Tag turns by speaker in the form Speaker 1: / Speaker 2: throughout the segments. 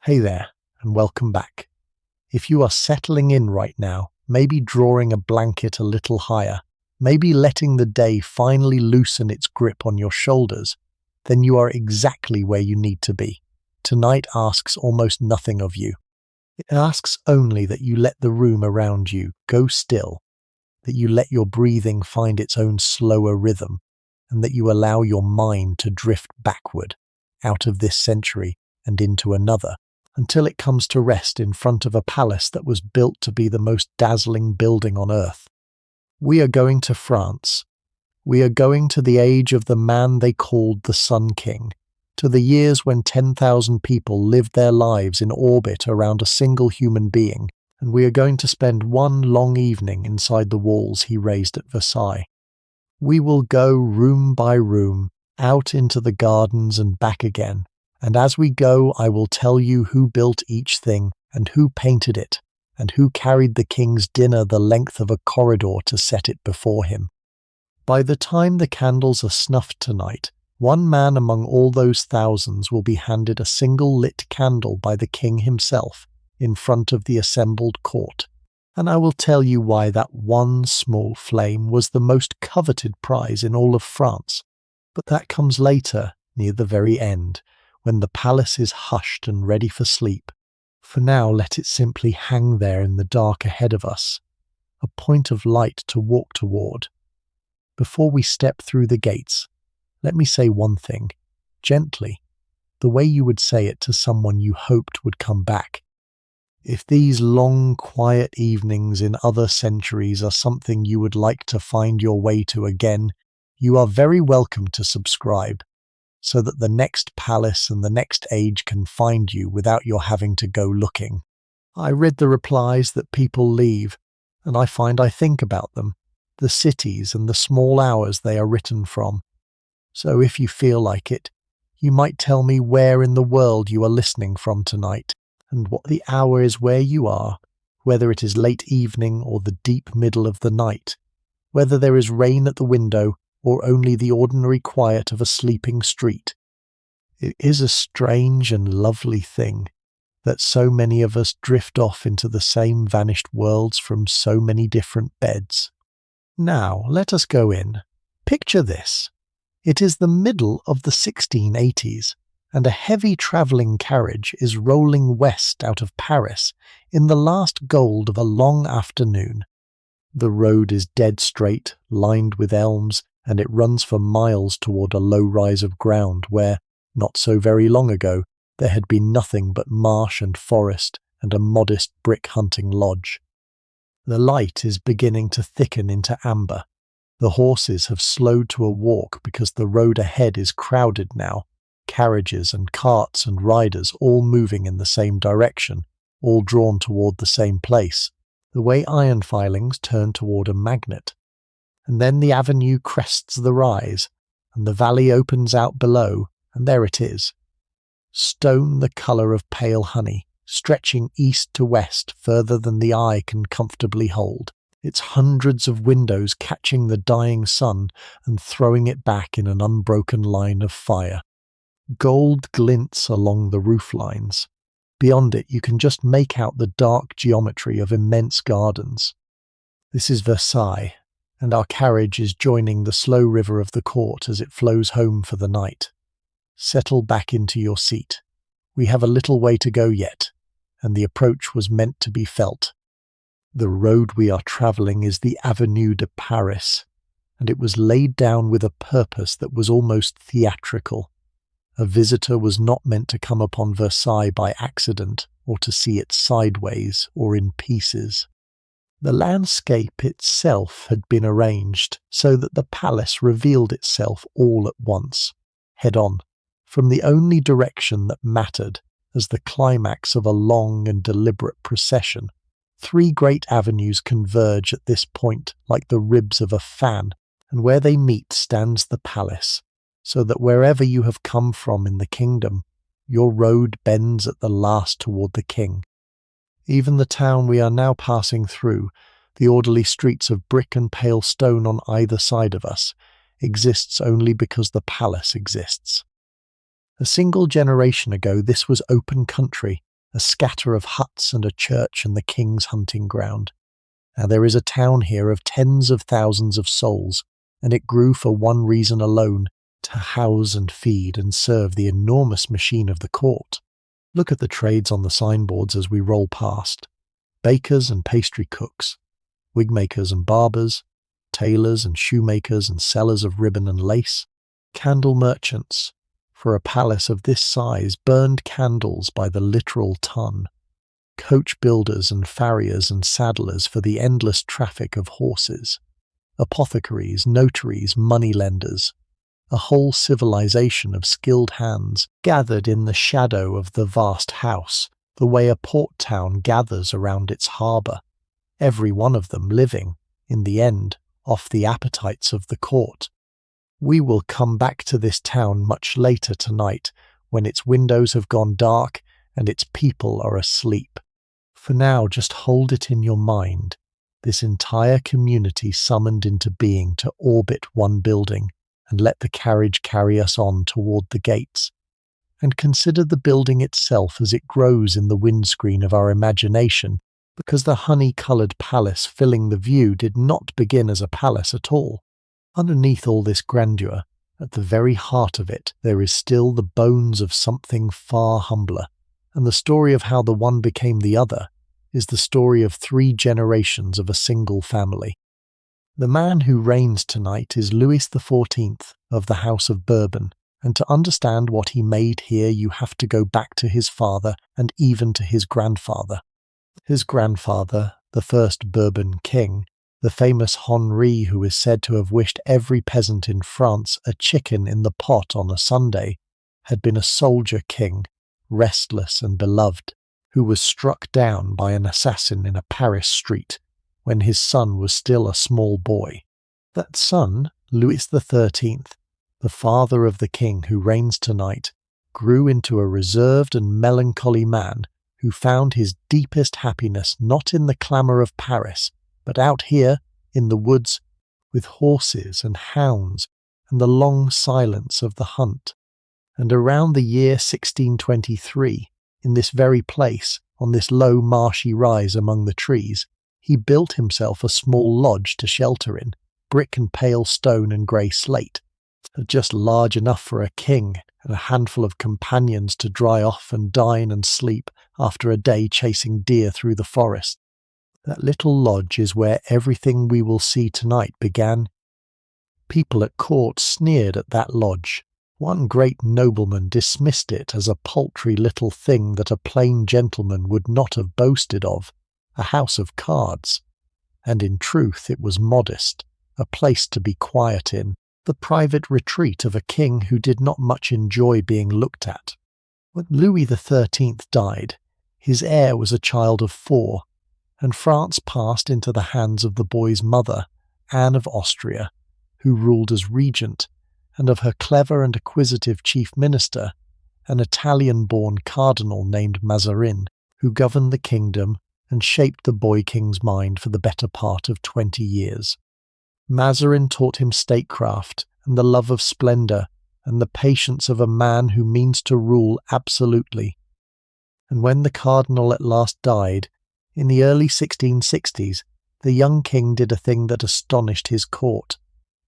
Speaker 1: Hey there, and welcome back. If you are settling in right now, maybe drawing a blanket a little higher, maybe letting the day finally loosen its grip on your shoulders, then you are exactly where you need to be. Tonight asks almost nothing of you. It asks only that you let the room around you go still, that you let your breathing find its own slower rhythm, and that you allow your mind to drift backward, out of this century and into another, until it comes to rest in front of a palace that was built to be the most dazzling building on earth. We are going to France. We are going to the age of the man they called the Sun King, to the years when 10,000 people lived their lives in orbit around a single human being, and we are going to spend one long evening inside the walls he raised at Versailles. We will go room by room, out into the gardens and back again, and as we go I will tell you who built each thing, and who painted it, and who carried the king's dinner the length of a corridor to set it before him. By the time the candles are snuffed tonight, one man among all those thousands will be handed a single lit candle by the king himself in front of the assembled court, and I will tell you why that one small flame was the most coveted prize in all of France. But that comes later, near the very end, when the palace is hushed and ready for sleep. For now, let it simply hang there in the dark ahead of us, a point of light to walk toward. Before we step through the gates, let me say one thing, gently, the way you would say it to someone you hoped would come back. If these long, quiet evenings in other centuries are something you would like to find your way to again, you are very welcome to subscribe, so that the next palace and the next age can find you without your having to go looking. I read the replies that people leave, and I find I think about them, the cities and the small hours they are written from. So if you feel like it, you might tell me where in the world you are listening from tonight, and what the hour is where you are, whether it is late evening or the deep middle of the night, whether there is rain at the window or only the ordinary quiet of a sleeping street. It is a strange and lovely thing that so many of us drift off into the same vanished worlds from so many different beds. Now, let us go in. Picture this. It is the middle of the 1680s, and a heavy travelling carriage is rolling west out of Paris in the last gold of a long afternoon. The road is dead straight, lined with elms, and it runs for miles toward a low rise of ground where, not so very long ago, there had been nothing but marsh and forest and a modest brick hunting lodge. The light is beginning to thicken into amber. The horses have slowed to a walk because the road ahead is crowded now, carriages and carts and riders all moving in the same direction, all drawn toward the same place, the way iron filings turn toward a magnet. And then the avenue crests the rise, and the valley opens out below, and there it is. Stone the colour of pale honey, stretching east to west further than the eye can comfortably hold, its hundreds of windows catching the dying sun and throwing it back in an unbroken line of fire. Gold glints along the roof lines. Beyond it you can just make out the dark geometry of immense gardens. This is Versailles, and our carriage is joining the slow river of the court as it flows home for the night. Settle back into your seat. We have a little way to go yet, and the approach was meant to be felt. The road we are travelling is the Avenue de Paris, and it was laid down with a purpose that was almost theatrical. A visitor was not meant to come upon Versailles by accident, or to see it sideways or in pieces. The landscape itself had been arranged so that the palace revealed itself all at once, head on, from the only direction that mattered as the climax of a long and deliberate procession. 3 great avenues converge at this point like the ribs of a fan, and where they meet stands the palace, so that wherever you have come from in the kingdom, your road bends at the last toward the king. Even the town we are now passing through, the orderly streets of brick and pale stone on either side of us, exists only because the palace exists. A single generation ago this was open country, a scatter of huts and a church and the king's hunting ground. Now there is a town here of tens of thousands of souls, and it grew for one reason alone, to house and feed and serve the enormous machine of the court. Look at the trades on the signboards as we roll past. Bakers and pastry cooks, wigmakers and barbers, tailors and shoemakers and sellers of ribbon and lace, candle merchants, for a palace of this size burned candles by the literal ton, coach builders and farriers and saddlers for the endless traffic of horses, apothecaries, notaries, moneylenders, a whole civilization of skilled hands gathered in the shadow of the vast house, the way a port town gathers around its harbour, every one of them living, in the end, off the appetites of the court. We will come back to this town much later tonight, when its windows have gone dark and its people are asleep. For now, just hold it in your mind, this entire community summoned into being to orbit one building, and let the carriage carry us on toward the gates. And consider the building itself as it grows in the windscreen of our imagination, because the honey-coloured palace filling the view did not begin as a palace at all. Underneath all this grandeur, at the very heart of it, there is still the bones of something far humbler, and the story of how the one became the other is the story of 3 generations of a single family. The man who reigns tonight is Louis XIV of the House of Bourbon, and to understand what he made here you have to go back to his father and even to his grandfather. His grandfather, the first Bourbon king, the famous Henri, who is said to have wished every peasant in France a chicken in the pot on a Sunday, had been a soldier king, restless and beloved, who was struck down by an assassin in a Paris street when his son was still a small boy. That son, Louis XIII, the father of the king who reigns tonight, grew into a reserved and melancholy man who found his deepest happiness not in the clamour of Paris, but out here in the woods with horses and hounds and the long silence of the hunt. And around the year 1623, in this very place, on this low marshy rise among the trees, he built himself a small lodge to shelter in, brick and pale stone and grey slate, just large enough for a king and a handful of companions to dry off and dine and sleep after a day chasing deer through the forest. That little lodge is where everything we will see tonight began. People at court sneered at that lodge. One great nobleman dismissed it as a paltry little thing that a plain gentleman would not have boasted of, a house of cards. And in truth it was modest, a place to be quiet in, the private retreat of a king who did not much enjoy being looked at. When Louis XIII died, his heir was a child of 4, and France passed into the hands of the boy's mother, Anne of Austria, who ruled as regent, and of her clever and acquisitive chief minister, an Italian-born cardinal named Mazarin, who governed the kingdom and shaped the boy king's mind for the better part of 20 years. Mazarin taught him statecraft and the love of splendour and the patience of a man who means to rule absolutely. And when the cardinal at last died, in the early 1660s, the young king did a thing that astonished his court.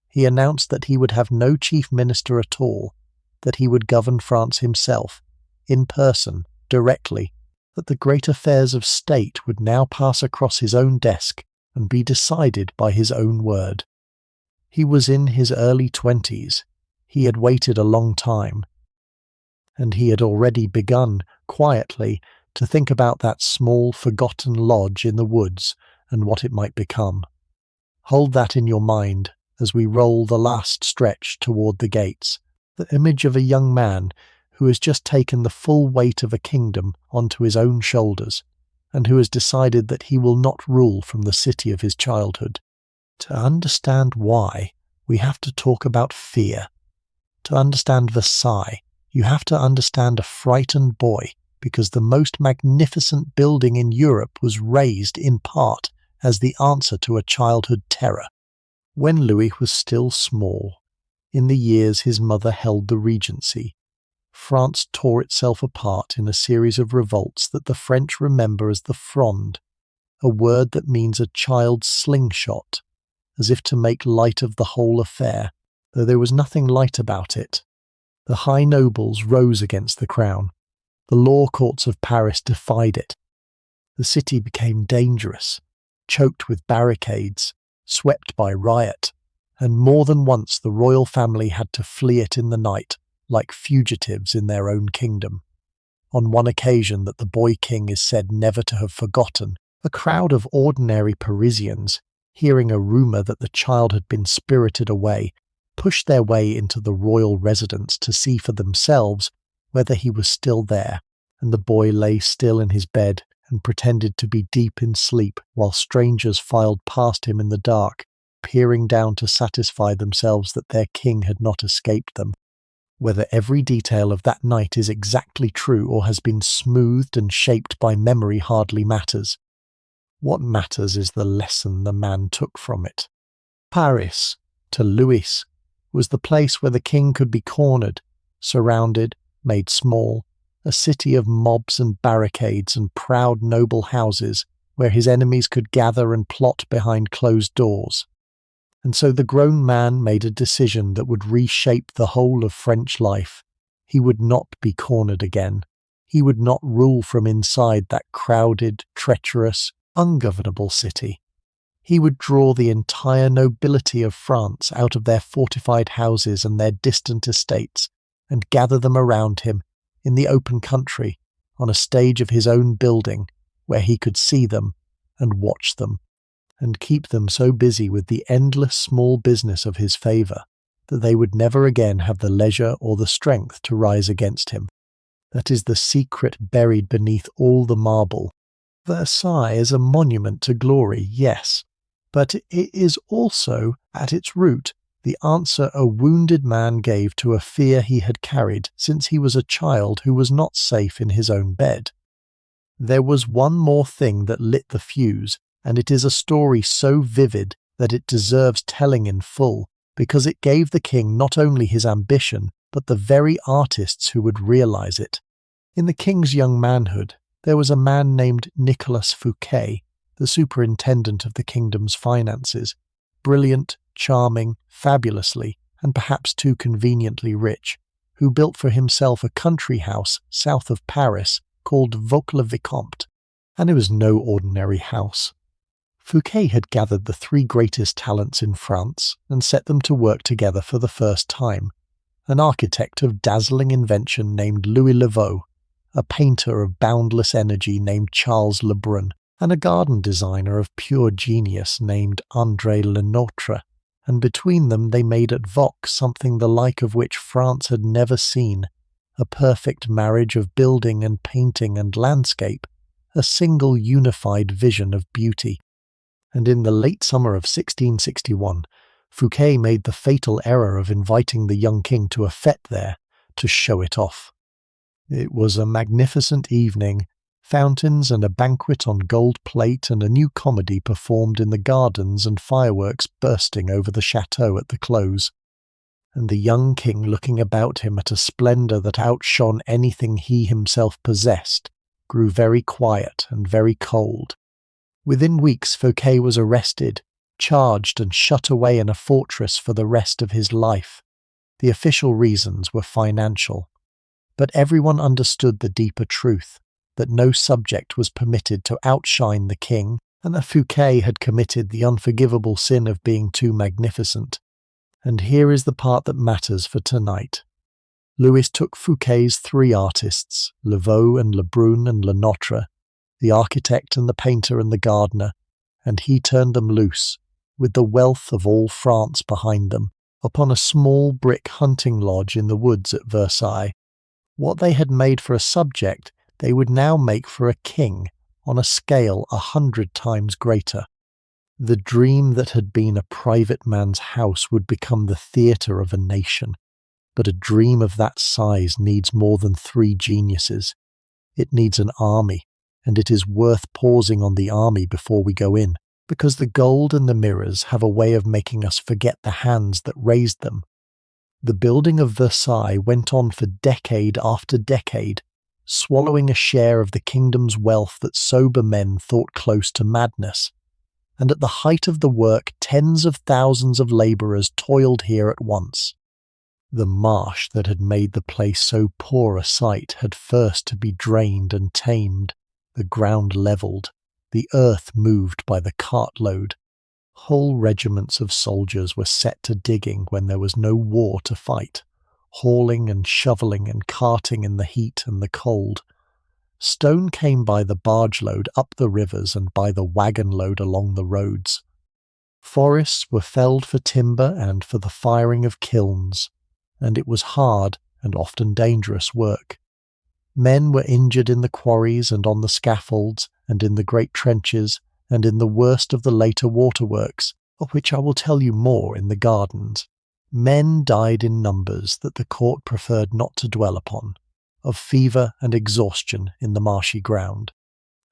Speaker 1: He announced that he would have no chief minister at all, that he would govern France himself, in person, directly, that the great affairs of state would now pass across his own desk and be decided by his own word. He was in his early 20s. He had waited a long time, and he had already begun, quietly, to think about that small, forgotten lodge in the woods and what it might become. Hold that in your mind as we roll the last stretch toward the gates, the image of a young man who has just taken the full weight of a kingdom onto his own shoulders, and who has decided that he will not rule from the city of his childhood. To understand why, we have to talk about fear. To understand Versailles, you have to understand a frightened boy, because the most magnificent building in Europe was raised in part as the answer to a childhood terror. When Louis was still small, in the years his mother held the regency, France tore itself apart in a series of revolts that the French remember as the Fronde, a word that means a child's slingshot, as if to make light of the whole affair, though there was nothing light about it. The high nobles rose against the crown. The law courts of Paris defied it. The city became dangerous, choked with barricades, swept by riot, and more than once the royal family had to flee it in the night, like fugitives in their own kingdom. On one occasion that the boy king is said never to have forgotten, a crowd of ordinary Parisians, hearing a rumour that the child had been spirited away, pushed their way into the royal residence to see for themselves whether he was still there, and the boy lay still in his bed and pretended to be deep in sleep while strangers filed past him in the dark, peering down to satisfy themselves that their king had not escaped them. Whether every detail of that night is exactly true or has been smoothed and shaped by memory hardly matters. What matters is the lesson the man took from it. Paris, to Louis, was the place where the king could be cornered, surrounded, made small, a city of mobs and barricades and proud noble houses where his enemies could gather and plot behind closed doors. And so the grown man made a decision that would reshape the whole of French life. He would not be cornered again. He would not rule from inside that crowded, treacherous, ungovernable city. He would draw the entire nobility of France out of their fortified houses and their distant estates, and gather them around him, in the open country, on a stage of his own building, where he could see them, and watch them, and keep them so busy with the endless small business of his favour, that they would never again have the leisure or the strength to rise against him. That is the secret buried beneath all the marble. Versailles is a monument to glory, yes, but it is also, at its root, the answer a wounded man gave to a fear he had carried since he was a child who was not safe in his own bed. There was one more thing that lit the fuse, and it is a story so vivid that it deserves telling in full, because it gave the king not only his ambition, but the very artists who would realize it. In the king's young manhood, there was a man named Nicolas Fouquet, the superintendent of the kingdom's finances, brilliant, charming, fabulously, and perhaps too conveniently rich, who built for himself a country house south of Paris called Vauquelin-Vicomte, and it was no ordinary house. Fouquet had gathered the three greatest talents in France and set them to work together for the first time: an architect of dazzling invention named Louis XIII, a painter of boundless energy named Charles Lebrun, and a garden designer of pure genius named André Lenotre, and between them they made at Vaux something the like of which France had never seen, a perfect marriage of building and painting and landscape, a single unified vision of beauty. And in the late summer of 1661, Fouquet made the fatal error of inviting the young king to a fête there to show it off. It was a magnificent evening, fountains and a banquet on gold plate and a new comedy performed in the gardens and fireworks bursting over the chateau at the close. And the young king looking about him at a splendour that outshone anything he himself possessed, grew very quiet and very cold. Within weeks Fouquet was arrested, charged and shut away in a fortress for the rest of his life. The official reasons were financial. But everyone understood the deeper truth, that no subject was permitted to outshine the king, and that Fouquet had committed the unforgivable sin of being too magnificent. And here is the part that matters for tonight. Louis took Fouquet's three artists, Levaux and Lebrun and Lenotre, the architect and the painter and the gardener, and he turned them loose, with the wealth of all France behind them, upon a small brick hunting lodge in the woods at Versailles. What they had made for a subject, they would now make for a king, on a scale 100 times greater. The dream that had been a private man's house would become the theatre of a nation. But a dream of that size needs more than 3 geniuses. It needs an army, and it is worth pausing on the army before we go in, because the gold and the mirrors have a way of making us forget the hands that raised them. The building of Versailles went on for decade after decade, swallowing a share of the kingdom's wealth that sober men thought close to madness. And at the height of the work, tens of thousands of labourers toiled here at once. The marsh that had made the place so poor a sight had first to be drained and tamed, the ground levelled, the earth moved by the cartload. Whole regiments of soldiers were set to digging when there was no war to fight, hauling and shovelling and carting in the heat and the cold. Stone came by the barge load up the rivers and by the wagon load along the roads. Forests were felled for timber and for the firing of kilns, and it was hard and often dangerous work. Men were injured in the quarries and on the scaffolds and in the great trenches and in the worst of the later waterworks, of which I will tell you more in the gardens. Men died in numbers that the court preferred not to dwell upon, of fever and exhaustion in the marshy ground.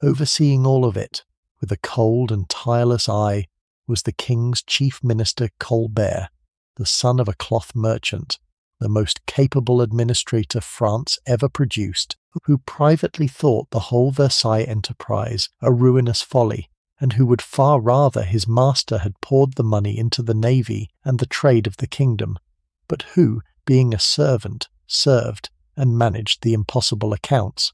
Speaker 1: Overseeing all of it, with a cold and tireless eye, was the king's chief minister Colbert, the son of a cloth merchant, the most capable administrator France ever produced, who privately thought the whole Versailles enterprise a ruinous folly, and who would far rather his master had poured the money into the navy and the trade of the kingdom, but who, being a servant, served and managed the impossible accounts,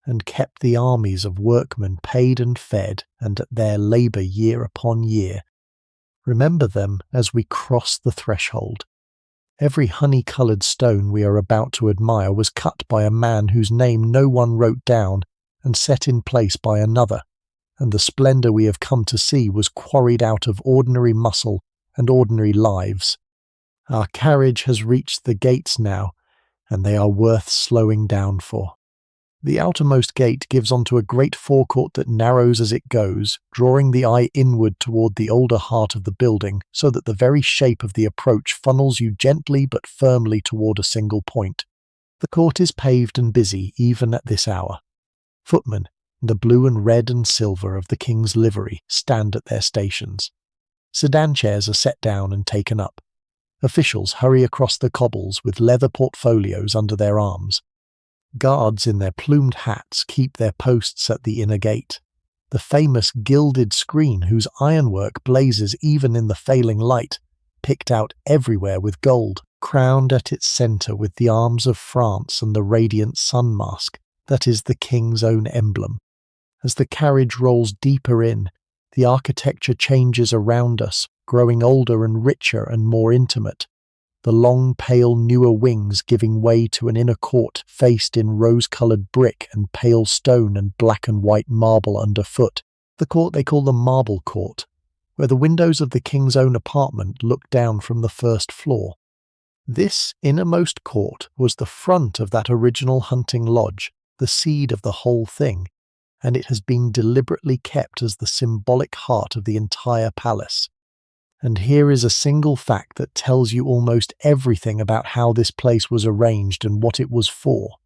Speaker 1: and kept the armies of workmen paid and fed and at their labour year upon year. Remember them as we cross the threshold. Every honey-coloured stone we are about to admire was cut by a man whose name no one wrote down and set in place by another, and the splendour we have come to see was quarried out of ordinary muscle and ordinary lives. Our carriage has reached the gates now, and they are worth slowing down for. The outermost gate gives onto a great forecourt that narrows as it goes, drawing the eye inward toward the older heart of the building, so that the very shape of the approach funnels you gently but firmly toward a single point. The court is paved and busy even at this hour. Footmen, in the blue and red and silver of the king's livery, stand at their stations. Sedan chairs are set down and taken up. Officials hurry across the cobbles with leather portfolios under their arms. Guards in their plumed hats keep their posts at the inner gate. The famous gilded screen, whose ironwork blazes even in the failing light, picked out everywhere with gold, crowned at its centre with the arms of France and the radiant sun mask, that is the king's own emblem. As the carriage rolls deeper in, the architecture changes around us, growing older and richer and more intimate. The long, pale, newer wings giving way to an inner court faced in rose-coloured brick and pale stone and black and white marble underfoot. The court they call the Marble Court, where the windows of the king's own apartment look down from the first floor. This innermost court was the front of that original hunting lodge, the seed of the whole thing, and it has been deliberately kept as the symbolic heart of the entire palace. And here is a single fact that tells you almost everything about how this place was arranged and what it was for.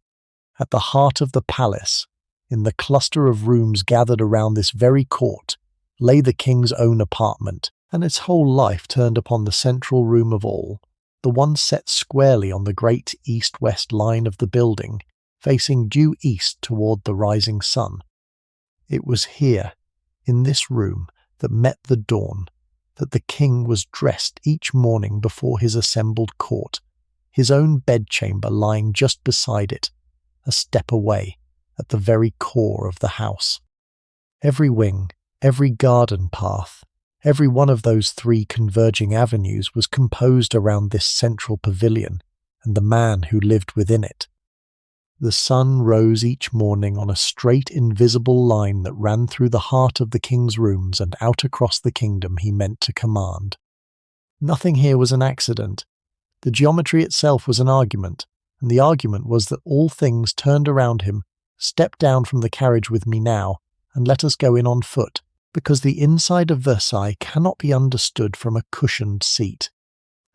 Speaker 1: At the heart of the palace, in the cluster of rooms gathered around this very court, lay the king's own apartment, and its whole life turned upon the central room of all, the one set squarely on the great east-west line of the building, facing due east toward the rising sun. It was here, in this room, that met the dawn, that the king was dressed each morning before his assembled court, his own bedchamber lying just beside it, a step away, at the very core of the house. Every wing, every garden path, every one of those 3 converging avenues was composed around this central pavilion and the man who lived within it. The sun rose each morning on a straight invisible line that ran through the heart of the king's rooms and out across the kingdom he meant to command. Nothing here was an accident. The geometry itself was an argument, and the argument was that all things turned around him, step down from the carriage with me now, and let us go in on foot, because the inside of Versailles cannot be understood from a cushioned seat.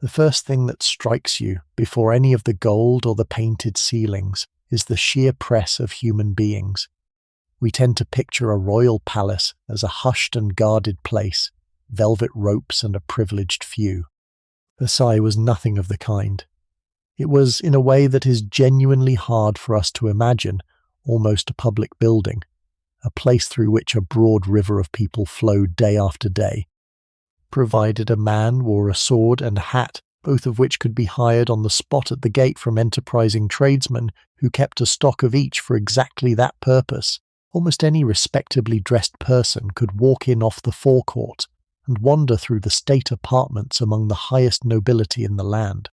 Speaker 1: The first thing that strikes you, before any of the gold or the painted ceilings, is the sheer press of human beings. We tend to picture a royal palace as a hushed and guarded place, velvet ropes and a privileged few. Versailles was nothing of the kind. It was in a way that is genuinely hard for us to imagine, almost a public building, a place through which a broad river of people flowed day after day. Provided a man wore a sword and hat, both of which could be hired on the spot at the gate from enterprising tradesmen who kept a stock of each for exactly that purpose, almost any respectably dressed person could walk in off the forecourt and wander through the state apartments among the highest nobility in the land.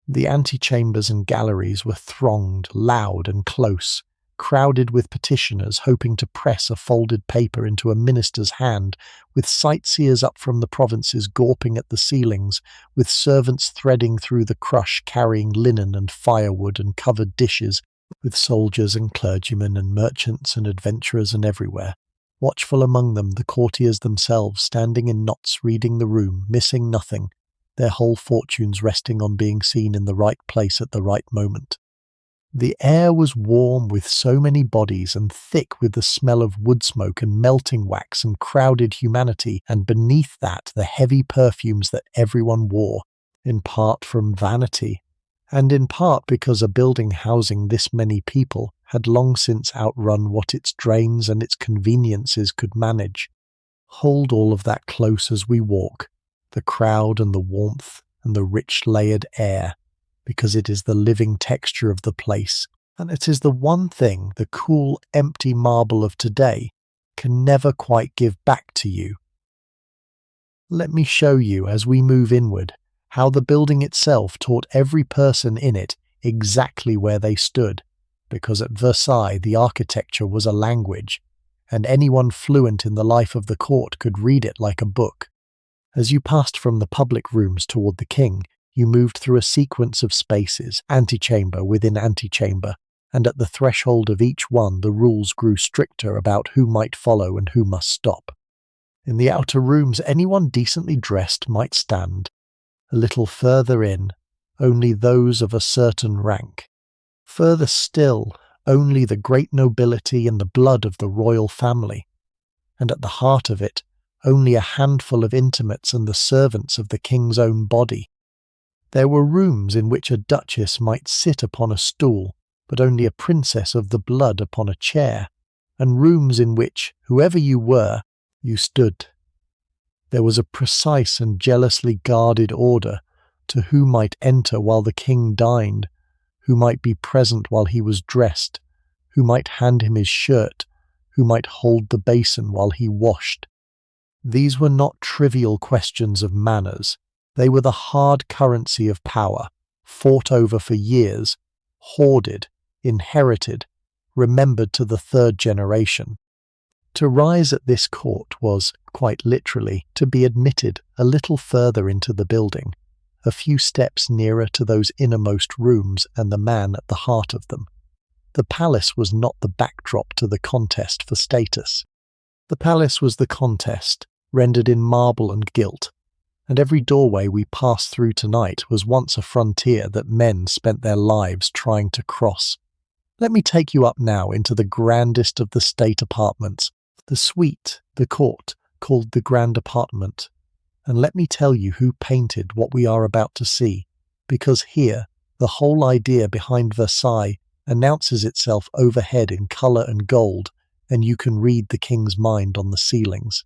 Speaker 1: The antechambers and galleries were thronged, loud and close, crowded with petitioners hoping to press a folded paper into a minister's hand, with sightseers up from the provinces gawping at the ceilings, with servants threading through the crush carrying linen and firewood and covered dishes, with soldiers and clergymen and merchants and adventurers and everywhere. Watchful among them, the courtiers themselves, standing in knots reading the room, missing nothing, their whole fortunes resting on being seen in the right place at the right moment. The air was warm with so many bodies and thick with the smell of wood smoke and melting wax and crowded humanity, and beneath that the heavy perfumes that everyone wore, in part from vanity, and in part because a building housing this many people had long since outrun what its drains and its conveniences could manage. Hold all of that close as we walk, the crowd and the warmth and the rich layered air, because it is the living texture of the place, and it is the one thing the cool, empty marble of today can never quite give back to you. Let me show you, as we move inward, how the building itself taught every person in it exactly where they stood, because at Versailles the architecture was a language, and anyone fluent in the life of the court could read it like a book. As you passed from the public rooms toward the king, you moved through a sequence of spaces, antechamber within antechamber, and at the threshold of each one the rules grew stricter about who might follow and who must stop. In the outer rooms anyone decently dressed might stand. A little further in, only those of a certain rank. Further still, only the great nobility and the blood of the royal family. And at the heart of it, only a handful of intimates and the servants of the king's own body. There were rooms in which a duchess might sit upon a stool, but only a princess of the blood upon a chair, and rooms in which, whoever you were, you stood. There was a precise and jealously guarded order to who might enter while the king dined, who might be present while he was dressed, who might hand him his shirt, who might hold the basin while he washed. These were not trivial questions of manners. They were the hard currency of power, fought over for years, hoarded, inherited, remembered to the third generation. To rise at this court was, quite literally, to be admitted a little further into the building, a few steps nearer to those innermost rooms and the man at the heart of them. The palace was not the backdrop to the contest for status. The palace was the contest, rendered in marble and gilt, and every doorway we passed through tonight was once a frontier that men spent their lives trying to cross. Let me take you up now into the grandest of the state apartments, the suite, the court, called the Grand Apartment, and let me tell you who painted what we are about to see, because here, the whole idea behind Versailles announces itself overhead in colour and gold, and you can read the king's mind on the ceilings.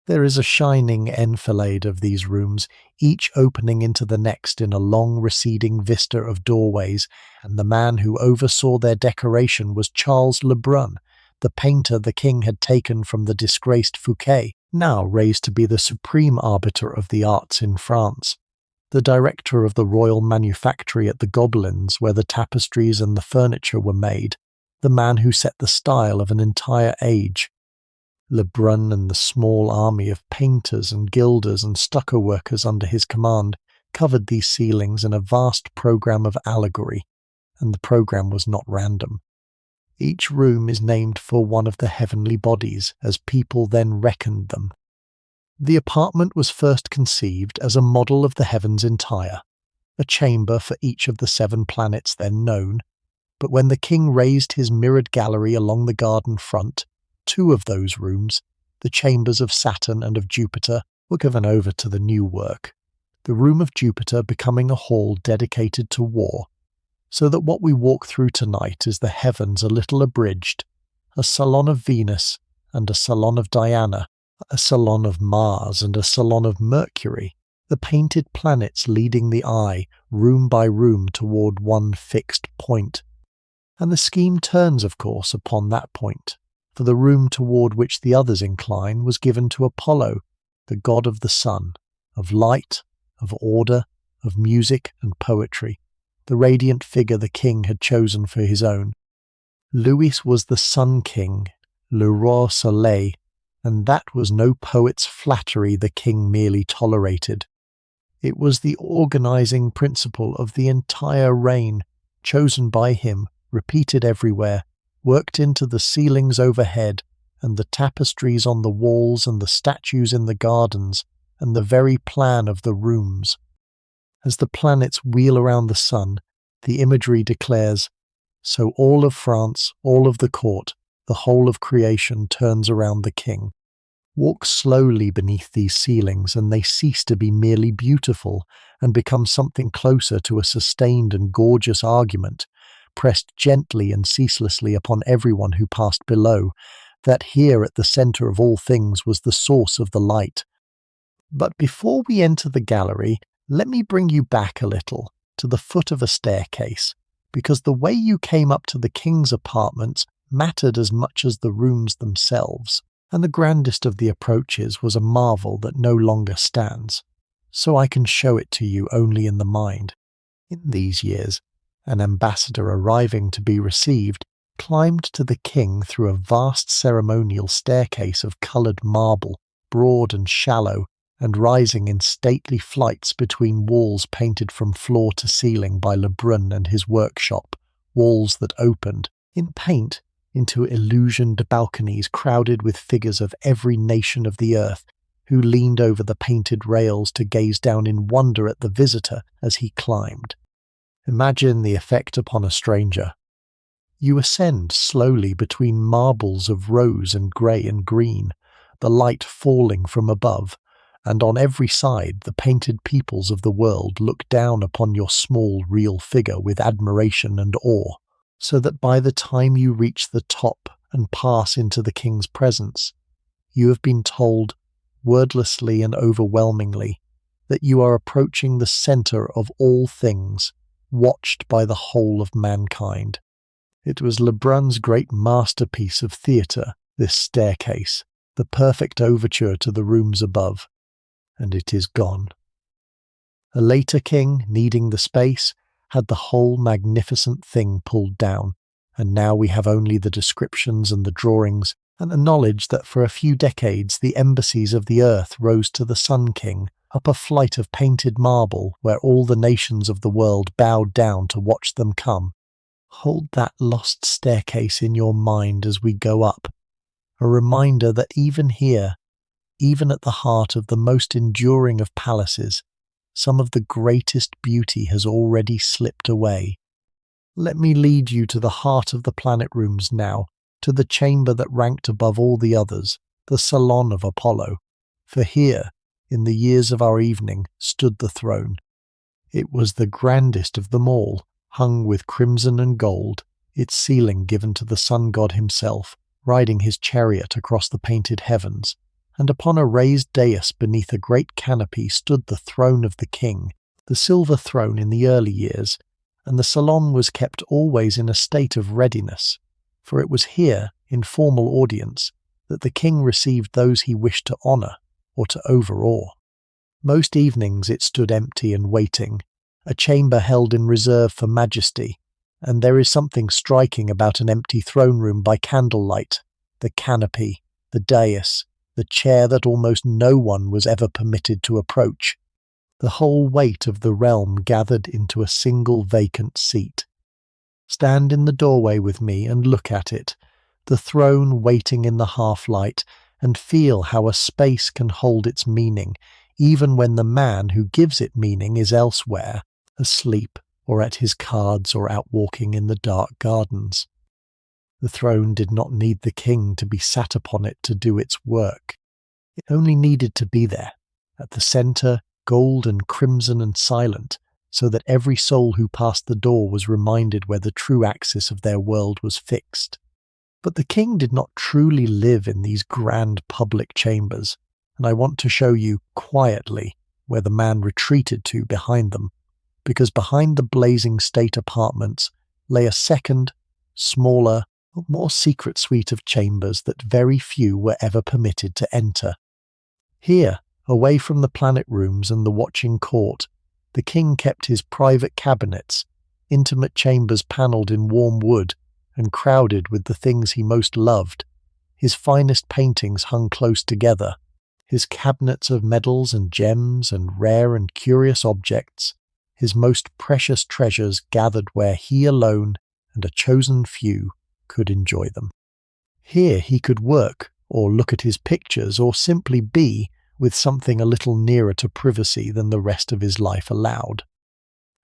Speaker 1: There is a shining enfilade of these rooms, each opening into the next in a long receding vista of doorways, and the man who oversaw their decoration was Charles Lebrun, the painter the king had taken from the disgraced Fouquet, now raised to be the supreme arbiter of the arts in France, the director of the royal manufactory at the Gobelins where the tapestries and the furniture were made, the man who set the style of an entire age. Lebrun and the small army of painters and gilders and stucco workers under his command covered these ceilings in a vast programme of allegory, and the programme was not random. Each room is named for one of the heavenly bodies, as people then reckoned them. The apartment was first conceived as a model of the heavens entire, a chamber for each of the 7 planets then known, but when the king raised his mirrored gallery along the garden front, 2 of those rooms, the chambers of Saturn and of Jupiter, were given over to the new work. the room of Jupiter becoming a hall dedicated to war, so that what we walk through tonight is the heavens a little abridged, a salon of Venus and a salon of Diana, a salon of Mars and a salon of Mercury, the painted planets leading the eye room by room toward one fixed point. And the scheme turns, of course, upon that point, for the room toward which the others incline was given to Apollo, the god of the sun, of light, of order, of music and poetry, the radiant figure the king had chosen for his own. Louis was the Sun King, le roi soleil, and that was no poet's flattery the king merely tolerated. It was the organizing principle of the entire reign, chosen by him, repeated everywhere, worked into the ceilings overhead, and the tapestries on the walls and the statues in the gardens, and the very plan of the rooms. As the planets wheel around the sun, the imagery declares, so all of France, all of the court, the whole of creation turns around the king. Walk slowly beneath these ceilings and they cease to be merely beautiful and become something closer to a sustained and gorgeous argument, pressed gently and ceaselessly upon everyone who passed below, that here at the centre of all things was the source of the light. But before we enter the gallery, let me bring you back a little, to the foot of a staircase, because the way you came up to the king's apartments mattered as much as the rooms themselves, and the grandest of the approaches was a marvel that no longer stands, so I can show it to you only in the mind. In these years, an ambassador arriving to be received climbed to the king through a vast ceremonial staircase of coloured marble, broad and shallow, and rising in stately flights between walls painted from floor to ceiling by Lebrun and his workshop, walls that opened, in paint, into illusioned balconies crowded with figures of every nation of the earth, who leaned over the painted rails to gaze down in wonder at the visitor as he climbed. Imagine the effect upon a stranger. You ascend slowly between marbles of rose and grey and green, the light falling from above, and on every side the painted peoples of the world look down upon your small real figure with admiration and awe, so that by the time you reach the top and pass into the king's presence, you have been told, wordlessly and overwhelmingly, that you are approaching the centre of all things, watched by the whole of mankind. It was Lebrun's great masterpiece of theatre, this staircase, the perfect overture to the rooms above, and it is gone. A later king, needing the space, had the whole magnificent thing pulled down, and now we have only the descriptions and the drawings, and the knowledge that for a few decades the embassies of the earth rose to the Sun King, up a flight of painted marble where all the nations of the world bowed down to watch them come. Hold that lost staircase in your mind as we go up, a reminder that even here, even at the heart of the most enduring of palaces, some of the greatest beauty has already slipped away. Let me lead you to the heart of the planet rooms now, to the chamber that ranked above all the others, the salon of Apollo, for here, in the years of our evening, stood the throne. It was the grandest of them all, hung with crimson and gold, its ceiling given to the sun god himself, riding his chariot across the painted heavens, and upon a raised dais beneath a great canopy stood the throne of the king, the silver throne in the early years, and the salon was kept always in a state of readiness, for it was here, in formal audience, that the king received those he wished to honour or to overawe. Most evenings it stood empty and waiting, a chamber held in reserve for majesty, and there is something striking about an empty throne room by candlelight, the canopy, the dais, the chair that almost no one was ever permitted to approach, the whole weight of the realm gathered into a single vacant seat. Stand in the doorway with me and look at it, the throne waiting in the half-light, and feel how a space can hold its meaning, even when the man who gives it meaning is elsewhere, asleep or at his cards or out walking in the dark gardens. The throne did not need the king to be sat upon it to do its work. It only needed to be there, at the centre, gold and crimson and silent, so that every soul who passed the door was reminded where the true axis of their world was fixed. But the king did not truly live in these grand public chambers, and I want to show you quietly where the man retreated to behind them, because behind the blazing state apartments lay a second, smaller, more secret suite of chambers that very few were ever permitted to enter. Here, away from the planet rooms and the watching court, the king kept his private cabinets, intimate chambers panelled in warm wood and crowded with the things he most loved. His finest paintings hung close together, his cabinets of medals and gems and rare and curious objects, his most precious treasures gathered where he alone and a chosen few could enjoy them. Here he could work, or look at his pictures, or simply be with something a little nearer to privacy than the rest of his life allowed.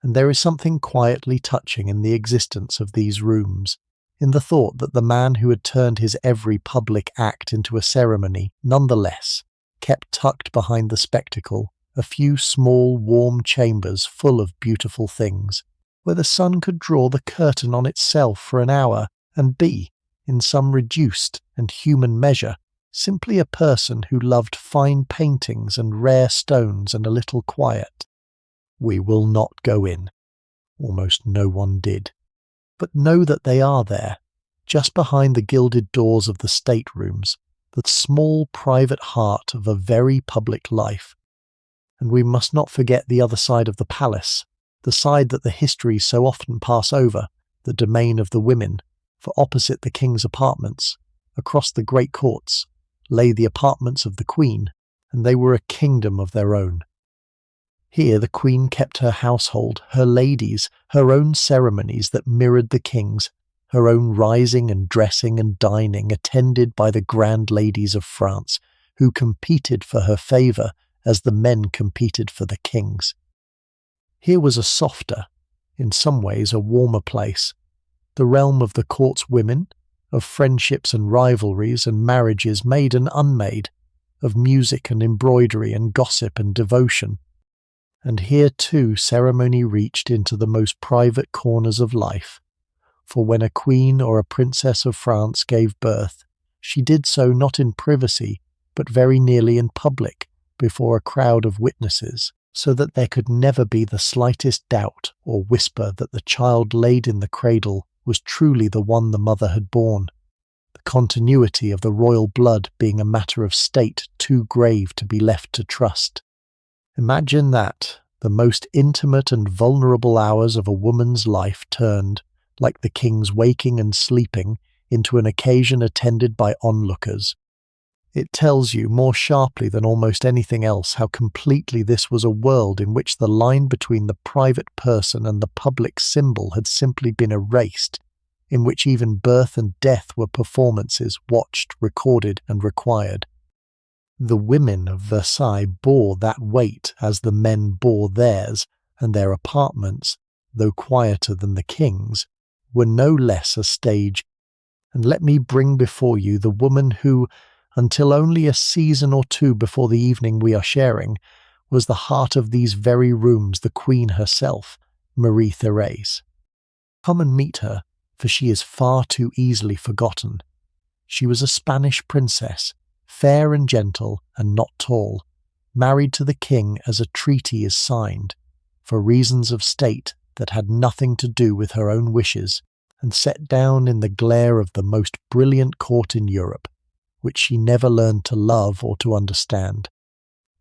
Speaker 1: And there is something quietly touching in the existence of these rooms, in the thought that the man who had turned his every public act into a ceremony nonetheless kept tucked behind the spectacle a few small warm chambers full of beautiful things, where the sun could draw the curtain on itself for an hour and be, in some reduced and human measure, simply a person who loved fine paintings and rare stones and a little quiet. We will not go in. Almost no one did. But know that they are there, just behind the gilded doors of the staterooms, the small private heart of a very public life. And we must not forget the other side of the palace, the side that the histories so often pass over, the domain of the women, for opposite the king's apartments, across the great courts, lay the apartments of the queen, and they were a kingdom of their own. Here the queen kept her household, her ladies, her own ceremonies that mirrored the king's, her own rising and dressing and dining attended by the grand ladies of France, who competed for her favour as the men competed for the king's. Here was a softer, in some ways a warmer place, the realm of the court's women, of friendships and rivalries and marriages made and unmade, of music and embroidery and gossip and devotion. And here too ceremony reached into the most private corners of life, for when a queen or a princess of France gave birth, she did so not in privacy, but very nearly in public, before a crowd of witnesses, so that there could never be the slightest doubt or whisper that the child laid in the cradle was truly the one the mother had borne, the continuity of the royal blood being a matter of state too grave to be left to trust. Imagine that, the most intimate and vulnerable hours of a woman's life turned, like the king's waking and sleeping, into an occasion attended by onlookers. It tells you more sharply than almost anything else how completely this was a world in which the line between the private person and the public symbol had simply been erased, in which even birth and death were performances watched, recorded, and required. The women of Versailles bore that weight as the men bore theirs, and their apartments, though quieter than the king's, were no less a stage. And let me bring before you the woman who, until only a season or two before the evening we are sharing, was the heart of these very rooms, the Queen herself, Marie Thérèse. Come and meet her, for she is far too easily forgotten. She was a Spanish princess, fair and gentle and not tall, married to the king as a treaty is signed, for reasons of state that had nothing to do with her own wishes, and set down in the glare of the most brilliant court in Europe, which she never learned to love or to understand.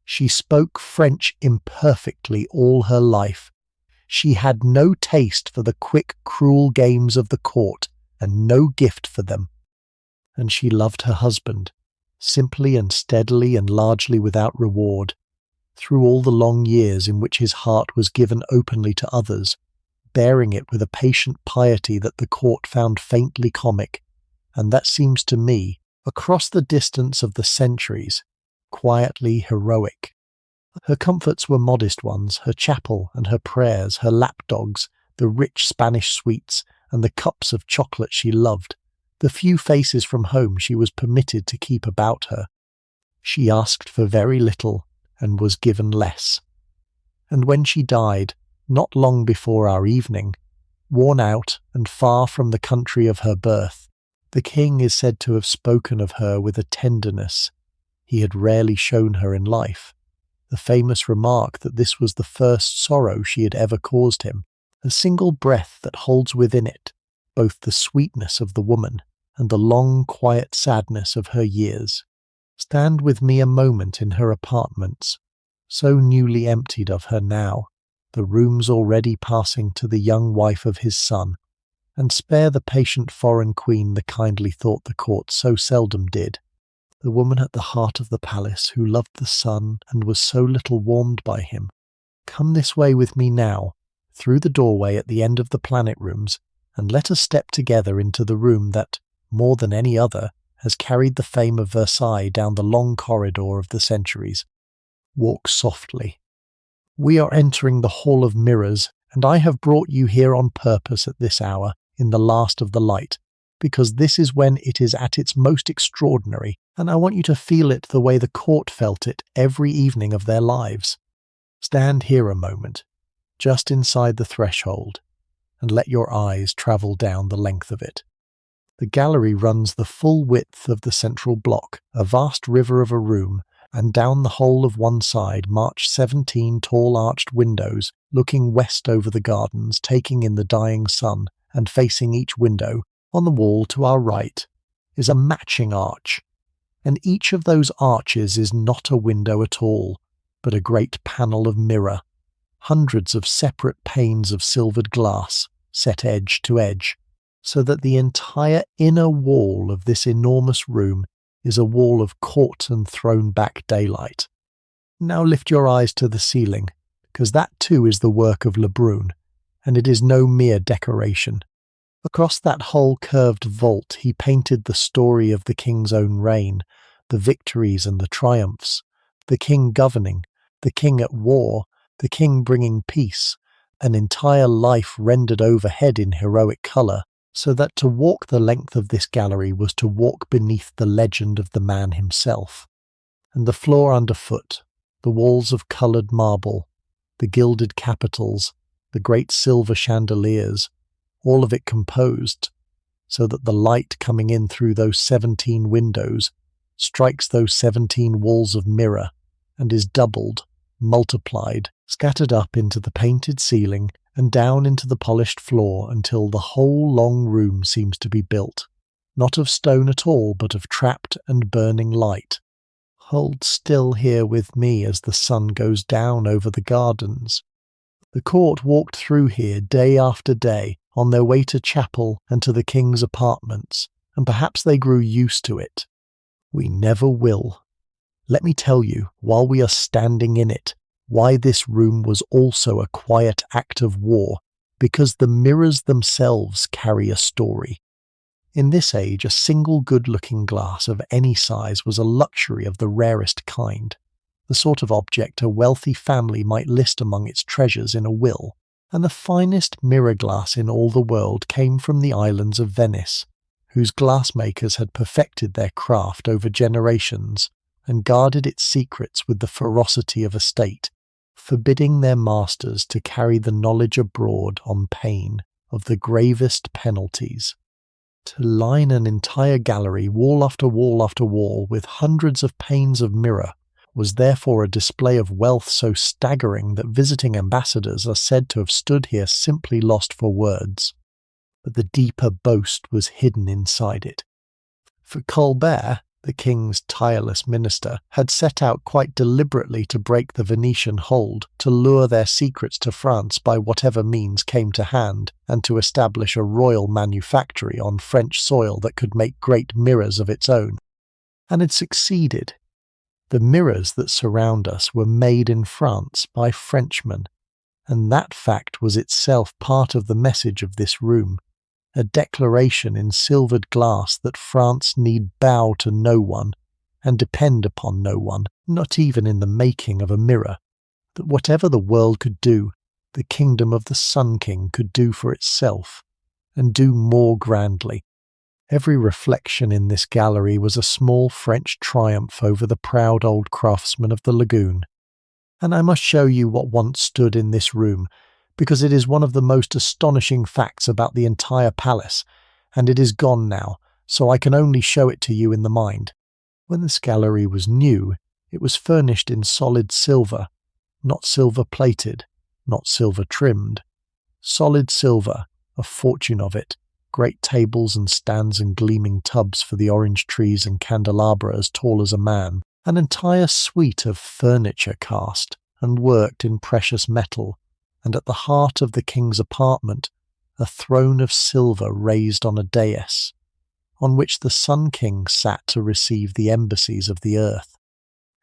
Speaker 1: She spoke French imperfectly all her life. She had no taste for the quick, cruel games of the court, and no gift for them. And she loved her husband, simply and steadily and largely without reward, through all the long years in which his heart was given openly to others, bearing it with a patient piety that the court found faintly comic, and that seems to me, across the distance of the centuries, quietly heroic. Her comforts were modest ones, her chapel and her prayers, her lapdogs, the rich Spanish sweets, and the cups of chocolate she loved, the few faces from home she was permitted to keep about her. She asked for very little and was given less. And when she died, not long before our evening, worn out and far from the country of her birth, the king is said to have spoken of her with a tenderness he had rarely shown her in life, the famous remark that this was the first sorrow she had ever caused him, a single breath that holds within it both the sweetness of the woman and the long quiet sadness of her years. Stand with me a moment in her apartments, so newly emptied of her now, the rooms already passing to the young wife of his son, and spare the patient foreign queen the kindly thought the court so seldom did, the woman at the heart of the palace who loved the sun and was so little warmed by him. Come this way with me now, through the doorway at the end of the planet rooms, and let us step together into the room that, more than any other, has carried the fame of Versailles down the long corridor of the centuries. Walk softly. We are entering the Hall of Mirrors, and I have brought you here on purpose at this hour, in the last of the light, because this is when it is at its most extraordinary, and I want you to feel it the way the court felt it every evening of their lives. Stand here a moment, just inside the threshold, and let your eyes travel down the length of it. The gallery runs the full width of the central block, a vast river of a room, and down the whole of one side march 17 tall arched windows, looking west over the gardens, taking in the dying sun, and facing each window, on the wall to our right, is a matching arch. And each of those arches is not a window at all, but a great panel of mirror, hundreds of separate panes of silvered glass, set edge to edge, so that the entire inner wall of this enormous room is a wall of caught and thrown back daylight. Now lift your eyes to the ceiling, because that too is the work of Lebrun, and it is no mere decoration. Across that whole curved vault he painted the story of the king's own reign, the victories and the triumphs, the king governing, the king at war, the king bringing peace, an entire life rendered overhead in heroic colour, so that to walk the length of this gallery was to walk beneath the legend of the man himself. And the floor underfoot, the walls of coloured marble, the gilded capitals, the great silver chandeliers, all of it composed, so that the light coming in through those 17 windows strikes those 17 walls of mirror, and is doubled, multiplied, scattered up into the painted ceiling, and down into the polished floor until the whole long room seems to be built, not of stone at all, but of trapped and burning light. Hold still here with me as the sun goes down over the gardens. The court walked through here day after day, on their way to chapel and to the king's apartments, and perhaps they grew used to it. We never will. Let me tell you, while we are standing in it, why this room was also a quiet act of war, because the mirrors themselves carry a story. In this age, a single good-looking glass of any size was a luxury of the rarest kind, the sort of object a wealthy family might list among its treasures in a will, and the finest mirror glass in all the world came from the islands of Venice, whose glassmakers had perfected their craft over generations and guarded its secrets with the ferocity of a state, forbidding their masters to carry the knowledge abroad on pain of the gravest penalties. To line an entire gallery, wall after wall after wall, with hundreds of panes of mirror, was therefore a display of wealth so staggering that visiting ambassadors are said to have stood here simply lost for words. But the deeper boast was hidden inside it. For Colbert, the king's tireless minister, had set out quite deliberately to break the Venetian hold, to lure their secrets to France by whatever means came to hand, and to establish a royal manufactory on French soil that could make great mirrors of its own. And had succeeded. The mirrors that surround us were made in France by Frenchmen, and that fact was itself part of the message of this room, a declaration in silvered glass that France need bow to no one, and depend upon no one, not even in the making of a mirror, that whatever the world could do, the kingdom of the Sun King could do for itself, and do more grandly. Every reflection in this gallery was a small French triumph over the proud old craftsmen of the lagoon. And I must show you what once stood in this room, because it is one of the most astonishing facts about the entire palace, and it is gone now, so I can only show it to you in the mind. When this gallery was new, it was furnished in solid silver, not silver-plated, not silver-trimmed. Solid silver, a fortune of it, great tables and stands and gleaming tubs for the orange trees and candelabra as tall as a man, an entire suite of furniture cast and worked in precious metal, and at the heart of the king's apartment, a throne of silver raised on a dais, on which the Sun King sat to receive the embassies of the earth.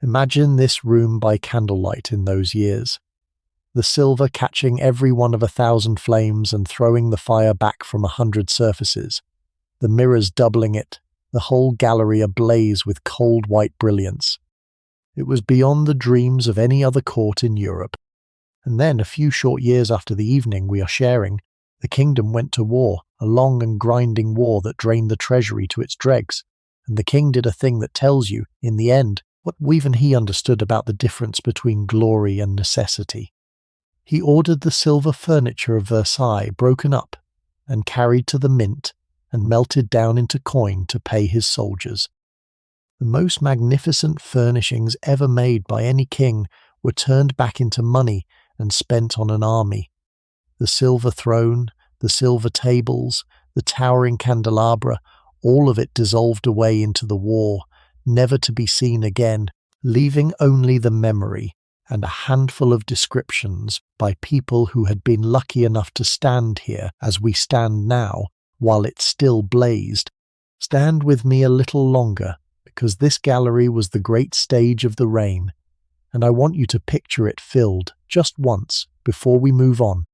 Speaker 1: Imagine this room by candlelight in those years. The silver catching every one of 1,000 flames and throwing the fire back from 100 surfaces, the mirrors doubling it, the whole gallery ablaze with cold white brilliance. It was beyond the dreams of any other court in Europe. And then, a few short years after the evening we are sharing, the kingdom went to war, a long and grinding war that drained the treasury to its dregs. And the king did a thing that tells you, in the end, what even he understood about the difference between glory and necessity. He ordered the silver furniture of Versailles broken up and carried to the mint and melted down into coin to pay his soldiers. The most magnificent furnishings ever made by any king were turned back into money and spent on an army. The silver throne, the silver tables, the towering candelabra, all of it dissolved away into the war, never to be seen again, leaving only the memory and a handful of descriptions by people who had been lucky enough to stand here as we stand now, while it still blazed. Stand with me a little longer, because this gallery was the great stage of the reign, and I want you to picture it filled, just once, before we move on.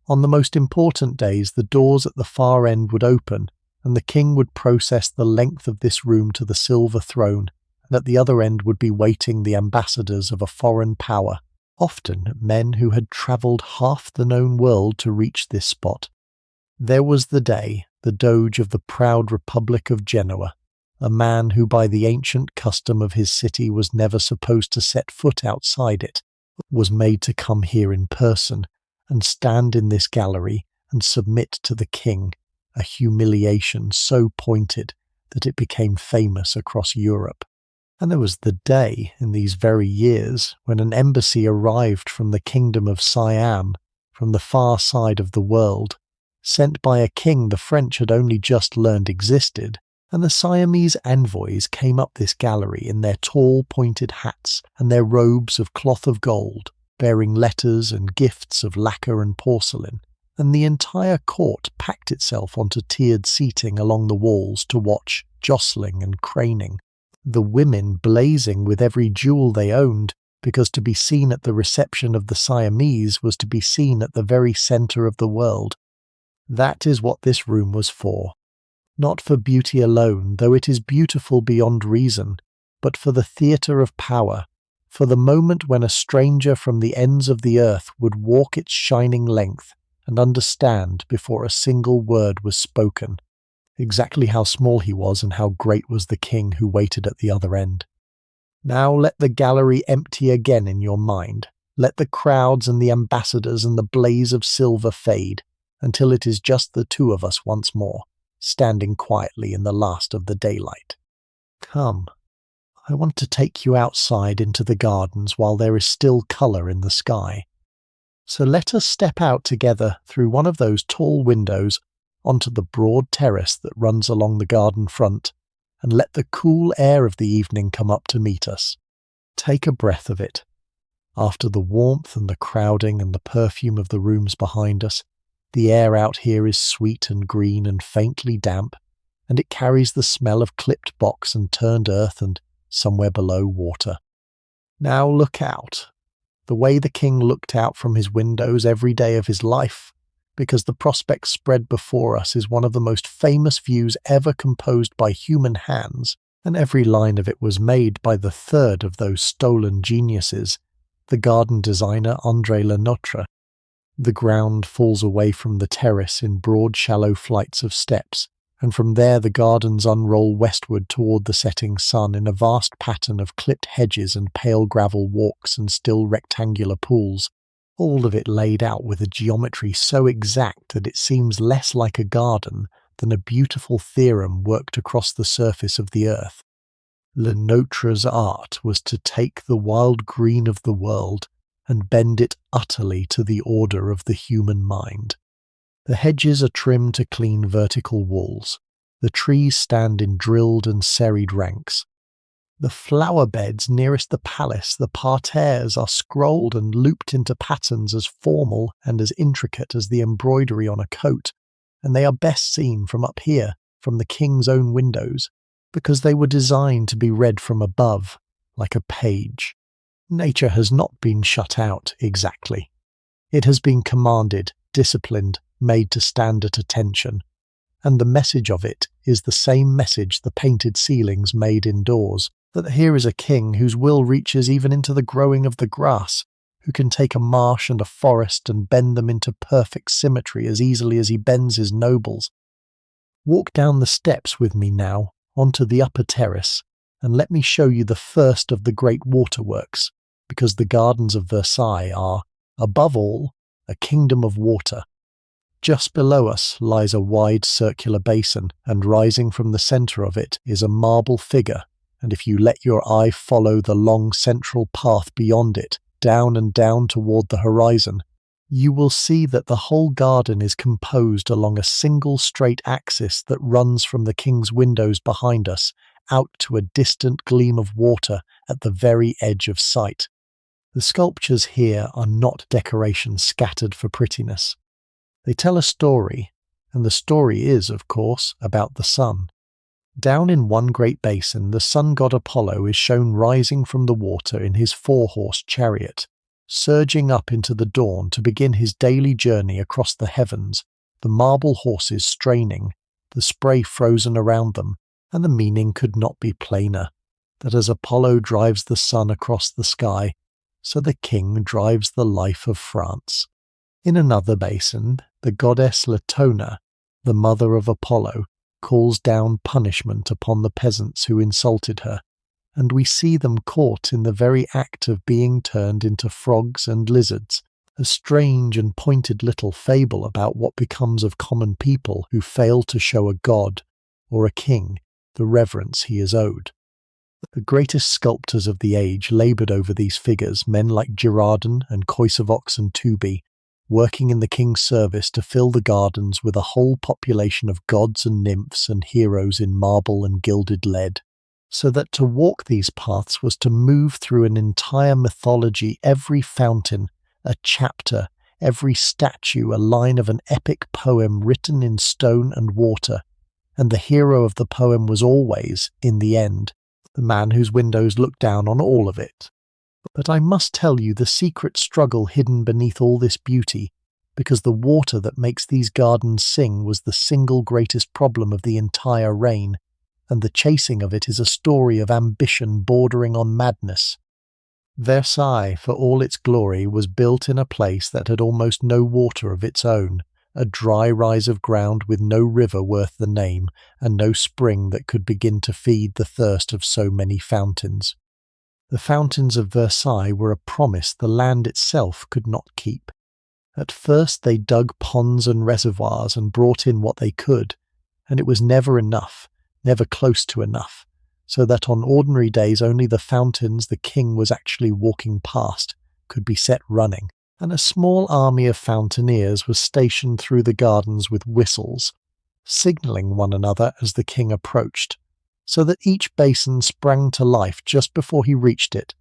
Speaker 1: On the most important days, the doors at the far end would open, and the king would process the length of this room to the silver throne, and at the other end would be waiting the ambassadors of a foreign power, often men who had travelled half the known world to reach this spot. There was the day, the Doge of the proud Republic of Genoa, a man who by the ancient custom of his city was never supposed to set foot outside it, was made to come here in person and stand in this gallery and submit to the king, a humiliation so pointed that it became famous across Europe. And there was the day, in these very years, when an embassy arrived from the kingdom of Siam, from the far side of the world, sent by a king the French had only just learned existed, and the Siamese envoys came up this gallery in their tall pointed hats and their robes of cloth of gold, bearing letters and gifts of lacquer and porcelain, and the entire court packed itself onto tiered seating along the walls to watch, jostling and craning, the women blazing with every jewel they owned, because to be seen at the reception of the Siamese was to be seen at the very centre of the world. That is what this room was for. Not for beauty alone, though it is beautiful beyond reason, but for the theatre of power, for the moment when a stranger from the ends of the earth would walk its shining length and understand before a single word was spoken, exactly how small he was and how great was the king who waited at the other end. Now let the gallery empty again in your mind. Let the crowds and the ambassadors and the blaze of silver fade, until it is just the two of us once more, standing quietly in the last of the daylight. Come, I want to take you outside into the gardens while there is still colour in the sky. So let us step out together through one of those tall windows onto the broad terrace that runs along the garden front, and let the cool air of the evening come up to meet us. Take a breath of it. After the warmth and the crowding and the perfume of the rooms behind us, the air out here is sweet and green and faintly damp, and it carries the smell of clipped box and turned earth and, somewhere below, water. Now look out. The way the king looked out from his windows every day of his life, because the prospect spread before us is one of the most famous views ever composed by human hands, and every line of it was made by the third of those stolen geniuses, the garden designer André Lenotre. The ground falls away from the terrace in broad shallow flights of steps, and from there the gardens unroll westward toward the setting sun in a vast pattern of clipped hedges and pale gravel walks and still rectangular pools, all of it laid out with a geometry so exact that it seems less like a garden than a beautiful theorem worked across the surface of the earth. Lenoitre's art was to take the wild green of the world and bend it utterly to the order of the human mind. The hedges are trimmed to clean vertical walls. The trees stand in drilled and serried ranks. The flower beds nearest the palace, the parterres, are scrolled and looped into patterns as formal and as intricate as the embroidery on a coat, and they are best seen from up here, from the king's own windows, because they were designed to be read from above, like a page. Nature has not been shut out exactly. It has been commanded, disciplined, made to stand at attention, and the message of it is the same message the painted ceilings made indoors, that here is a king whose will reaches even into the growing of the grass, who can take a marsh and a forest and bend them into perfect symmetry as easily as he bends his nobles. Walk down the steps with me now, onto the upper terrace, and let me show you the first of the great waterworks, because the gardens of Versailles are, above all, a kingdom of water. Just below us lies a wide circular basin, and rising from the centre of it is a marble figure, and if you let your eye follow the long central path beyond it, down and down toward the horizon, you will see that the whole garden is composed along a single straight axis that runs from the king's windows behind us out to a distant gleam of water at the very edge of sight. The sculptures here are not decorations scattered for prettiness. They tell a story, and the story is, of course, about the sun. Down in one great basin, the sun god Apollo is shown rising from the water in his 4-horse chariot, surging up into the dawn to begin his daily journey across the heavens, the marble horses straining, the spray frozen around them, and the meaning could not be plainer, that as Apollo drives the sun across the sky, so the king drives the life of France. In another basin, the goddess Latona, the mother of Apollo, calls down punishment upon the peasants who insulted her, and we see them caught in the very act of being turned into frogs and lizards, a strange and pointed little fable about what becomes of common people who fail to show a god or a king the reverence he is owed. The greatest sculptors of the age laboured over these figures, men like Girardin and Coysevox and Touby, working in the king's service to fill the gardens with a whole population of gods and nymphs and heroes in marble and gilded lead, so that to walk these paths was to move through an entire mythology, every fountain a chapter, every statue a line of an epic poem written in stone and water, and the hero of the poem was always, in the end, the man whose windows looked down on all of it. But I must tell you the secret struggle hidden beneath all this beauty, because the water that makes these gardens sing was the single greatest problem of the entire reign, and the chasing of it is a story of ambition bordering on madness. Versailles, for all its glory, was built in a place that had almost no water of its own, a dry rise of ground with no river worth the name, and no spring that could begin to feed the thirst of so many fountains. The fountains of Versailles were a promise the land itself could not keep. At first they dug ponds and reservoirs and brought in what they could, and it was never enough, never close to enough, so that on ordinary days only the fountains the king was actually walking past could be set running, and a small army of fountaineers was stationed through the gardens with whistles, signalling one another as the king approached, so that each basin sprang to life just before he reached it,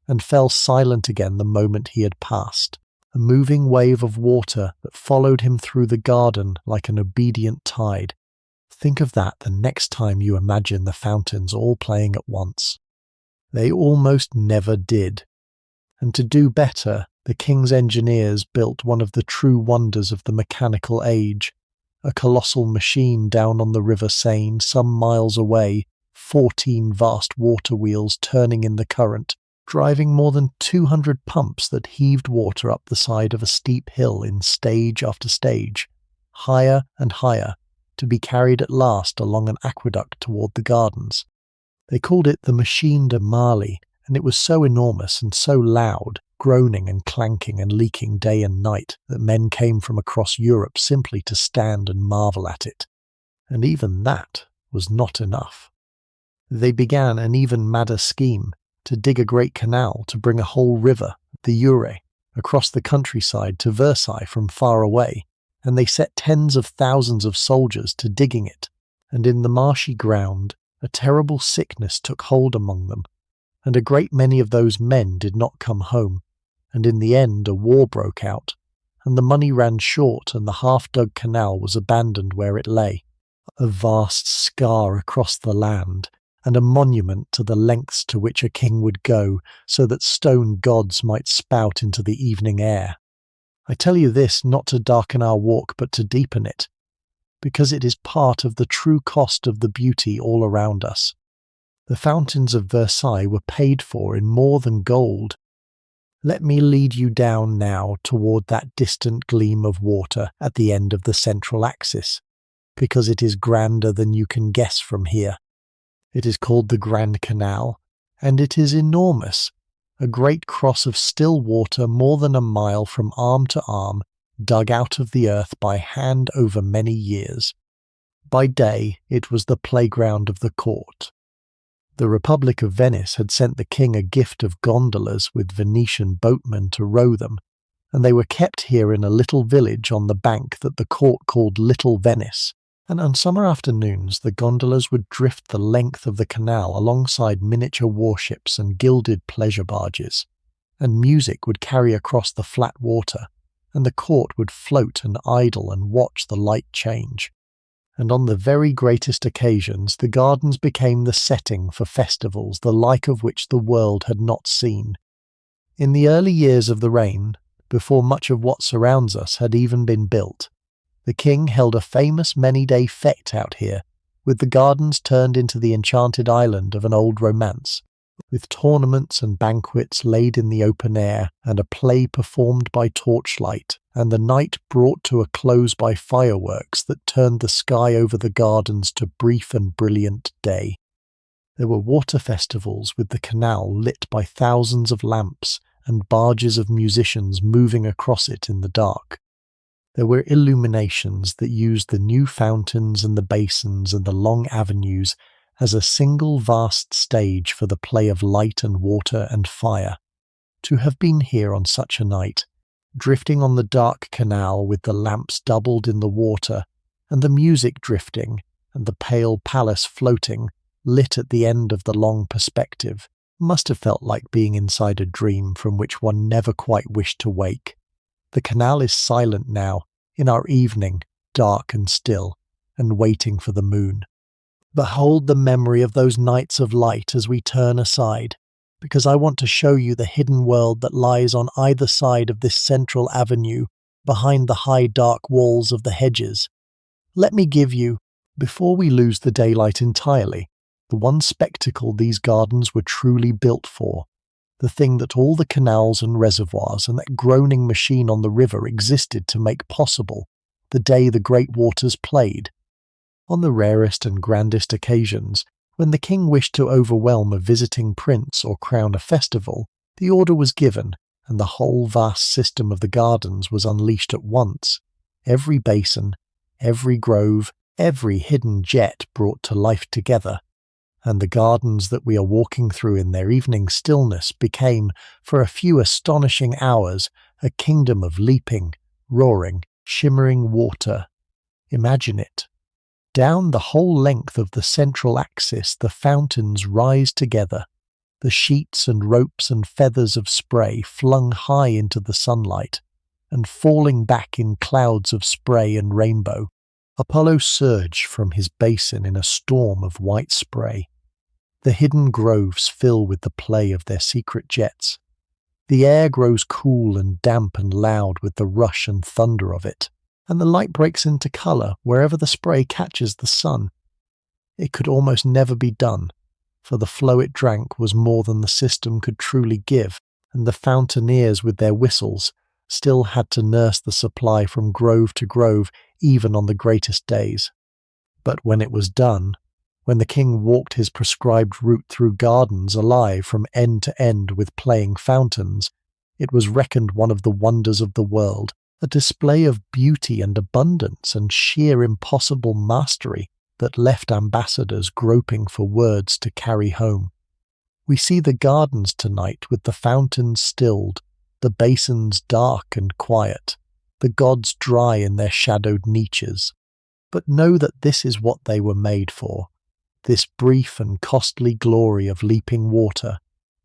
Speaker 1: and fell silent again the moment he had passed, a moving wave of water that followed him through the garden like an obedient tide. Think of that the next time you imagine the fountains all playing at once. They almost never did. And to do better, the king's engineers built one of the true wonders of the mechanical age, a colossal machine down on the River Seine, some miles away, 14 vast water wheels turning in the current, driving more than 200 pumps that heaved water up the side of a steep hill in stage after stage, higher and higher, to be carried at last along an aqueduct toward the gardens. They called it the Machine de Marly, and it was so enormous and so loud, groaning and clanking and leaking day and night, that men came from across Europe simply to stand and marvel at it. And even that was not enough. They began an even madder scheme, to dig a great canal to bring a whole river, the Eure, across the countryside to Versailles from far away, and they set tens of thousands of soldiers to digging it, and in the marshy ground a terrible sickness took hold among them, and a great many of those men did not come home, and in the end a war broke out, and the money ran short and the half-dug canal was abandoned where it lay, a vast scar across the land, and a monument to the lengths to which a king would go so that stone gods might spout into the evening air. I tell you this not to darken our walk but to deepen it, because it is part of the true cost of the beauty all around us. The fountains of Versailles were paid for in more than gold. Let me lead you down now toward that distant gleam of water at the end of the central axis, because it is grander than you can guess from here. It is called the Grand Canal, and it is enormous, a great cross of still water more than a mile from arm to arm, dug out of the earth by hand over many years. By day it was the playground of the court. The Republic of Venice had sent the king a gift of gondolas with Venetian boatmen to row them, and they were kept here in a little village on the bank that the court called Little Venice. And on summer afternoons the gondolas would drift the length of the canal alongside miniature warships and gilded pleasure barges, and music would carry across the flat water, and the court would float and idle and watch the light change. And on the very greatest occasions the gardens became the setting for festivals the like of which the world had not seen. In the early years of the reign, before much of what surrounds us had even been built, the king held a famous many-day fête out here, with the gardens turned into the enchanted island of an old romance, with tournaments and banquets laid in the open air, and a play performed by torchlight, and the night brought to a close by fireworks that turned the sky over the gardens to brief and brilliant day. There were water festivals with the canal lit by thousands of lamps, and barges of musicians moving across it in the dark. There were illuminations that used the new fountains and the basins and the long avenues as a single vast stage for the play of light and water and fire. To have been here on such a night, drifting on the dark canal with the lamps doubled in the water, and the music drifting, and the pale palace floating, lit at the end of the long perspective, must have felt like being inside a dream from which one never quite wished to wake. The canal is silent now, in our evening, dark and still, and waiting for the moon. Behold the memory of those nights of light as we turn aside, because I want to show you the hidden world that lies on either side of this central avenue, behind the high dark walls of the hedges. Let me give you, before we lose the daylight entirely, the one spectacle these gardens were truly built for, the thing that all the canals and reservoirs and that groaning machine on the river existed to make possible, the day the great waters played. On the rarest and grandest occasions, when the king wished to overwhelm a visiting prince or crown a festival, the order was given, and the whole vast system of the gardens was unleashed at once, every basin, every grove, every hidden jet brought to life together, and the gardens that we are walking through in their evening stillness became, for a few astonishing hours, a kingdom of leaping, roaring, shimmering water. Imagine it. Down the whole length of the central axis the fountains rise together, the sheets and ropes and feathers of spray flung high into the sunlight, and falling back in clouds of spray and rainbow. Apollo surged from his basin in a storm of white spray. The hidden groves fill with the play of their secret jets. The air grows cool and damp and loud with the rush and thunder of it, and the light breaks into colour wherever the spray catches the sun. It could almost never be done, for the flow it drank was more than the system could truly give, and the fountaineers with their whistles still had to nurse the supply from grove to grove even on the greatest days. But when it was done, when the king walked his prescribed route through gardens alive from end to end with playing fountains, it was reckoned one of the wonders of the world, a display of beauty and abundance and sheer impossible mastery that left ambassadors groping for words to carry home. We see the gardens tonight with the fountains stilled, the basins dark and quiet, the gods dry in their shadowed niches. But know that this is what they were made for, this brief and costly glory of leaping water,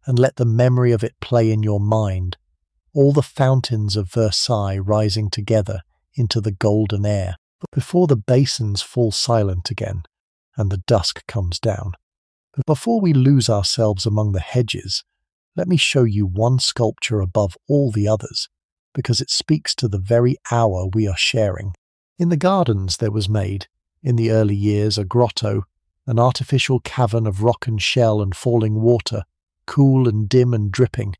Speaker 1: and let the memory of it play in your mind, all the fountains of Versailles rising together into the golden air, before the basins fall silent again, and the dusk comes down. But before we lose ourselves among the hedges, let me show you one sculpture above all the others, because it speaks to the very hour we are sharing. In the gardens there was made, in the early years, a grotto, an artificial cavern of rock and shell and falling water, cool and dim and dripping,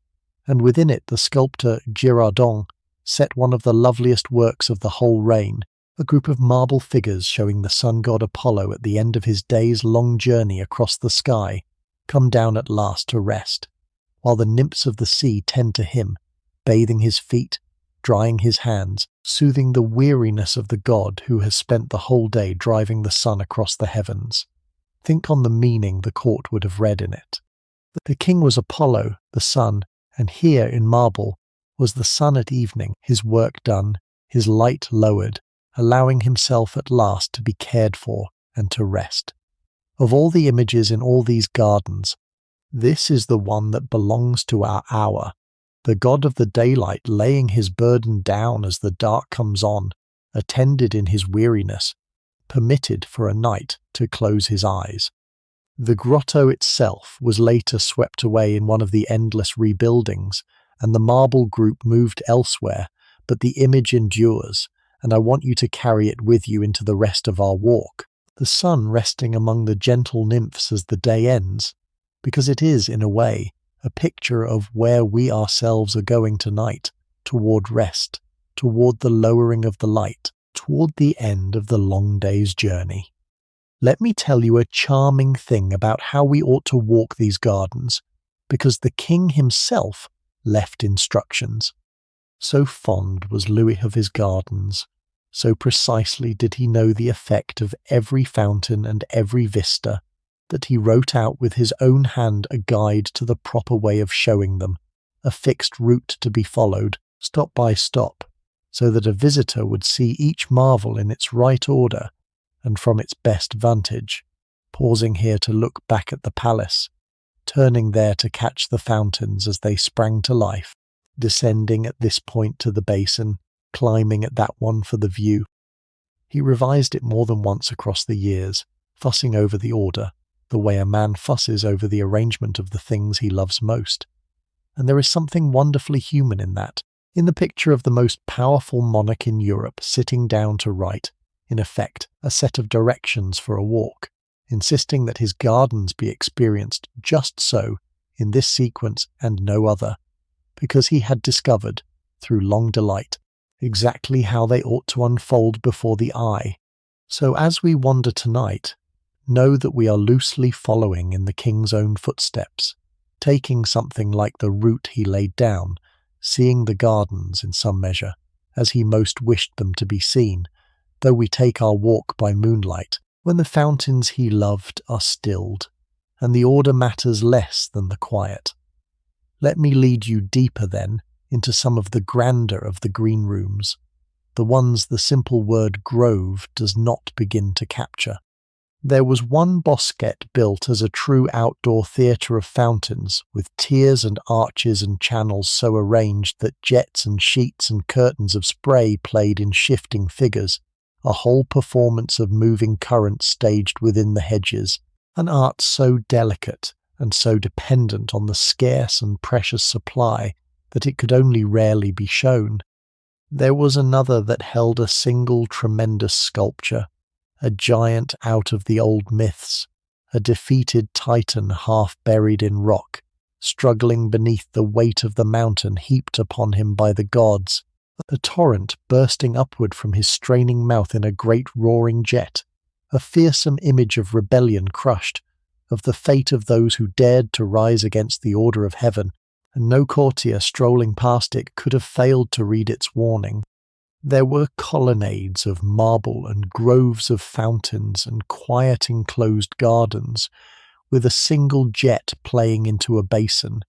Speaker 1: and within it the sculptor Girardon set one of the loveliest works of the whole reign, a group of marble figures showing the sun god Apollo at the end of his day's long journey across the sky, come down at last to rest, while the nymphs of the sea tend to him, bathing his feet, drying his hands, soothing the weariness of the god who has spent the whole day driving the sun across the heavens. Think on the meaning the court would have read in it. The king was Apollo, the sun, and here in marble was the sun at evening, his work done, his light lowered, allowing himself at last to be cared for and to rest. Of all the images in all these gardens, this is the one that belongs to our hour, the god of the daylight laying his burden down as the dark comes on, attended in his weariness, permitted for a night to close his eyes. The grotto itself was later swept away in one of the endless rebuildings, and the marble group moved elsewhere, but the image endures, and I want you to carry it with you into the rest of our walk, the sun resting among the gentle nymphs as the day ends, because it is, in a way, a picture of where we ourselves are going tonight, toward rest, toward the lowering of the light, toward the end of the long day's journey. Let me tell you a charming thing about how we ought to walk these gardens, because the king himself left instructions. So fond was Louis of his gardens, so precisely did he know the effect of every fountain and every vista, that he wrote out with his own hand a guide to the proper way of showing them, a fixed route to be followed, stop by stop, so that a visitor would see each marvel in its right order and from its best vantage, pausing here to look back at the palace, turning there to catch the fountains as they sprang to life, descending at this point to the basin, climbing at that one for the view. He revised it more than once across the years, fussing over the order, the way a man fusses over the arrangement of the things he loves most. And there is something wonderfully human in that, in the picture of the most powerful monarch in Europe sitting down to write, in effect, a set of directions for a walk, insisting that his gardens be experienced just so, in this sequence and no other, because he had discovered, through long delight, exactly how they ought to unfold before the eye. So as we wander tonight, know that we are loosely following in the king's own footsteps, taking something like the route he laid down, seeing the gardens in some measure, as he most wished them to be seen, though we take our walk by moonlight, when the fountains he loved are stilled, and the order matters less than the quiet. Let me lead you deeper then into some of the grandeur of the green rooms, the ones the simple word grove does not begin to capture. There was one bosquet built as a true outdoor theatre of fountains, with tiers and arches and channels so arranged that jets and sheets and curtains of spray played in shifting figures, a whole performance of moving currents staged within the hedges, an art so delicate and so dependent on the scarce and precious supply that it could only rarely be shown. There was another that held a single tremendous sculpture, a giant out of the old myths, a defeated titan half buried in rock, struggling beneath the weight of the mountain heaped upon him by the gods, a torrent bursting upward from his straining mouth in a great roaring jet, a fearsome image of rebellion crushed, of the fate of those who dared to rise against the order of heaven, and no courtier strolling past it could have failed to read its warning. There were colonnades of marble and groves of fountains and quiet enclosed gardens, with a single jet playing into a basin.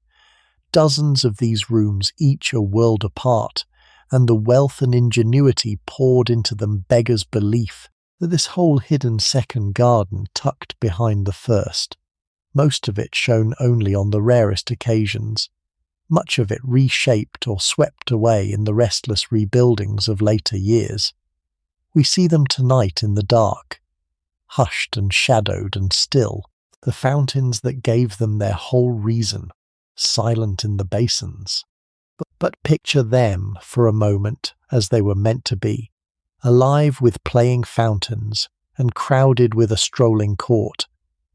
Speaker 1: Dozens of these rooms, each a world apart, and the wealth and ingenuity poured into them beggars belief that this whole hidden second garden tucked behind the first, most of it shown only on the rarest occasions, much of it reshaped or swept away in the restless rebuildings of later years. We see them tonight in the dark, hushed and shadowed and still, the fountains that gave them their whole reason, silent in the basins. But picture them for a moment as they were meant to be, alive with playing fountains and crowded with a strolling court,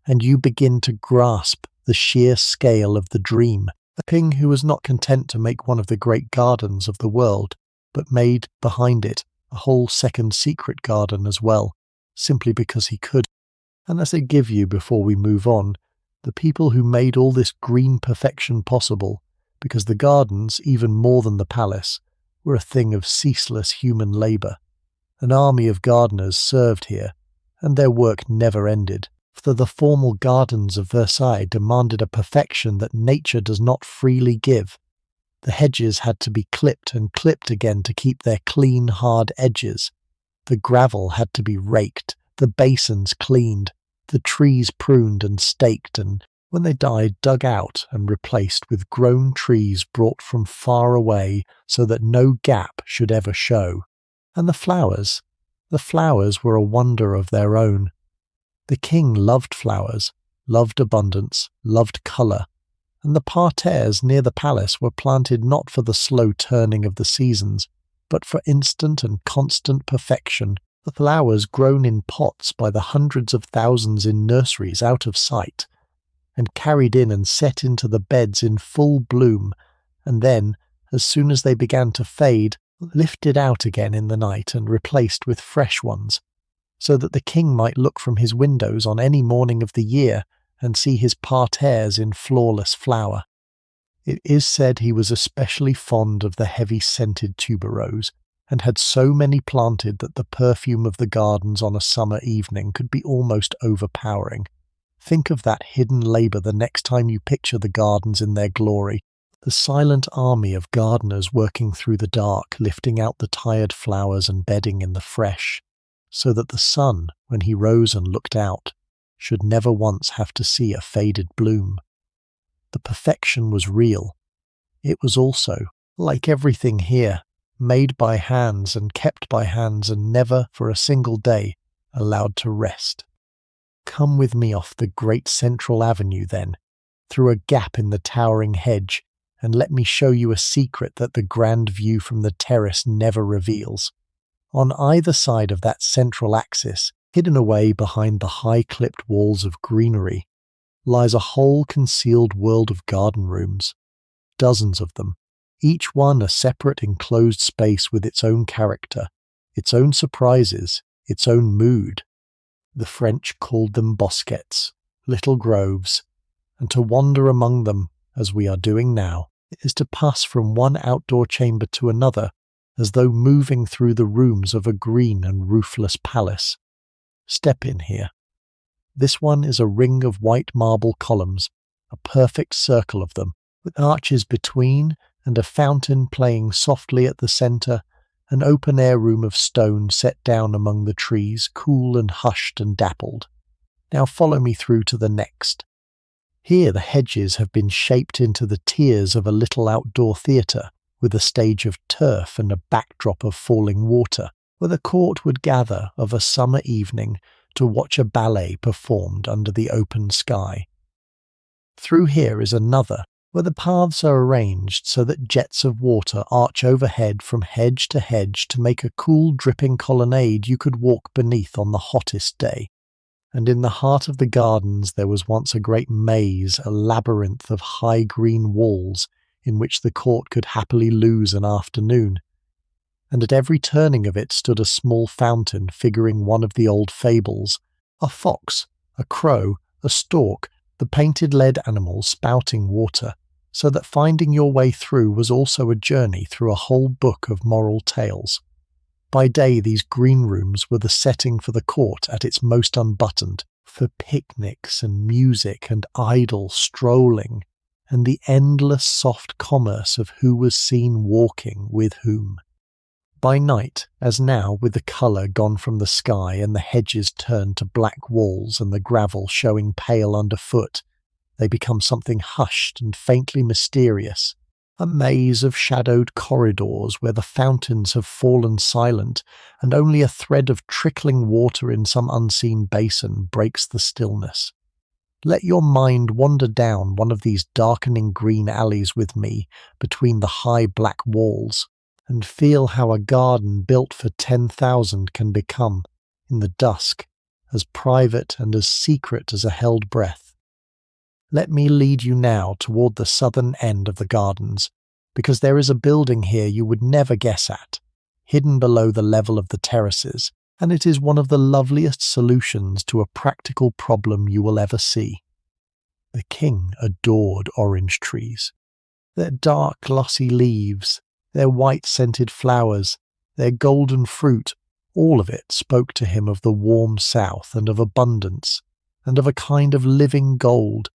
Speaker 1: and you begin to grasp the sheer scale of the dream. A king who was not content to make one of the great gardens of the world, but made, behind it, a whole second secret garden as well, simply because he could. And as I give you before we move on, the people who made all this green perfection possible, because the gardens, even more than the palace, were a thing of ceaseless human labour. An army of gardeners served here, and their work never ended, for the formal gardens of Versailles demanded a perfection that nature does not freely give. The hedges had to be clipped and clipped again to keep their clean, hard edges. The gravel had to be raked, the basins cleaned, the trees pruned and staked, and when they died, dug out and replaced with grown trees brought from far away so that no gap should ever show. And the flowers were a wonder of their own. The king loved flowers, loved abundance, loved colour, and the parterres near the palace were planted not for the slow turning of the seasons, but for instant and constant perfection. The flowers grown in pots by the hundreds of thousands in nurseries out of sight, and carried in and set into the beds in full bloom, and then, as soon as they began to fade, lifted out again in the night and replaced with fresh ones, so that the king might look from his windows on any morning of the year and see his parterres in flawless flower. It is said he was especially fond of the heavy scented tuberose, and had so many planted that the perfume of the gardens on a summer evening could be almost overpowering. Think of that hidden labour the next time you picture the gardens in their glory, the silent army of gardeners working through the dark, lifting out the tired flowers and bedding in the fresh, so that the sun, when he rose and looked out, should never once have to see a faded bloom. The perfection was real. It was also, like everything here, made by hands and kept by hands and never, for a single day, allowed to rest. Come with me off the great central avenue then, through a gap in the towering hedge, and let me show you a secret that the grand view from the terrace never reveals. On either side of that central axis, hidden away behind the high-clipped walls of greenery, lies a whole concealed world of garden rooms, dozens of them, each one a separate enclosed space with its own character, its own surprises, its own mood. The French called them bosquets, little groves, and to wander among them, as we are doing now, is to pass from one outdoor chamber to another, as though moving through the rooms of a green and roofless palace. Step in here. This one is a ring of white marble columns, a perfect circle of them, with arches between and a fountain playing softly at the centre, an open-air room of stone set down among the trees, cool and hushed and dappled. Now follow me through to the next. Here the hedges have been shaped into the tiers of a little outdoor theatre, with a stage of turf and a backdrop of falling water, where the court would gather of a summer evening to watch a ballet performed under the open sky. Through here is another, where the paths are arranged so that jets of water arch overhead from hedge to hedge to make a cool dripping colonnade you could walk beneath on the hottest day. And in the heart of the gardens there was once a great maze, a labyrinth of high green walls in which the court could happily lose an afternoon. And at every turning of it stood a small fountain figuring one of the old fables, A fox, a crow, a stork, the painted lead animals spouting water, so that finding your way through was also a journey through a whole book of moral tales. By day, these green rooms were the setting for the court at its most unbuttoned, for picnics and music and idle strolling, and the endless soft commerce of who was seen walking with whom. By night, as now, with the colour gone from the sky and the hedges turned to black walls and the gravel showing pale underfoot, they become something hushed and faintly mysterious, a maze of shadowed corridors where the fountains have fallen silent and only a thread of trickling water in some unseen basin breaks the stillness. Let your mind wander down one of these darkening green alleys with me between the high black walls, and feel how a garden built for 10,000 can become, in the dusk, as private and as secret as a held breath. Let me lead you now toward the southern end of the gardens, because there is a building here you would never guess at, hidden below the level of the terraces, and it is one of the loveliest solutions to a practical problem you will ever see. The king adored orange trees. Their dark glossy leaves, their white-scented flowers, their golden fruit, all of it spoke to him of the warm south and of abundance, and of a kind of living gold,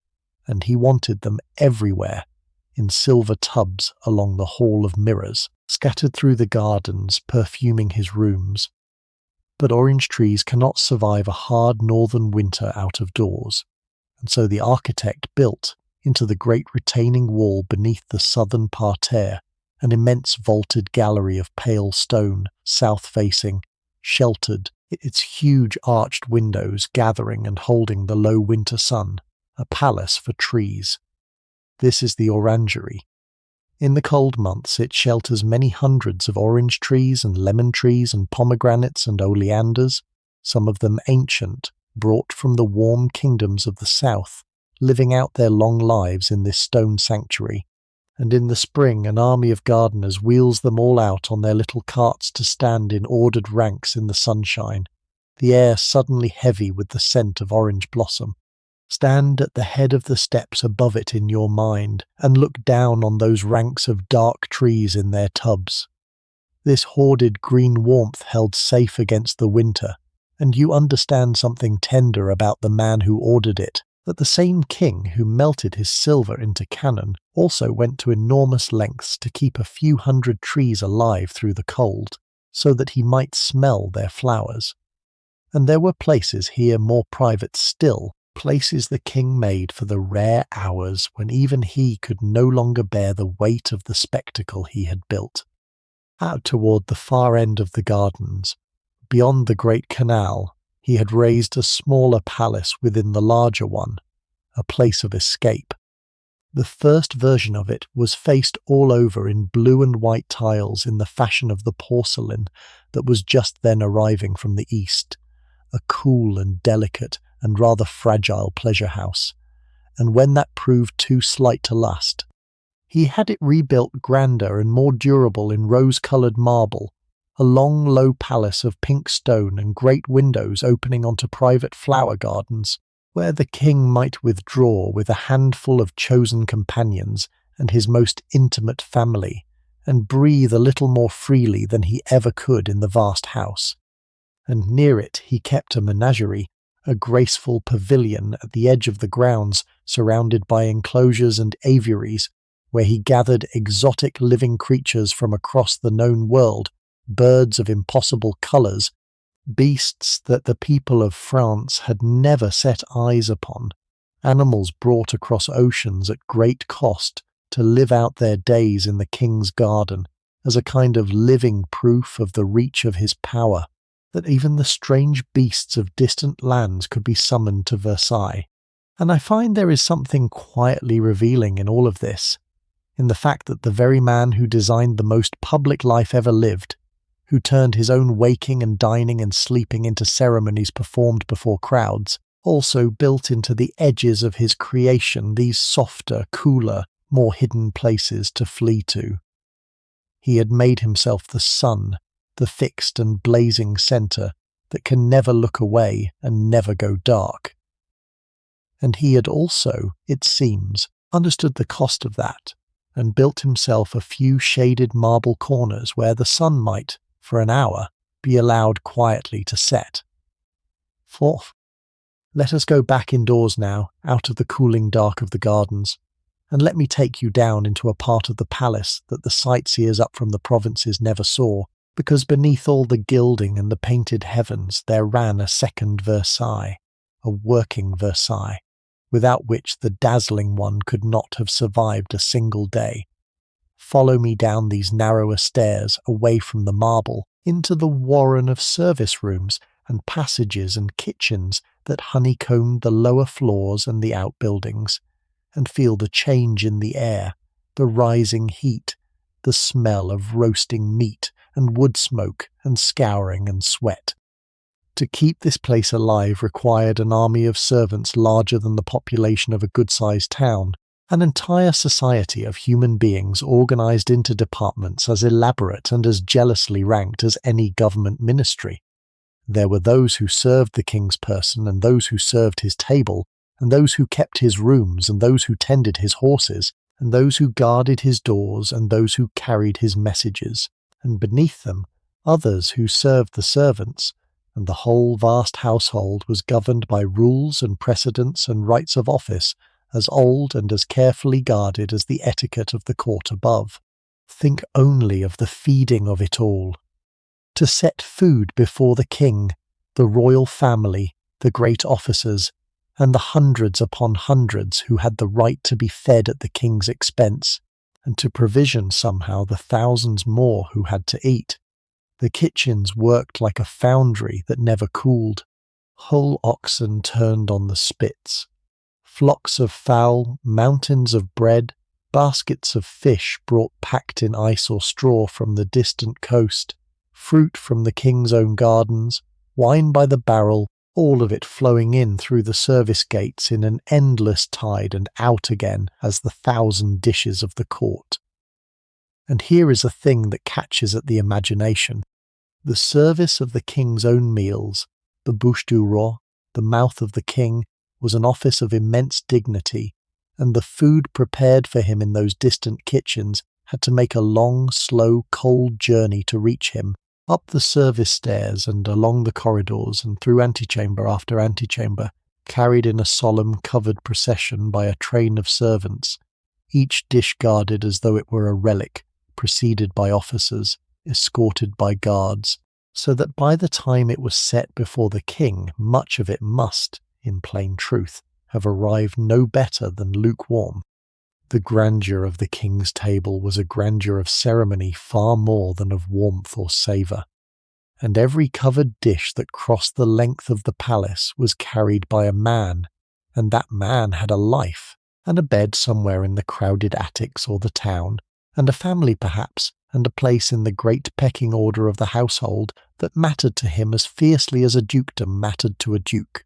Speaker 1: and he wanted them everywhere, in silver tubs along the hall of mirrors, scattered through the gardens, perfuming his rooms. But orange trees cannot survive a hard northern winter out of doors, and so the architect built, into the great retaining wall beneath the southern parterre, an immense vaulted gallery of pale stone, south-facing, sheltered, its huge arched windows gathering and holding the low winter sun, a palace for trees. This is the orangery. In the cold months it shelters many hundreds of orange trees and lemon trees and pomegranates and oleanders, some of them ancient, brought from the warm kingdoms of the south, living out their long lives in this stone sanctuary. And in the spring an army of gardeners wheels them all out on their little carts to stand in ordered ranks in the sunshine, the air suddenly heavy with the scent of orange blossom. Stand at the head of the steps above it in your mind, and look down on those ranks of dark trees in their tubs. This hoarded green warmth held safe against the winter, and you understand something tender about the man who ordered it, that the same king who melted his silver into cannon also went to enormous lengths to keep a few hundred trees alive through the cold, so that he might smell their flowers. And there were places here more private still, places the king made for the rare hours when even he could no longer bear the weight of the spectacle he had built. Out toward the far end of the gardens, beyond the great canal, he had raised a smaller palace within the larger one, a place of escape. The first version of it was faced all over in blue and white tiles in the fashion of the porcelain that was just then arriving from the east, a cool and delicate and rather fragile pleasure house, and when that proved too slight to last, he had it rebuilt grander and more durable in rose-coloured marble, a long low palace of pink stone and great windows opening onto private flower gardens, where the king might withdraw with a handful of chosen companions and his most intimate family, and breathe a little more freely than he ever could in the vast house. And near it he kept a menagerie, a graceful pavilion at the edge of the grounds, surrounded by enclosures and aviaries, where he gathered exotic living creatures from across the known world, birds of impossible colours, beasts that the people of France had never set eyes upon, animals brought across oceans at great cost to live out their days in the king's garden, as a kind of living proof of the reach of his power, that even the strange beasts of distant lands could be summoned to Versailles. And I find there is something quietly revealing in all of this, in the fact that the very man who designed the most public life ever lived, who turned his own waking and dining and sleeping into ceremonies performed before crowds, also built into the edges of his creation these softer, cooler, more hidden places to flee to. He had made himself the sun, the fixed and blazing centre, that can never look away and never go dark. And he had also, it seems, understood the cost of that, and built himself a few shaded marble corners where the sun might, for an hour, be allowed quietly to set. Fourth, let us go back indoors now, out of the cooling dark of the gardens, and let me take you down into a part of the palace that the sightseers up from the provinces never saw, because beneath all the gilding and the painted heavens there ran a second Versailles, a working Versailles, without which the dazzling one could not have survived a single day. Follow me down these narrower stairs away from the marble into the warren of service rooms and passages and kitchens that honeycombed the lower floors and the outbuildings, and feel the change in the air, the rising heat, the smell of roasting meat and wood smoke and scouring and sweat. To keep this place alive required an army of servants larger than the population of a good-sized town, an entire society of human beings organized into departments as elaborate and as jealously ranked as any government ministry. There were those who served the king's person and those who served his table, and those who kept his rooms and those who tended his horses, and those who guarded his doors and those who carried his messages, and beneath them others who served the servants, and the whole vast household was governed by rules and precedents and rights of office as old and as carefully guarded as the etiquette of the court above. Think only of the feeding of it all. To set food before the king, the royal family, the great officers, and the hundreds upon hundreds who had the right to be fed at the king's expense, and to provision somehow the thousands more who had to eat. The kitchens worked like a foundry that never cooled. Whole oxen turned on the spits. Flocks of fowl, mountains of bread, baskets of fish brought packed in ice or straw from the distant coast, fruit from the king's own gardens, wine by the barrel, all of it flowing in through the service gates in an endless tide and out again as the thousand dishes of the court. And here is a thing that catches at the imagination. The service of the king's own meals, the bouche du roi, the mouth of the king, was an office of immense dignity, and the food prepared for him in those distant kitchens had to make a long, slow, cold journey to reach him, up the service stairs and along the corridors and through antechamber after antechamber, carried in a solemn covered procession by a train of servants, each dish guarded as though it were a relic, preceded by officers, escorted by guards, so that by the time it was set before the king, much of it must, in plain truth, have arrived no better than lukewarm. The grandeur of the king's table was a grandeur of ceremony far more than of warmth or savour, and every covered dish that crossed the length of the palace was carried by a man, and that man had a life, and a bed somewhere in the crowded attics or the town, and a family perhaps, and a place in the great pecking order of the household that mattered to him as fiercely as a dukedom mattered to a duke.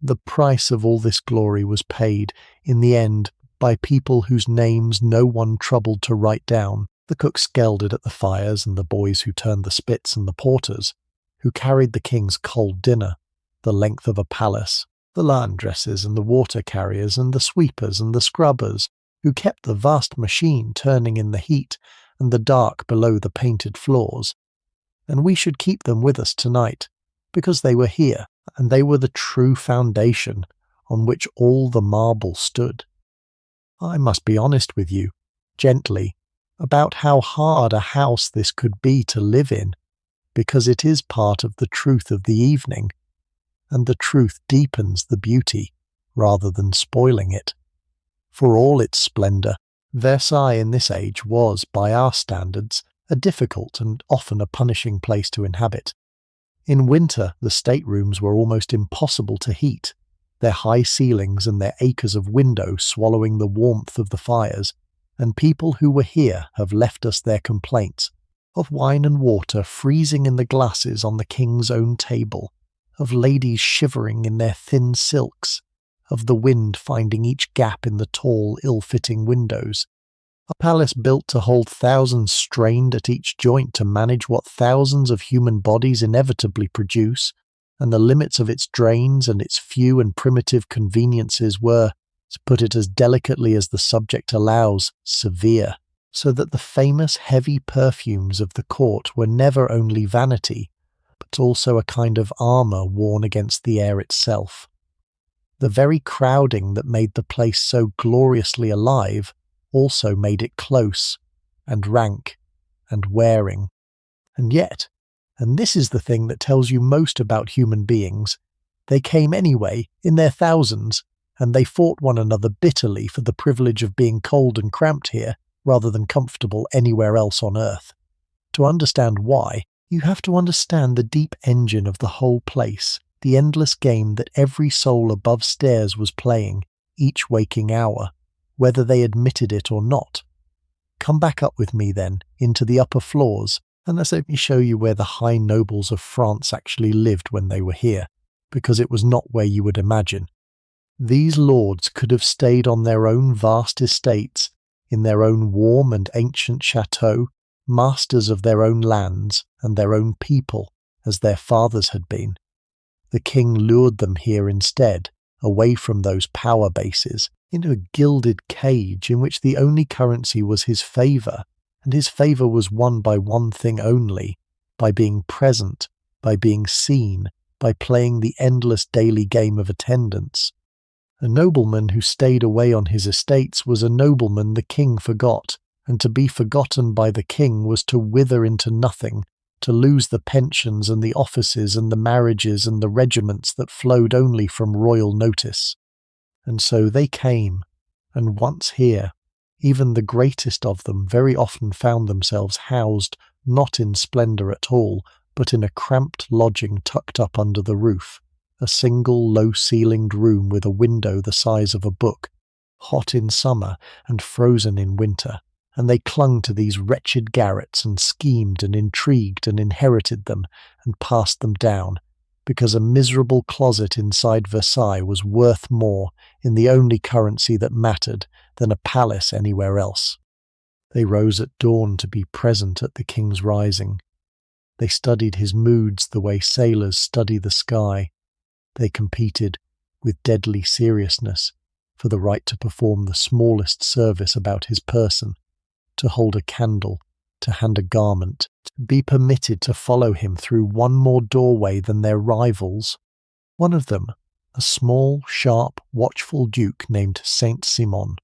Speaker 1: The price of all this glory was paid, in the end, by people whose names no one troubled to write down, the cooks gelded at the fires and the boys who turned the spits and the porters, who carried the king's cold dinner, the length of a palace, the laundresses and the water carriers and the sweepers and the scrubbers, who kept the vast machine turning in the heat and the dark below the painted floors. And we should keep them with us tonight, because they were here, and they were the true foundation on which all the marble stood. I must be honest with you, gently, about how hard a house this could be to live in, because it is part of the truth of the evening, and the truth deepens the beauty, rather than spoiling it. For all its splendour, Versailles in this age was, by our standards, a difficult and often a punishing place to inhabit. In winter, the staterooms were almost impossible to heat, their high ceilings and their acres of window swallowing the warmth of the fires, and people who were here have left us their complaints, of wine and water freezing in the glasses on the king's own table, of ladies shivering in their thin silks, of the wind finding each gap in the tall, ill-fitting windows. A palace built to hold thousands strained at each joint to manage what thousands of human bodies inevitably produce, and the limits of its drains and its few and primitive conveniences were, to put it as delicately as the subject allows, severe, so that the famous heavy perfumes of the court were never only vanity, but also a kind of armour worn against the air itself. The very crowding that made the place so gloriously alive also made it close, and rank, and wearing. And yet, and this is the thing that tells you most about human beings, they came anyway, in their thousands, and they fought one another bitterly for the privilege of being cold and cramped here, rather than comfortable anywhere else on earth. To understand why, you have to understand the deep engine of the whole place, the endless game that every soul above stairs was playing, each waking hour, whether they admitted it or not. Come back up with me, then, into the upper floors, and let me show you where the high nobles of France actually lived when they were here, because it was not where you would imagine. These lords could have stayed on their own vast estates, in their own warm and ancient chateaux, masters of their own lands and their own people, as their fathers had been. The king lured them here instead, away from those power bases, into a gilded cage in which the only currency was his favour, and his favour was won by one thing only, by being present, by being seen, by playing the endless daily game of attendance. A nobleman who stayed away on his estates was a nobleman the king forgot, and to be forgotten by the king was to wither into nothing, to lose the pensions and the offices and the marriages and the regiments that flowed only from royal notice. And so they came, and once here, even the greatest of them very often found themselves housed not in splendour at all, but in a cramped lodging tucked up under the roof, a single low-ceilinged room with a window the size of a book, hot in summer and frozen in winter, and they clung to these wretched garrets and schemed and intrigued and inherited them and passed them down, because a miserable closet inside Versailles was worth more in the only currency that mattered than a palace anywhere else. They rose at dawn to be present at the king's rising. They studied his moods the way sailors study the sky. They competed, with deadly seriousness, for the right to perform the smallest service about his person, to hold a candle, to hand a garment, to be permitted to follow him through one more doorway than their rivals. One of them, a small, sharp, watchful duke named Saint-Simon,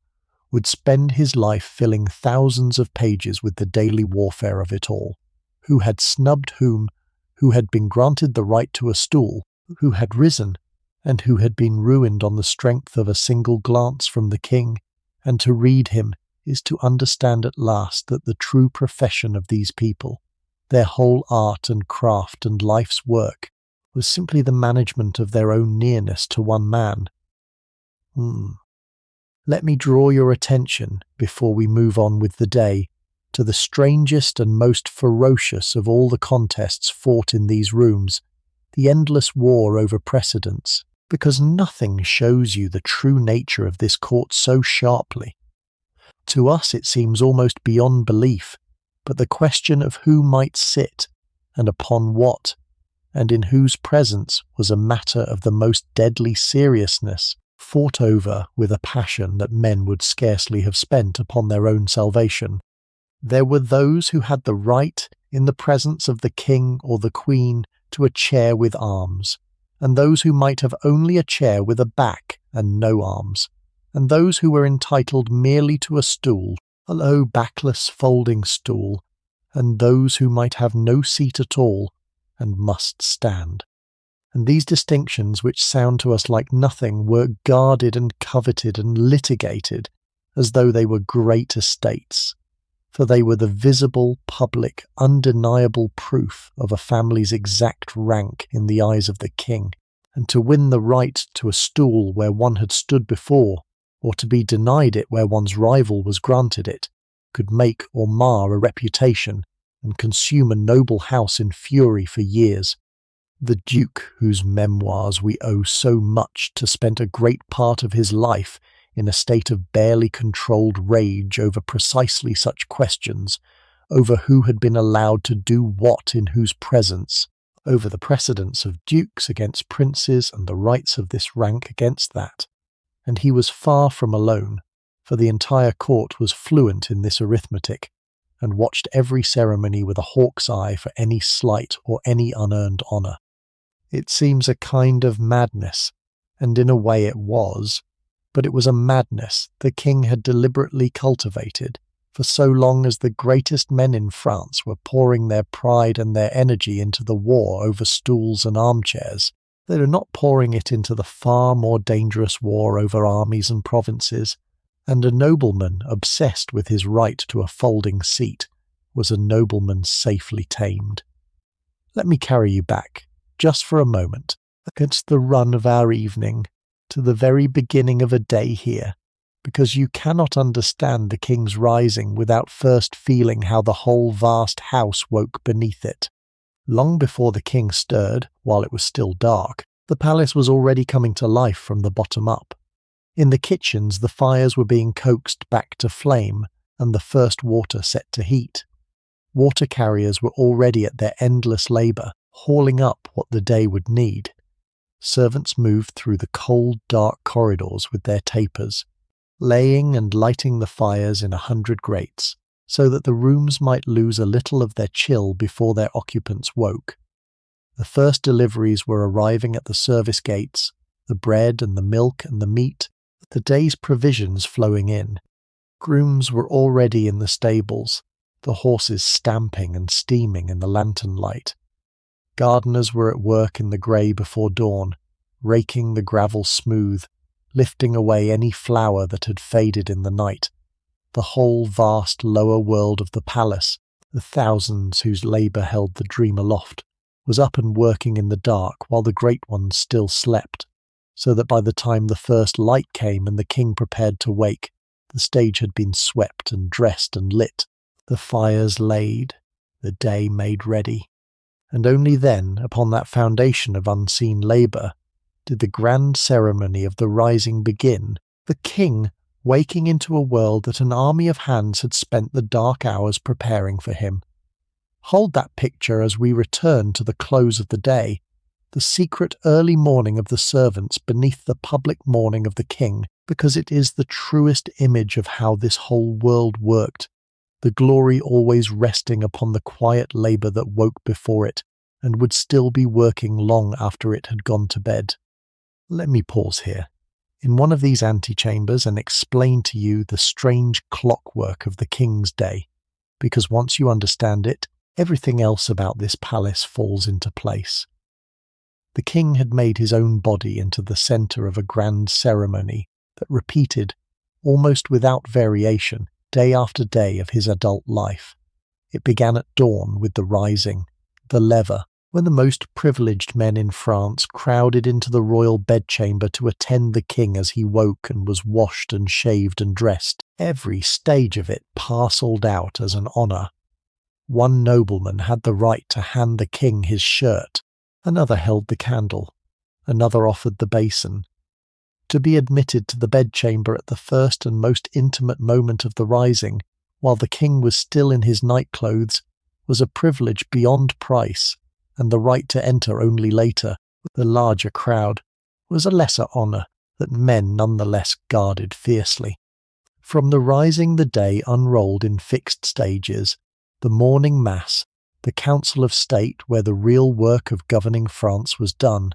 Speaker 1: would spend his life filling thousands of pages with the daily warfare of it all, who had snubbed whom, who had been granted the right to a stool, who had risen, and who had been ruined on the strength of a single glance from the king, and to read him is to understand at last that the true profession of these people, their whole art and craft and life's work, was simply the management of their own nearness to one man. Let me draw your attention, before we move on with the day, to the strangest and most ferocious of all the contests fought in these rooms, the endless war over precedence, because nothing shows you the true nature of this court so sharply. To us it seems almost beyond belief, but the question of who might sit, and upon what, and in whose presence was a matter of the most deadly seriousness, fought over with a passion that men would scarcely have spent upon their own salvation. There were those who had the right, in the presence of the king or the queen, to a chair with arms, and those who might have only a chair with a back and no arms, and those who were entitled merely to a stool, a low backless folding stool, and those who might have no seat at all and must stand. And these distinctions, which sound to us like nothing, were guarded and coveted and litigated as though they were great estates, for they were the visible, public, undeniable proof of a family's exact rank in the eyes of the king, and to win the right to a stool where one had stood before, or to be denied it where one's rival was granted it, could make or mar a reputation and consume a noble house in fury for years. The Duke, whose memoirs we owe so much to, spent a great part of his life in a state of barely controlled rage over precisely such questions, over who had been allowed to do what in whose presence, over the precedence of dukes against princes and the rights of this rank against that. And he was far from alone, for the entire court was fluent in this arithmetic, and watched every ceremony with a hawk's eye for any slight or any unearned honour. It seems a kind of madness, and in a way it was, but it was a madness the king had deliberately cultivated, for so long as the greatest men in France were pouring their pride and their energy into the war over stools and armchairs, they were not pouring it into the far more dangerous war over armies and provinces, and a nobleman obsessed with his right to a folding seat was a nobleman safely tamed. Let me carry you back, just for a moment, against the run of our evening, to the very beginning of a day here, because you cannot understand the king's rising without first feeling how the whole vast house woke beneath it. Long before the king stirred, while it was still dark, the palace was already coming to life from the bottom up. In the kitchens the fires were being coaxed back to flame, and the first water set to heat. Water carriers were already at their endless labour, hauling up what the day would need. Servants moved through the cold, dark corridors with their tapers, laying and lighting the fires in 100 grates, so that the rooms might lose a little of their chill before their occupants woke. The first deliveries were arriving at the service gates, the bread and the milk and the meat, the day's provisions flowing in. Grooms were already in the stables, the horses stamping and steaming in the lantern light. Gardeners were at work in the grey before dawn, raking the gravel smooth, lifting away any flower that had faded in the night. The whole vast lower world of the palace, the thousands whose labour held the dream aloft, was up and working in the dark while the great ones still slept, so that by the time the first light came and the king prepared to wake, the stage had been swept and dressed and lit, the fires laid, the day made ready. And only then, upon that foundation of unseen labour, did the grand ceremony of the rising begin, the king waking into a world that an army of hands had spent the dark hours preparing for him. Hold that picture as we return to the close of the day, the secret early morning of the servants beneath the public morning of the king, because it is the truest image of how this whole world worked, the glory always resting upon the quiet labour that woke before it, and would still be working long after it had gone to bed. Let me pause here, in one of these antechambers, and explain to you the strange clockwork of the king's day, because once you understand it, everything else about this palace falls into place. The king had made his own body into the centre of a grand ceremony that repeated, almost without variation, day after day of his adult life. It began at dawn with the rising, the lever, when the most privileged men in France crowded into the royal bedchamber to attend the king as he woke and was washed and shaved and dressed, every stage of it parcelled out as an honour. One nobleman had the right to hand the king his shirt, another held the candle, another offered the basin. To be admitted to the bedchamber at the first and most intimate moment of the rising, while the king was still in his nightclothes, was a privilege beyond price, and the right to enter only later, with the larger crowd, was a lesser honour that men nonetheless guarded fiercely. From the rising the day unrolled in fixed stages, the morning mass, the council of state where the real work of governing France was done,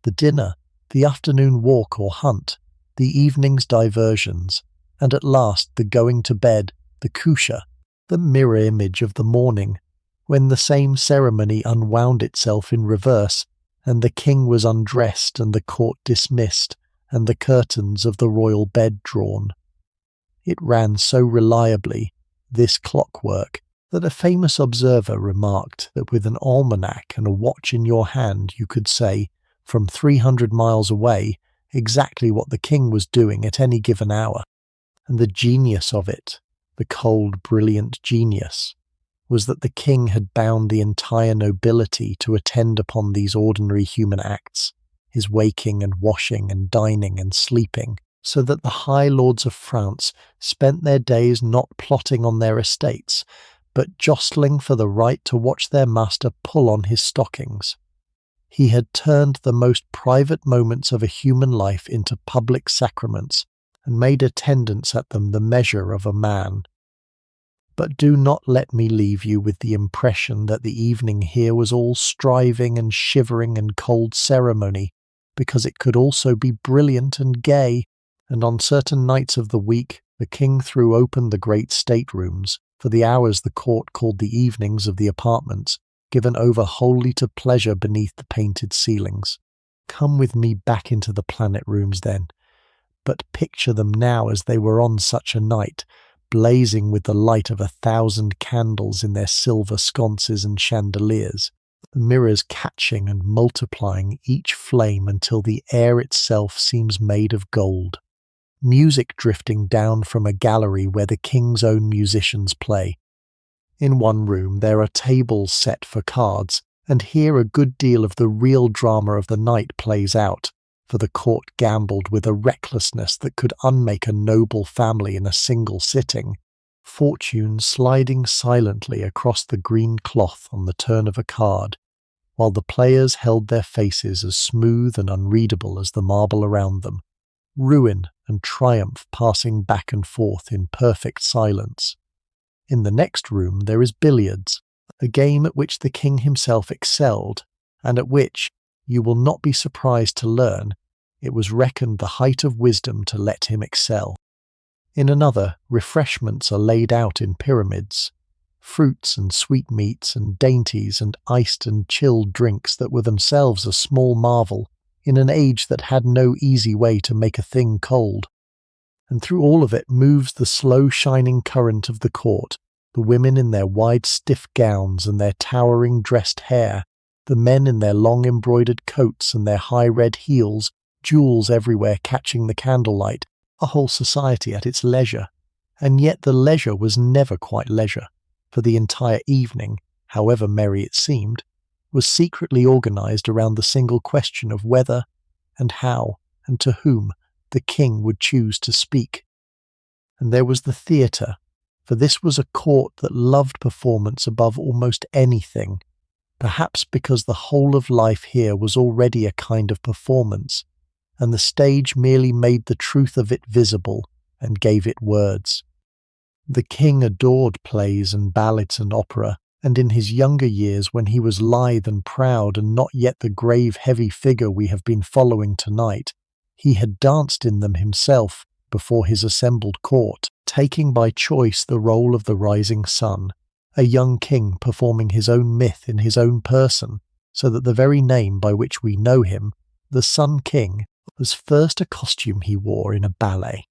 Speaker 1: the dinner, the afternoon walk or hunt, the evening's diversions, and at last the going to bed, the coucher, the mirror image of the morning, when the same ceremony unwound itself in reverse, and the king was undressed and the court dismissed, and the curtains of the royal bed drawn. It ran so reliably, this clockwork, that a famous observer remarked that with an almanac and a watch in your hand you could say, from 300 miles away, exactly what the king was doing at any given hour. And the genius of it, the cold, brilliant genius, was that the king had bound the entire nobility to attend upon these ordinary human acts, his waking and washing and dining and sleeping, so that the high lords of France spent their days not plotting on their estates, but jostling for the right to watch their master pull on his stockings. He had turned the most private moments of a human life into public sacraments and made attendance at them the measure of a man. But do not let me leave you with the impression that the evening here was all striving and shivering and cold ceremony, because it could also be brilliant and gay, and on certain nights of the week the king threw open the great staterooms, for the hours the court called the evenings of the apartments, given over wholly to pleasure beneath the painted ceilings. Come with me back into the planet rooms then, but picture them now as they were on such a night, blazing with the light of 1,000 candles in their silver sconces and chandeliers, the mirrors catching and multiplying each flame until the air itself seems made of gold. Music drifting down from a gallery where the king's own musicians play. In one room there are tables set for cards, and here a good deal of the real drama of the night plays out, for the court gambled with a recklessness that could unmake a noble family in a single sitting, fortune sliding silently across the green cloth on the turn of a card, while the players held their faces as smooth and unreadable as the marble around them, ruin and triumph passing back and forth in perfect silence. In the next room there is billiards, a game at which the king himself excelled, and at which, you will not be surprised to learn, it was reckoned the height of wisdom to let him excel. In another, refreshments are laid out in pyramids, fruits and sweetmeats and dainties and iced and chilled drinks that were themselves a small marvel in an age that had no easy way to make a thing cold. And through all of it moves the slow shining current of the court, the women in their wide stiff gowns and their towering dressed hair, the men in their long embroidered coats and their high red heels, jewels everywhere catching the candlelight, a whole society at its leisure. And yet the leisure was never quite leisure, for the entire evening, however merry it seemed, was secretly organised around the single question of whether, and how, and to whom the king would choose to speak. And there was the theatre, for this was a court that loved performance above almost anything, perhaps because the whole of life here was already a kind of performance, and the stage merely made the truth of it visible and gave it words. The king adored plays and ballads and opera, and in his younger years when he was lithe and proud and not yet the grave heavy figure we have been following tonight, he had danced in them himself before his assembled court, taking by choice the role of the rising sun, a young king performing his own myth in his own person, so that the very name by which we know him, the Sun King, was first a costume he wore in a ballet.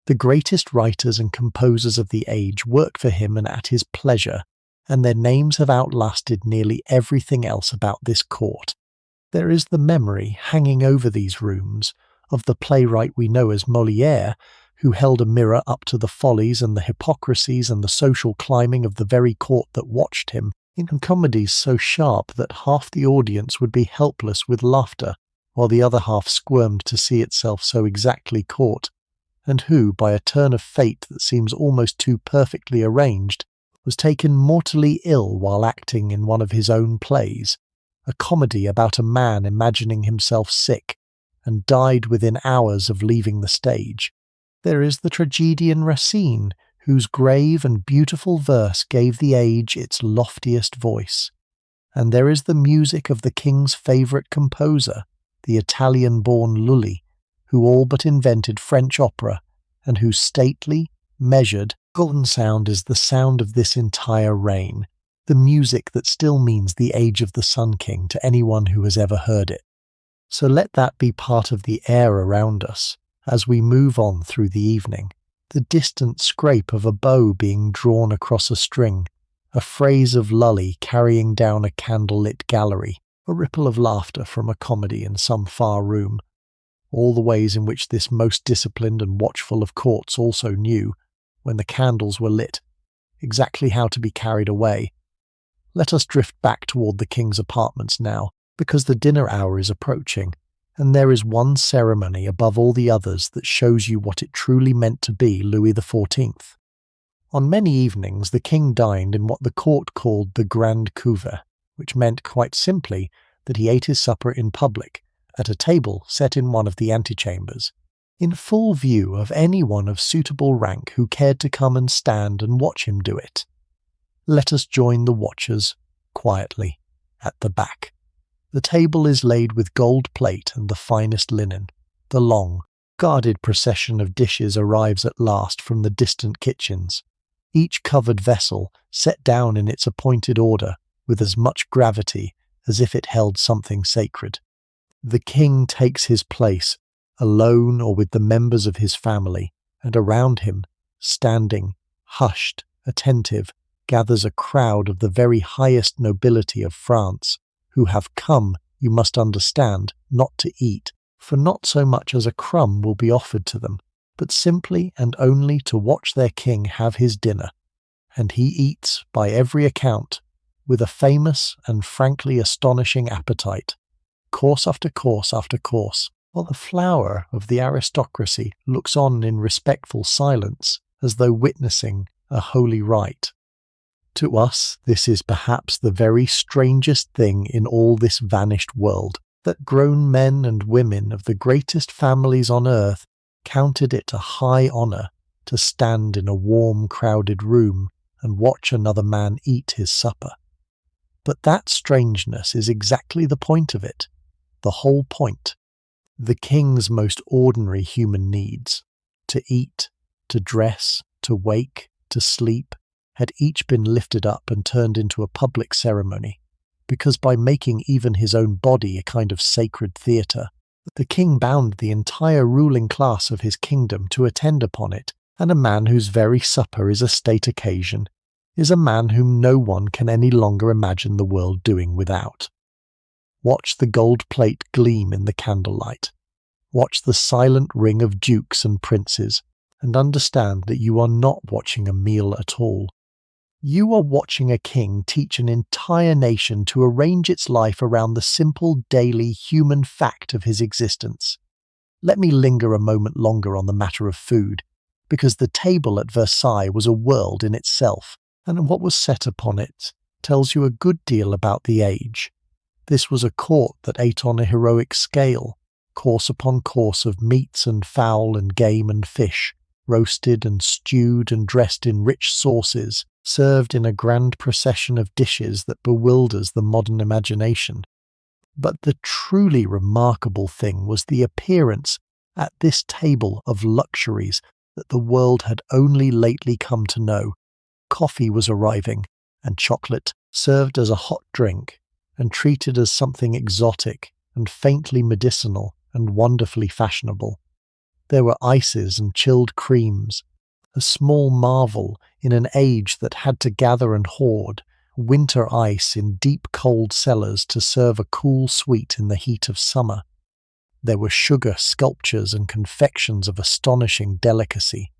Speaker 1: The greatest writers and composers of the age work for him and at his pleasure, and their names have outlasted nearly everything else about this court. There is the memory hanging over these rooms of the playwright we know as Molière, who held a mirror up to the follies and the hypocrisies and the social climbing of the very court that watched him, in comedies so sharp that half the audience would be helpless with laughter, while the other half squirmed to see itself so exactly caught, and who, by a turn of fate that seems almost too perfectly arranged, was taken mortally ill while acting in one of his own plays, a comedy about a man imagining himself sick, and died within hours of leaving the stage. There is the tragedian Racine, whose grave and beautiful verse gave the age its loftiest voice. And there is the music of the king's favourite composer, the Italian-born Lully, who all but invented French opera, and whose stately, measured, golden sound is the sound of this entire reign, the music that still means the age of the Sun King to anyone who has ever heard it. So let that be part of the air around us, as we move on through the evening, the distant scrape of a bow being drawn across a string, a phrase of Lully carrying down a candlelit gallery, a ripple of laughter from a comedy in some far room, all the ways in which this most disciplined and watchful of courts also knew, when the candles were lit, exactly how to be carried away. Let us drift back toward the king's apartments now, because the dinner hour is approaching, and there is one ceremony above all the others that shows you what it truly meant to be Louis XIV. On many evenings the king dined in what the court called the Grand Couvert, which meant, quite simply, that he ate his supper in public, at a table set in one of the antechambers, in full view of anyone of suitable rank who cared to come and stand and watch him do it. Let us join the watchers, quietly, at the back. The table is laid with gold plate and the finest linen. The long, guarded procession of dishes arrives at last from the distant kitchens, each covered vessel set down in its appointed order with as much gravity as if it held something sacred. The king takes his place, alone or with the members of his family, and around him, standing, hushed, attentive, gathers a crowd of the very highest nobility of France, who have come, you must understand, not to eat, for not so much as a crumb will be offered to them, but simply and only to watch their king have his dinner. And he eats, by every account, with a famous and frankly astonishing appetite, course after course after course, while the flower of the aristocracy looks on in respectful silence, as though witnessing a holy rite. To us, this is perhaps the very strangest thing in all this vanished world, that grown men and women of the greatest families on earth counted it a high honour to stand in a warm, crowded room and watch another man eat his supper. But that strangeness is exactly the point of it, the whole point. The king's most ordinary human needs, to eat, to dress, to wake, to sleep, had each been lifted up and turned into a public ceremony, because by making even his own body a kind of sacred theatre, the king bound the entire ruling class of his kingdom to attend upon it, and a man whose very supper is a state occasion is a man whom no one can any longer imagine the world doing without. Watch the gold plate gleam in the candlelight. Watch the silent ring of dukes and princes, and understand that you are not watching a meal at all. You are watching a king teach an entire nation to arrange its life around the simple, daily, human fact of his existence. Let me linger a moment longer on the matter of food, because the table at Versailles was a world in itself, and what was set upon it tells you a good deal about the age. This was a court that ate on a heroic scale, course upon course of meats and fowl and game and fish, roasted and stewed and dressed in rich sauces, served in a grand procession of dishes that bewilders the modern imagination. But the truly remarkable thing was the appearance at this table of luxuries that the world had only lately come to know. Coffee was arriving, and chocolate, served as a hot drink, and treated as something exotic and faintly medicinal and wonderfully fashionable. There were ices and chilled creams, a small marvel in an age that had to gather and hoard winter ice in deep cold cellars to serve a cool sweet in the heat of summer. There were sugar sculptures and confections of astonishing delicacy.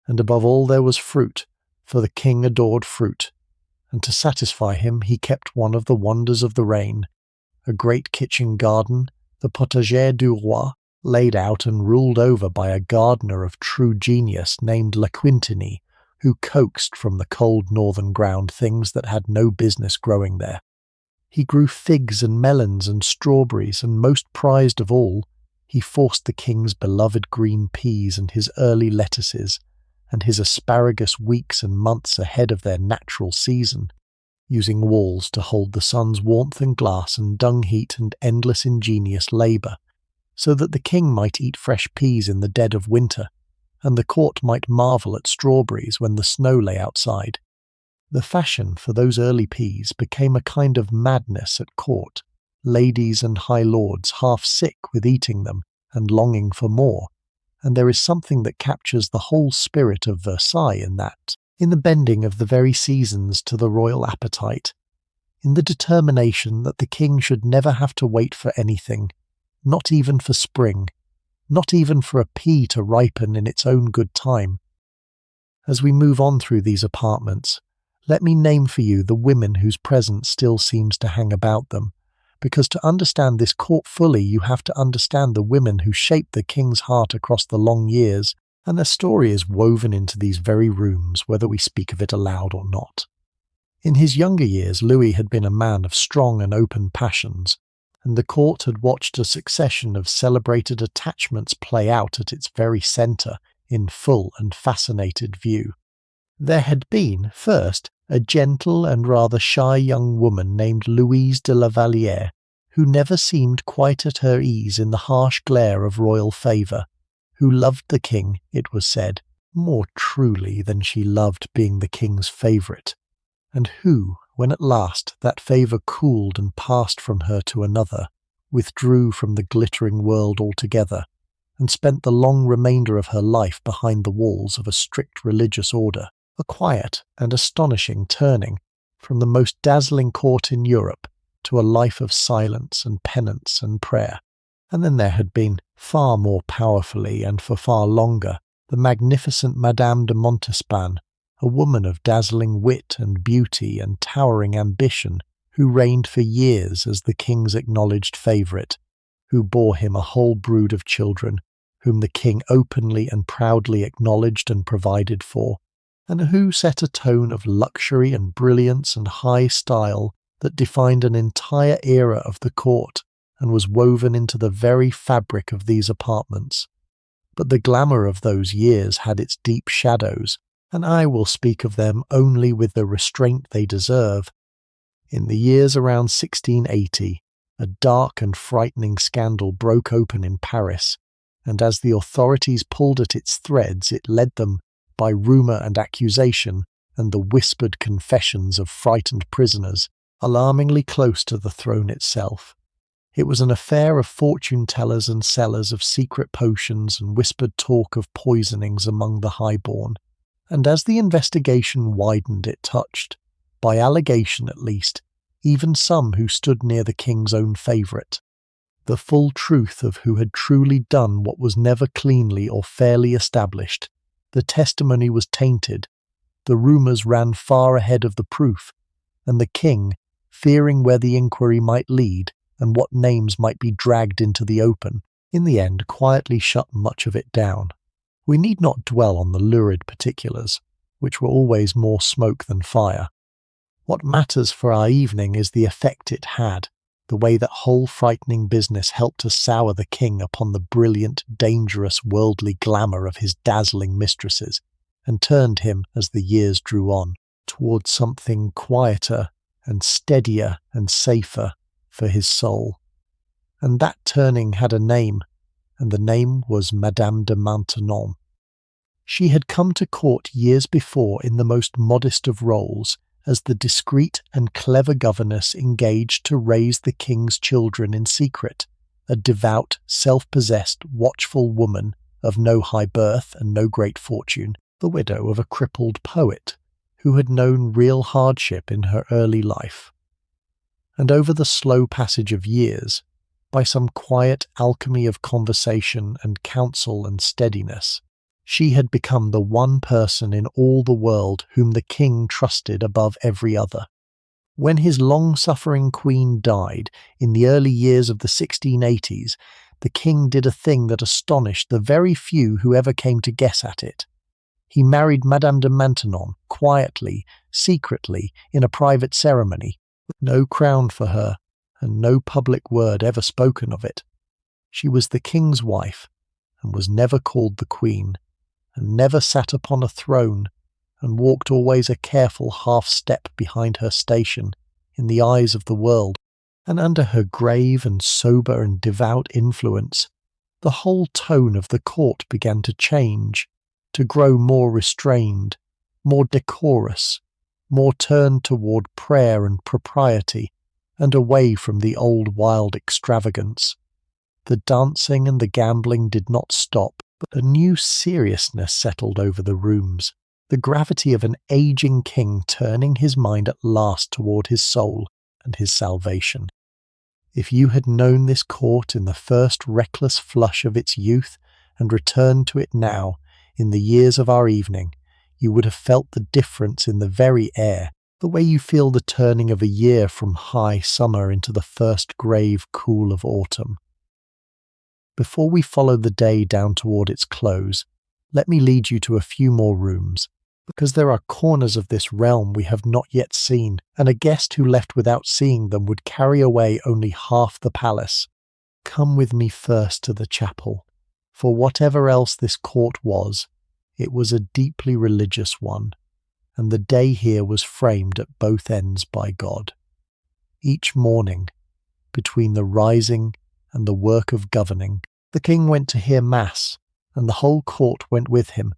Speaker 1: And above all there was fruit, for the king adored fruit, and to satisfy him he kept one of the wonders of the reign, a great kitchen garden, the potager du roi, laid out and ruled over by a gardener of true genius named La Quintinie, who coaxed from the cold northern ground things that had no business growing there. He grew figs and melons and strawberries, and most prized of all, he forced the king's beloved green peas and his early lettuces, and his asparagus weeks and months ahead of their natural season, using walls to hold the sun's warmth and glass and dung heat and endless ingenious labour, so that the king might eat fresh peas in the dead of winter, and the court might marvel at strawberries when the snow lay outside. The fashion for those early peas became a kind of madness at court, ladies and high lords half sick with eating them and longing for more, and there is something that captures the whole spirit of Versailles in that, in the bending of the very seasons to the royal appetite, in the determination that the king should never have to wait for anything, not even for spring, not even for a pea to ripen in its own good time. As we move on through these apartments, let me name for you the women whose presence still seems to hang about them, because to understand this court fully you have to understand the women who shaped the king's heart across the long years, and their story is woven into these very rooms, whether we speak of it aloud or not. In his younger years, Louis had been a man of strong and open passions, and the court had watched a succession of celebrated attachments play out at its very centre in full and fascinated view. There had been, first, a gentle and rather shy young woman named Louise de la Vallière, who never seemed quite at her ease in the harsh glare of royal favour, who loved the king, it was said, more truly than she loved being the king's favourite, and who, when at last that favour cooled and passed from her to another, withdrew from the glittering world altogether, and spent the long remainder of her life behind the walls of a strict religious order, a quiet and astonishing turning from the most dazzling court in Europe to a life of silence and penance and prayer. And then there had been, far more powerfully and for far longer, the magnificent Madame de Montespan, a woman of dazzling wit and beauty and towering ambition, who reigned for years as the king's acknowledged favourite, who bore him a whole brood of children, whom the king openly and proudly acknowledged and provided for, and who set a tone of luxury and brilliance and high style that defined an entire era of the court and was woven into the very fabric of these apartments. But the glamour of those years had its deep shadows, and I will speak of them only with the restraint they deserve. In the years around 1680, a dark and frightening scandal broke open in Paris, and as the authorities pulled at its threads, it led them, by rumour and accusation and the whispered confessions of frightened prisoners, alarmingly close to the throne itself. It was an affair of fortune-tellers and sellers of secret potions and whispered talk of poisonings among the highborn, and as the investigation widened it touched, by allegation at least, even some who stood near the king's own favourite. The full truth of who had truly done what was never cleanly or fairly established. The testimony was tainted, the rumours ran far ahead of the proof, and the king, fearing where the inquiry might lead and what names might be dragged into the open, in the end quietly shut much of it down. We need not dwell on the lurid particulars, which were always more smoke than fire. What matters for our evening is the effect it had, the way that whole frightening business helped to sour the king upon the brilliant, dangerous, worldly glamour of his dazzling mistresses, and turned him, as the years drew on, towards something quieter and steadier and safer for his soul. And that turning had a name, and the name was Madame de Maintenon. She had come to court years before in the most modest of roles, as the discreet and clever governess engaged to raise the king's children in secret, a devout, self-possessed, watchful woman of no high birth and no great fortune, the widow of a crippled poet, who had known real hardship in her early life. And over the slow passage of years, by some quiet alchemy of conversation and counsel and steadiness, she had become the one person in all the world whom the king trusted above every other. When his long-suffering queen died in the early years of the 1680s, the king did a thing that astonished the very few who ever came to guess at it. He married Madame de Maintenon quietly, secretly, in a private ceremony, with no crown for her, and no public word ever spoken of it. She was the king's wife, and was never called the queen, and never sat upon a throne, and walked always a careful half-step behind her station, in the eyes of the world, and under her grave and sober and devout influence, the whole tone of the court began to change, to grow more restrained, more decorous, more turned toward prayer and propriety, and away from the old wild extravagance. The dancing and the gambling did not stop, but a new seriousness settled over the rooms, the gravity of an aging king turning his mind at last toward his soul and his salvation. If you had known this court in the first reckless flush of its youth and returned to it now, in the years of our evening, you would have felt the difference in the very air, the way you feel the turning of a year from high summer into the first grave cool of autumn. Before we follow the day down toward its close, let me lead you to a few more rooms, because there are corners of this realm we have not yet seen, and a guest who left without seeing them would carry away only half the palace. Come with me first to the chapel, for whatever else this court was, it was a deeply religious one, and the day here was framed at both ends by God. Each morning, between the rising and the work of governing, the king went to hear mass, and the whole court went with him,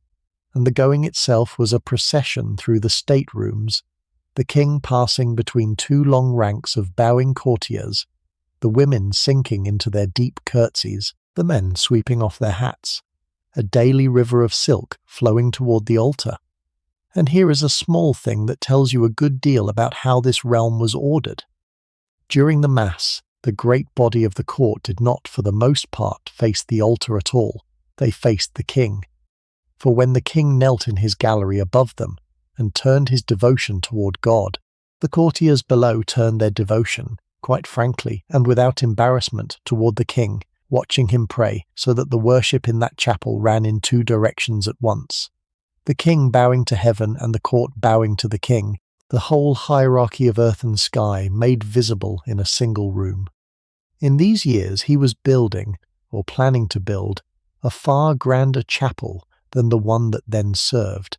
Speaker 1: and the going itself was a procession through the staterooms, the king passing between two long ranks of bowing courtiers, the women sinking into their deep curtsies, the men sweeping off their hats, a daily river of silk flowing toward the altar. And here is a small thing that tells you a good deal about how this realm was ordered. During the Mass, the great body of the court did not, for the most part, face the altar at all. They faced the king. For when the king knelt in his gallery above them and turned his devotion toward God, the courtiers below turned their devotion, quite frankly and without embarrassment, toward the king, watching him pray, so that the worship in that chapel ran in two directions at once. The king bowing to heaven and the court bowing to the king, the whole hierarchy of earth and sky made visible in a single room. In these years he was building, or planning to build, a far grander chapel than the one that then served,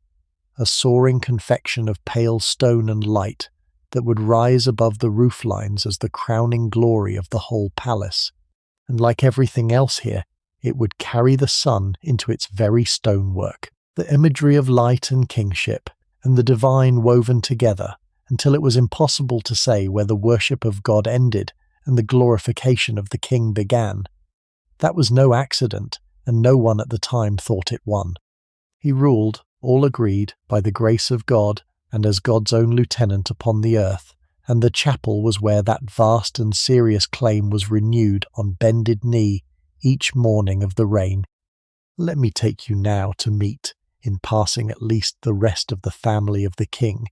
Speaker 1: a soaring confection of pale stone and light that would rise above the roof lines as the crowning glory of the whole palace. And like everything else here, it would carry the sun into its very stonework, the imagery of light and kingship, and the divine woven together, until it was impossible to say where the worship of God ended and the glorification of the king began. That was no accident, and no one at the time thought it one. He ruled, all agreed, by the grace of God, and as God's own lieutenant upon the earth, and the chapel was where that vast and serious claim was renewed on bended knee each morning of the reign. Let me take you now to meet, in passing at least, the rest of the family of the king,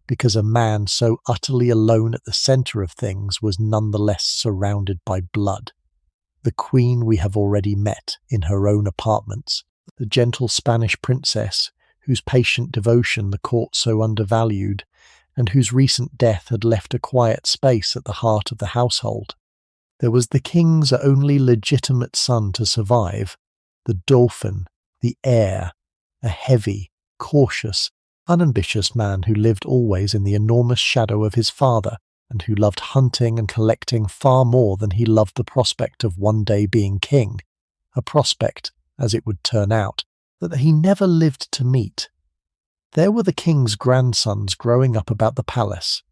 Speaker 1: because a man so utterly alone at the centre of things was none the less surrounded by blood. The queen we have already met in her own apartments, the gentle Spanish princess, whose patient devotion the court so undervalued, and whose recent death had left a quiet space at the heart of the household. There was the king's only legitimate son to survive, the dauphin, the heir, a heavy, cautious, unambitious man who lived always in the enormous shadow of his father, and who loved hunting and collecting far more than he loved the prospect of one day being king, a prospect, as it would turn out, that he never lived to meet. There were the king's grandsons growing up about the palace,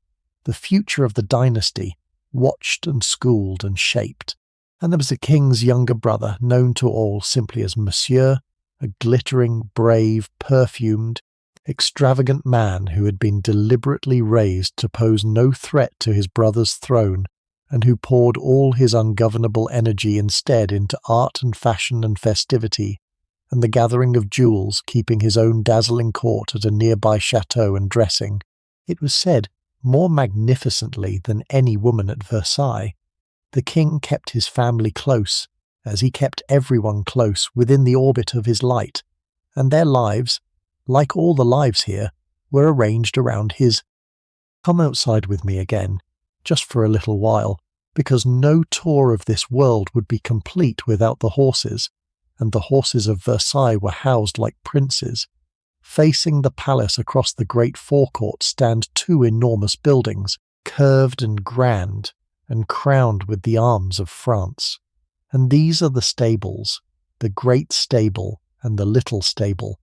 Speaker 1: the future of the dynasty, watched and schooled and shaped, and there was the king's younger brother, known to all simply as Monsieur, a glittering, brave, perfumed, extravagant man who had been deliberately raised to pose no threat to his brother's throne, and who poured all his ungovernable energy instead into art and fashion and festivity, and the gathering of jewels, keeping his own dazzling court at a nearby chateau and dressing, it was said, more magnificently than any woman at Versailles. The king kept his family close, as he kept everyone close within the orbit of his light, and their lives, like all the lives here, were arranged around his. Come outside with me again, just for a little while, because no tour of this world would be complete without the horses, and the horses of Versailles were housed like princes. Facing the palace across the great forecourt stand two enormous buildings, curved and grand, and crowned with the arms of France. And these are the stables, the great stable and the little stable,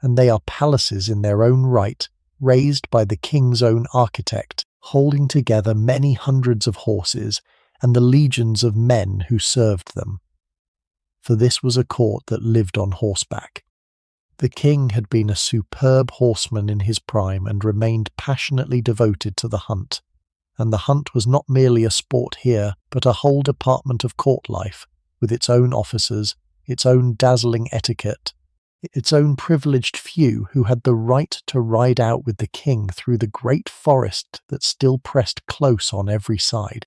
Speaker 1: and they are palaces in their own right, raised by the king's own architect, holding together many hundreds of horses and the legions of men who served them. For this was a court that lived on horseback. The king had been a superb horseman in his prime and remained passionately devoted to the hunt. And the hunt was not merely a sport here, but a whole department of court life, with its own officers, its own dazzling etiquette, its own privileged few who had the right to ride out with the king through the great forest that still pressed close on every side.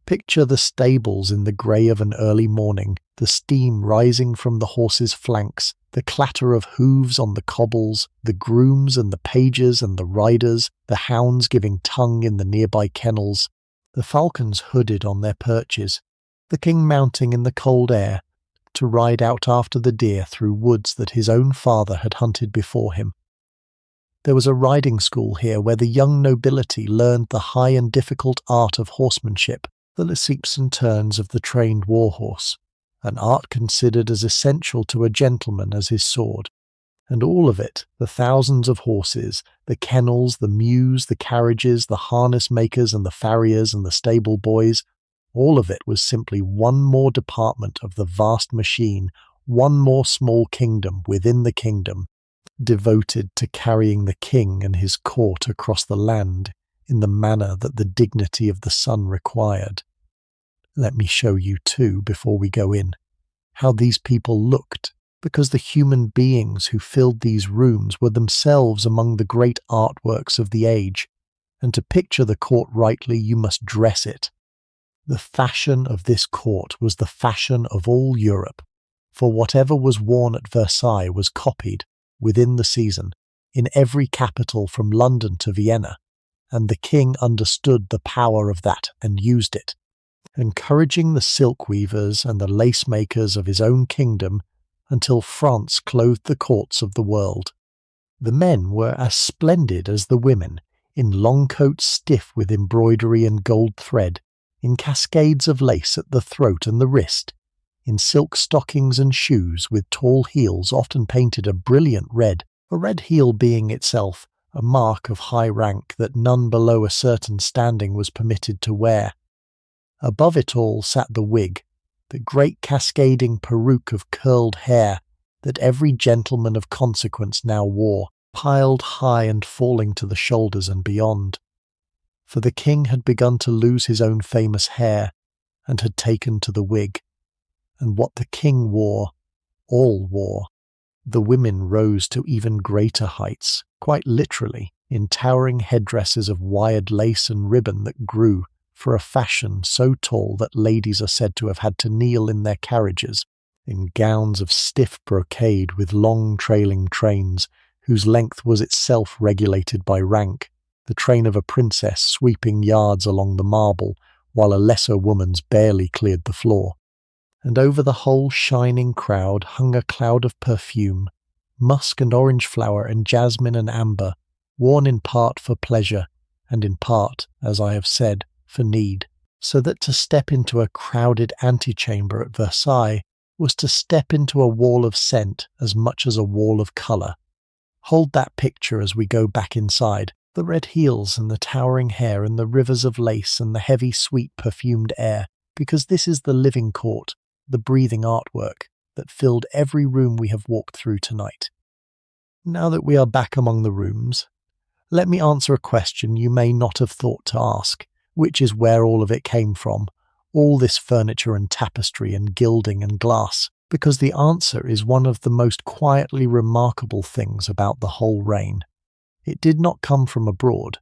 Speaker 1: Picture the stables in the grey of an early morning, the steam rising from the horses' flanks, the clatter of hooves on the cobbles, the grooms and the pages and the riders, the hounds giving tongue in the nearby kennels, the falcons hooded on their perches, the king mounting in the cold air to ride out after the deer through woods that his own father had hunted before him. There was a riding school here where the young nobility learned the high and difficult art of horsemanship, the leaps and turns of the trained war-horse, an art considered as essential to a gentleman as his sword. And all of it, the thousands of horses, the kennels, the mews, the carriages, the harness makers and the farriers and the stable boys, all of it was simply one more department of the vast machine, one more small kingdom within the kingdom, devoted to carrying the king and his court across the land in the manner that the dignity of the sun required. Let me show you too, before we go in, how these people looked, because the human beings who filled these rooms were themselves among the great artworks of the age, and to picture the court rightly you must dress it. The fashion of this court was the fashion of all Europe, for whatever was worn at Versailles was copied, within the season, in every capital from London to Vienna, and the king understood the power of that and used it, encouraging the silk weavers and the lace makers of his own kingdom until France clothed the courts of the world. The men were as splendid as the women, in long coats stiff with embroidery and gold thread, in cascades of lace at the throat and the wrist, in silk stockings and shoes with tall heels often painted a brilliant red, a red heel being itself a mark of high rank that none below a certain standing was permitted to wear. Above it all sat the wig, the great cascading peruke of curled hair that every gentleman of consequence now wore, piled high and falling to the shoulders and beyond. For the king had begun to lose his own famous hair, and had taken to the wig. And what the king wore, all wore. The women rose to even greater heights, quite literally, in towering headdresses of wired lace and ribbon that grew, for a fashion so tall that ladies are said to have had to kneel in their carriages, in gowns of stiff brocade with long trailing trains, whose length was itself regulated by rank, the train of a princess sweeping yards along the marble, while a lesser woman's barely cleared the floor. And over the whole shining crowd hung a cloud of perfume, musk and orange flower and jasmine and amber, worn in part for pleasure, and in part, as I have said, for need, so that to step into a crowded antechamber at Versailles was to step into a wall of scent as much as a wall of colour. Hold that picture as we go back inside, the red heels and the towering hair and the rivers of lace and the heavy sweet perfumed air, because this is the living court, the breathing artwork that filled every room we have walked through tonight. Now that we are back among the rooms, let me answer a question you may not have thought to ask, which is where all of it came from, all this furniture and tapestry and gilding and glass, because the answer is one of the most quietly remarkable things about the whole reign. It did not come from abroad.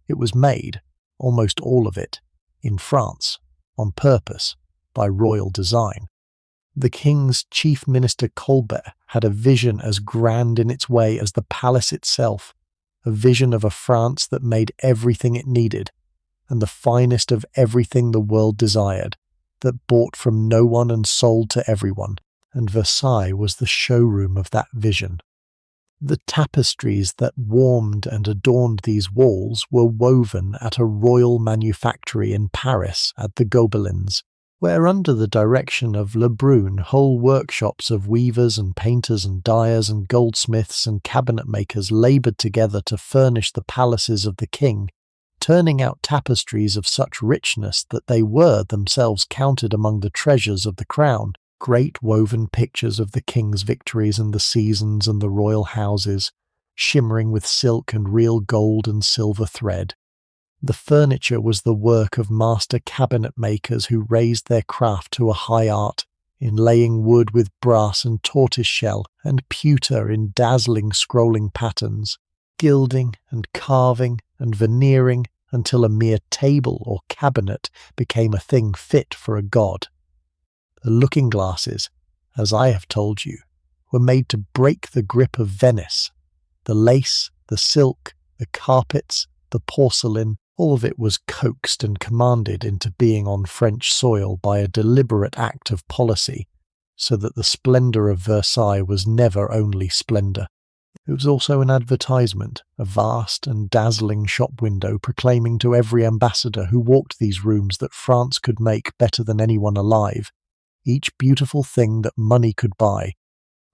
Speaker 1: It was made, almost all of it, in France, on purpose, by royal design. The king's chief minister Colbert had a vision as grand in its way as the palace itself, a vision of a France that made everything it needed, and the finest of everything the world desired, that bought from no one and sold to everyone, and Versailles was the showroom of that vision. The tapestries that warmed and adorned these walls were woven at a royal manufactory in Paris at the Gobelins, where under the direction of Lebrun whole workshops of weavers and painters and dyers and goldsmiths and cabinet makers laboured together to furnish the palaces of the king, turning out tapestries of such richness that they were themselves counted among the treasures of the crown, great woven pictures of the king's victories and the seasons and the royal houses, shimmering with silk and real gold and silver thread. The furniture was the work of master cabinet makers who raised their craft to a high art, inlaying wood with brass and tortoise shell and pewter in dazzling scrolling patterns, gilding and carving and veneering until a mere table or cabinet became a thing fit for a god. The looking glasses, as I have told you, were made to break the grip of Venice. The lace, the silk, the carpets, the porcelain, all of it was coaxed and commanded into being on French soil by a deliberate act of policy, so that the splendour of Versailles was never only splendour. It was also an advertisement, a vast and dazzling shop window proclaiming to every ambassador who walked these rooms that France could make better than anyone alive, each beautiful thing that money could buy.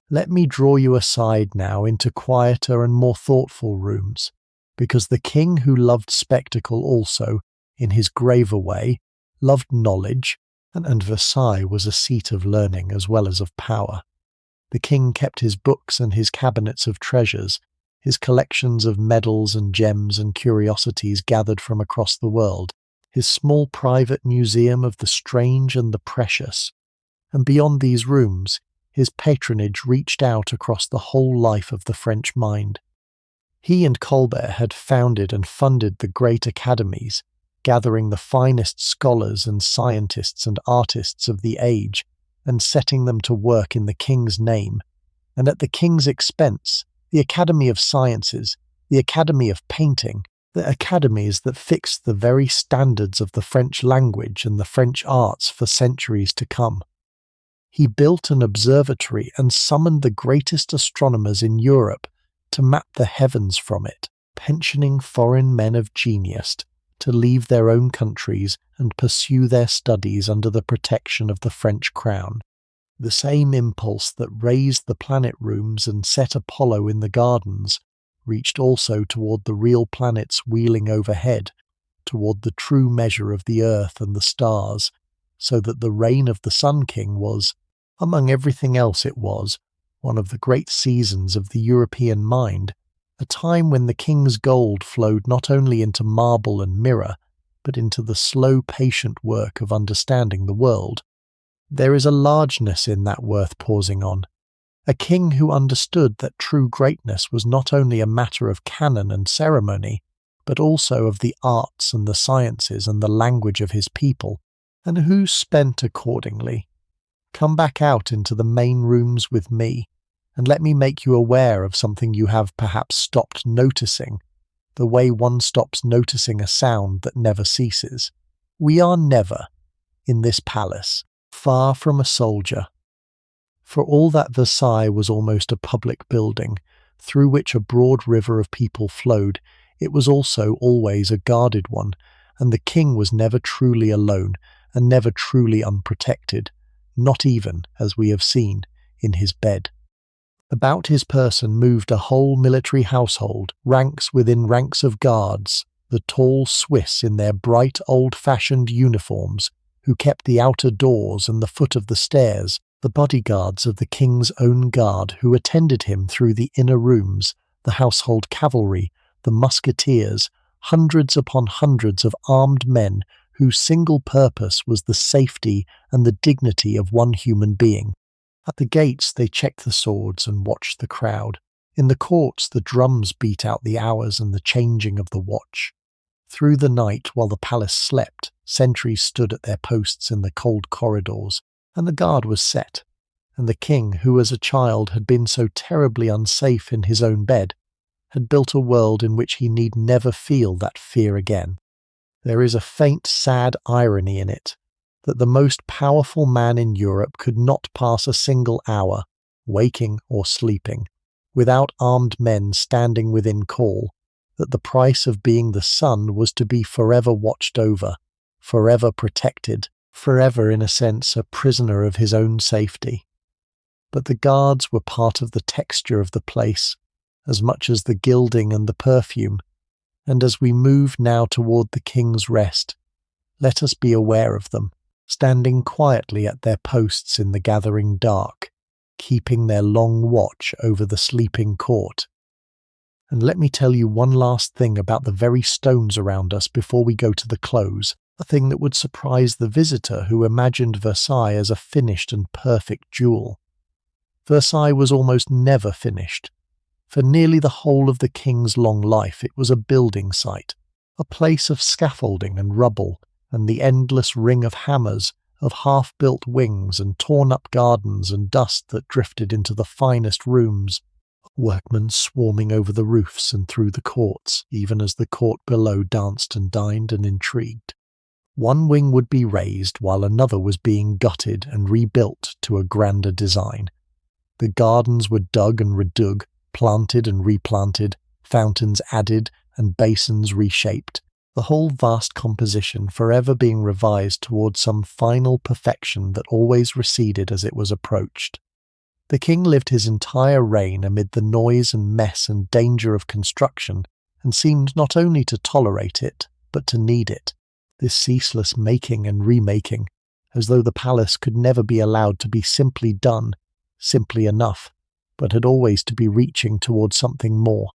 Speaker 1: Let me draw you aside now into quieter and more thoughtful rooms, because the king who loved spectacle also, in his graver way, loved knowledge, and Versailles was a seat of learning as well as of power. The king kept his books and his cabinets of treasures, his collections of medals and gems and curiosities gathered from across the world, his small private museum of the strange and the precious. And beyond these rooms, his patronage reached out across the whole life of the French mind. He and Colbert had founded and funded the great academies, gathering the finest scholars and scientists and artists of the age, and setting them to work in the king's name, and at the king's expense, the Academy of Sciences, the Academy of Painting, the academies that fixed the very standards of the French language and the French arts for centuries to come. He built an observatory and summoned the greatest astronomers in Europe to map the heavens from it, pensioning foreign men of genius to leave their own countries and pursue their studies under the protection of the French crown. The same impulse that raised the planet rooms and set Apollo in the gardens reached also toward the real planets wheeling overhead, toward the true measure of the earth and the stars, so that the reign of the Sun King was, among everything else it was, one of the great seasons of the European mind, a time when the king's gold flowed not only into marble and mirror, but into the slow, patient work of understanding the world. There is a largeness in that worth pausing on. A king who understood that true greatness was not only a matter of canon and ceremony, but also of the arts and the sciences and the language of his people, and who spent accordingly. Come back out into the main rooms with me, and let me make you aware of something you have perhaps stopped noticing, the way one stops noticing a sound that never ceases. We are never, in this palace, far from a soldier. For all that Versailles was almost a public building, through which a broad river of people flowed, it was also always a guarded one, and the king was never truly alone, and never truly unprotected, not even, as we have seen, in his bed. About his person moved a whole military household, ranks within ranks of guards, the tall Swiss in their bright old-fashioned uniforms, who kept the outer doors and the foot of the stairs, the bodyguards of the king's own guard who attended him through the inner rooms, the household cavalry, the musketeers, hundreds upon hundreds of armed men whose single purpose was the safety and the dignity of one human being. At the gates they checked the swords and watched the crowd. In the courts the drums beat out the hours and the changing of the watch. Through the night, while the palace slept, sentries stood at their posts in the cold corridors, and the guard was set, and the king, who as a child had been so terribly unsafe in his own bed, had built a world in which he need never feel that fear again. There is a faint, sad irony in it, that the most powerful man in Europe could not pass a single hour, waking or sleeping, without armed men standing within call, that the price of being the sun was to be forever watched over, forever protected, forever in a sense a prisoner of his own safety. But the guards were part of the texture of the place, as much as the gilding and the perfume, and as we move now toward the king's rest, let us be aware of them, standing quietly at their posts in the gathering dark, keeping their long watch over the sleeping court. And let me tell you one last thing about the very stones around us before we go to the close, a thing that would surprise the visitor who imagined Versailles as a finished and perfect jewel. Versailles was almost never finished. For nearly the whole of the king's long life it was a building site, a place of scaffolding and rubble, and the endless ring of hammers, of half-built wings and torn-up gardens and dust that drifted into the finest rooms, workmen swarming over the roofs and through the courts, even as the court below danced and dined and intrigued. One wing would be raised while another was being gutted and rebuilt to a grander design. The gardens were dug and redug, planted and replanted, fountains added and basins reshaped, the whole vast composition forever being revised towards some final perfection that always receded as it was approached. The king lived his entire reign amid the noise and mess and danger of construction, and seemed not only to tolerate it, but to need it, this ceaseless making and remaking, as though the palace could never be allowed to be simply done, simply enough, but had always to be reaching towards something more.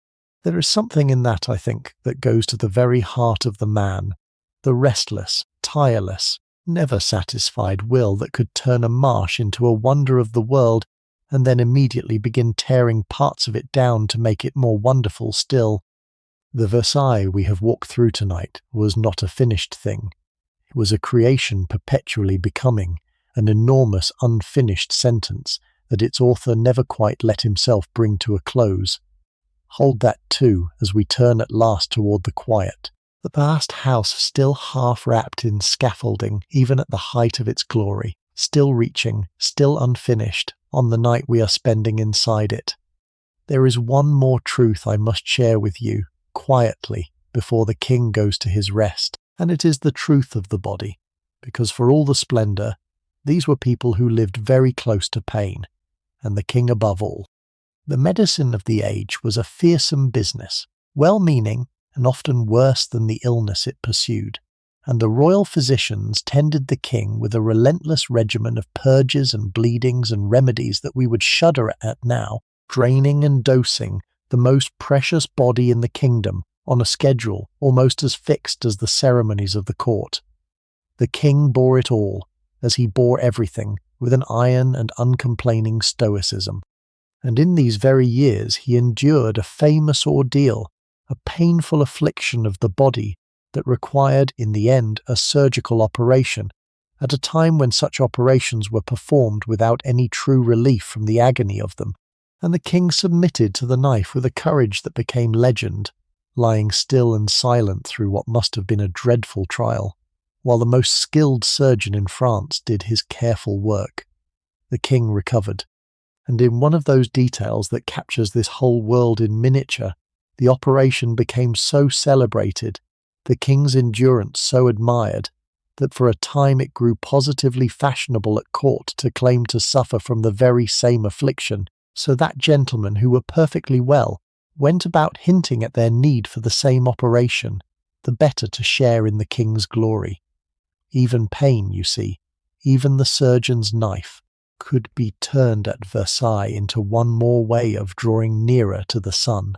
Speaker 1: There is something in that, I think, that goes to the very heart of the man, the restless, tireless, never satisfied will that could turn a marsh into a wonder of the world and then immediately begin tearing parts of it down to make it more wonderful still. The Versailles we have walked through tonight was not a finished thing. It was a creation perpetually becoming, an enormous unfinished sentence that its author never quite let himself bring to a close. Hold that too as we turn at last toward the quiet. The vast house still half wrapped in scaffolding even at the height of its glory, still reaching, still unfinished, on the night we are spending inside it. There is one more truth I must share with you, quietly, before the king goes to his rest, and it is the truth of the body, because for all the splendour, these were people who lived very close to pain, and the king above all. The medicine of the age was a fearsome business, well-meaning and often worse than the illness it pursued, and the royal physicians tended the king with a relentless regimen of purges and bleedings and remedies that we would shudder at now, draining and dosing the most precious body in the kingdom on a schedule almost as fixed as the ceremonies of the court. The king bore it all, as he bore everything, with an iron and uncomplaining stoicism. And in these very years he endured a famous ordeal, a painful affliction of the body that required in the end a surgical operation, at a time when such operations were performed without any true relief from the agony of them. And the king submitted to the knife with a courage that became legend, lying still and silent through what must have been a dreadful trial, while the most skilled surgeon in France did his careful work. The king recovered, and in one of those details that captures this whole world in miniature, the operation became so celebrated, the king's endurance so admired, that for a time it grew positively fashionable at court to claim to suffer from the very same affliction, so that gentlemen who were perfectly well went about hinting at their need for the same operation, the better to share in the king's glory. Even pain, you see, even the surgeon's knife, could be turned at Versailles into one more way of drawing nearer to the sun.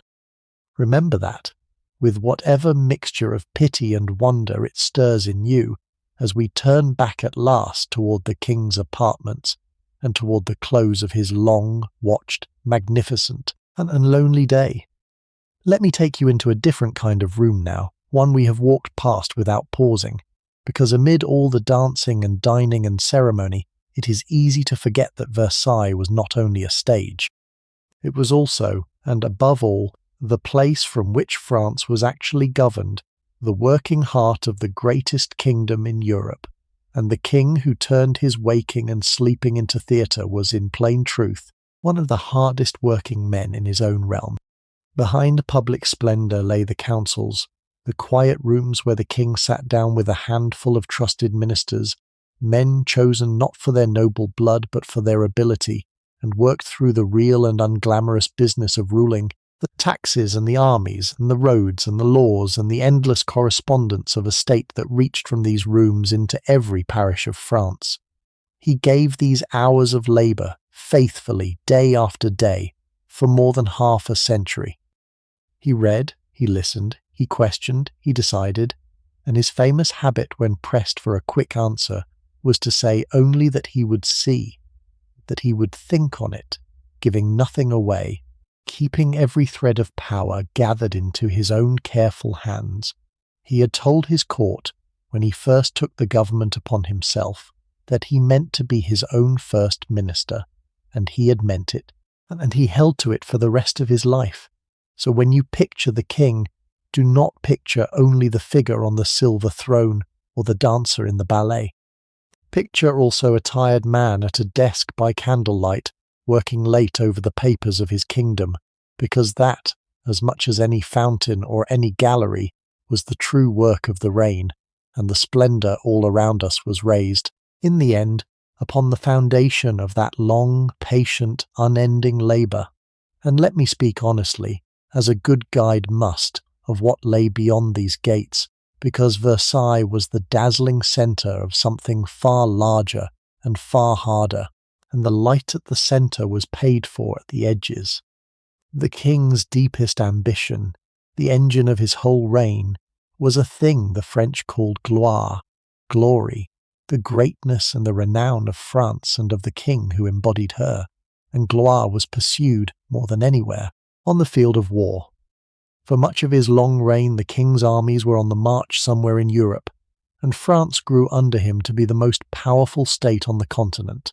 Speaker 1: Remember that, with whatever mixture of pity and wonder it stirs in you, as we turn back at last toward the king's apartments, and toward the close of his long, watched, magnificent, and lonely day. Let me take you into a different kind of room now, one we have walked past without pausing, because amid all the dancing and dining and ceremony, it is easy to forget that Versailles was not only a stage. It was also, and above all, the place from which France was actually governed, the working heart of the greatest kingdom in Europe, and the king who turned his waking and sleeping into theatre was, in plain truth, one of the hardest working men in his own realm. Behind public splendour lay the councils, the quiet rooms where the king sat down with a handful of trusted ministers, men chosen not for their noble blood but for their ability, and worked through the real and unglamorous business of ruling, the taxes and the armies and the roads and the laws and the endless correspondence of a state that reached from these rooms into every parish of France. He gave these hours of labour, faithfully, day after day, for more than half a century. He read, he listened, he questioned, he decided, and his famous habit when pressed for a quick answer was to say only that he would see, that he would think on it, giving nothing away, keeping every thread of power gathered into his own careful hands. He had told his court, when he first took the government upon himself, that he meant to be his own first minister, and he had meant it, and he held to it for the rest of his life. So when you picture the king, do not picture only the figure on the silver throne or the dancer in the ballet. Picture also a tired man at a desk by candlelight, working late over the papers of his kingdom, because that, as much as any fountain or any gallery, was the true work of the reign, and the splendour all around us was raised, in the end, upon the foundation of that long, patient, unending labour. And let me speak honestly, as a good guide must, of what lay beyond these gates, because Versailles was the dazzling centre of something far larger and far harder, and the light at the centre was paid for at the edges. The king's deepest ambition, the engine of his whole reign, was a thing the French called gloire, glory, the greatness and the renown of France and of the king who embodied her, and gloire was pursued, more than anywhere, on the field of war. For much of his long reign the king's armies were on the march somewhere in Europe, and France grew under him to be the most powerful state on the continent.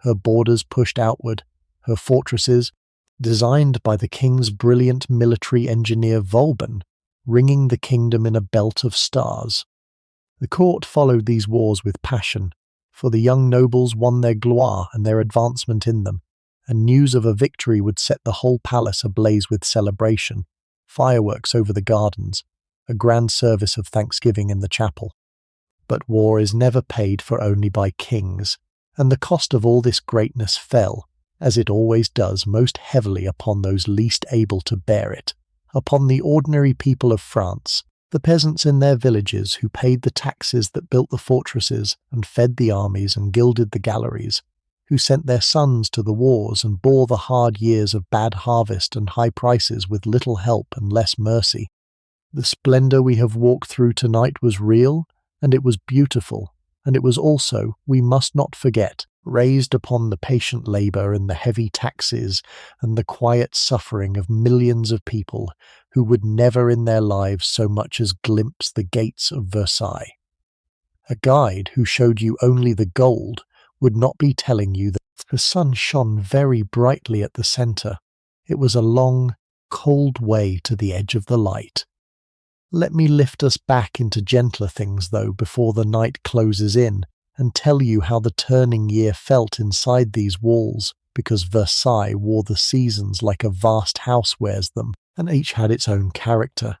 Speaker 1: Her borders pushed outward, her fortresses, designed by the king's brilliant military engineer Vauban, ringing the kingdom in a belt of stars. The court followed these wars with passion, for the young nobles won their gloire and their advancement in them, and news of a victory would set the whole palace ablaze with celebration, fireworks over the gardens, a grand service of thanksgiving in the chapel. But war is never paid for only by kings, and the cost of all this greatness fell, as it always does, most heavily upon those least able to bear it, upon the ordinary people of France, the peasants in their villages who paid the taxes that built the fortresses and fed the armies and gilded the galleries, who sent their sons to the wars and bore the hard years of bad harvest and high prices with little help and less mercy. The splendour we have walked through tonight was real, and it was beautiful, and it was also, we must not forget, raised upon the patient labour and the heavy taxes and the quiet suffering of millions of people who would never in their lives so much as glimpse the gates of Versailles. A guide who showed you only the gold would not be telling you that the sun shone very brightly at the centre. It was a long, cold way to the edge of the light. Let me lift us back into gentler things, though, before the night closes in, and tell you how the turning year felt inside these walls, because Versailles wore the seasons like a vast house wears them, and each had its own character.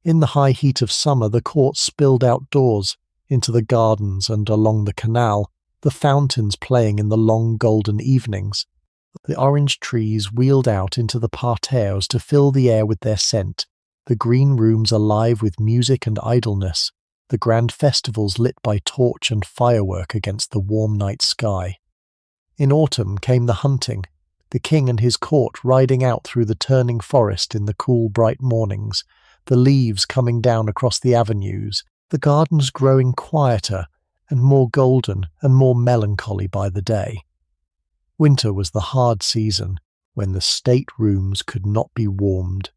Speaker 1: In the high heat of summer the court spilled outdoors, into the gardens and along the canal, the fountains playing in the long golden evenings. The orange trees wheeled out into the parterres to fill the air with their scent, the green rooms alive with music and idleness, the grand festivals lit by torch and firework against the warm night sky. In autumn came the hunting, the king and his court riding out through the turning forest in the cool bright mornings, the leaves coming down across the avenues, the gardens growing quieter and more golden and more melancholy by the day. Winter was the hard season, when the state rooms could not be warmed,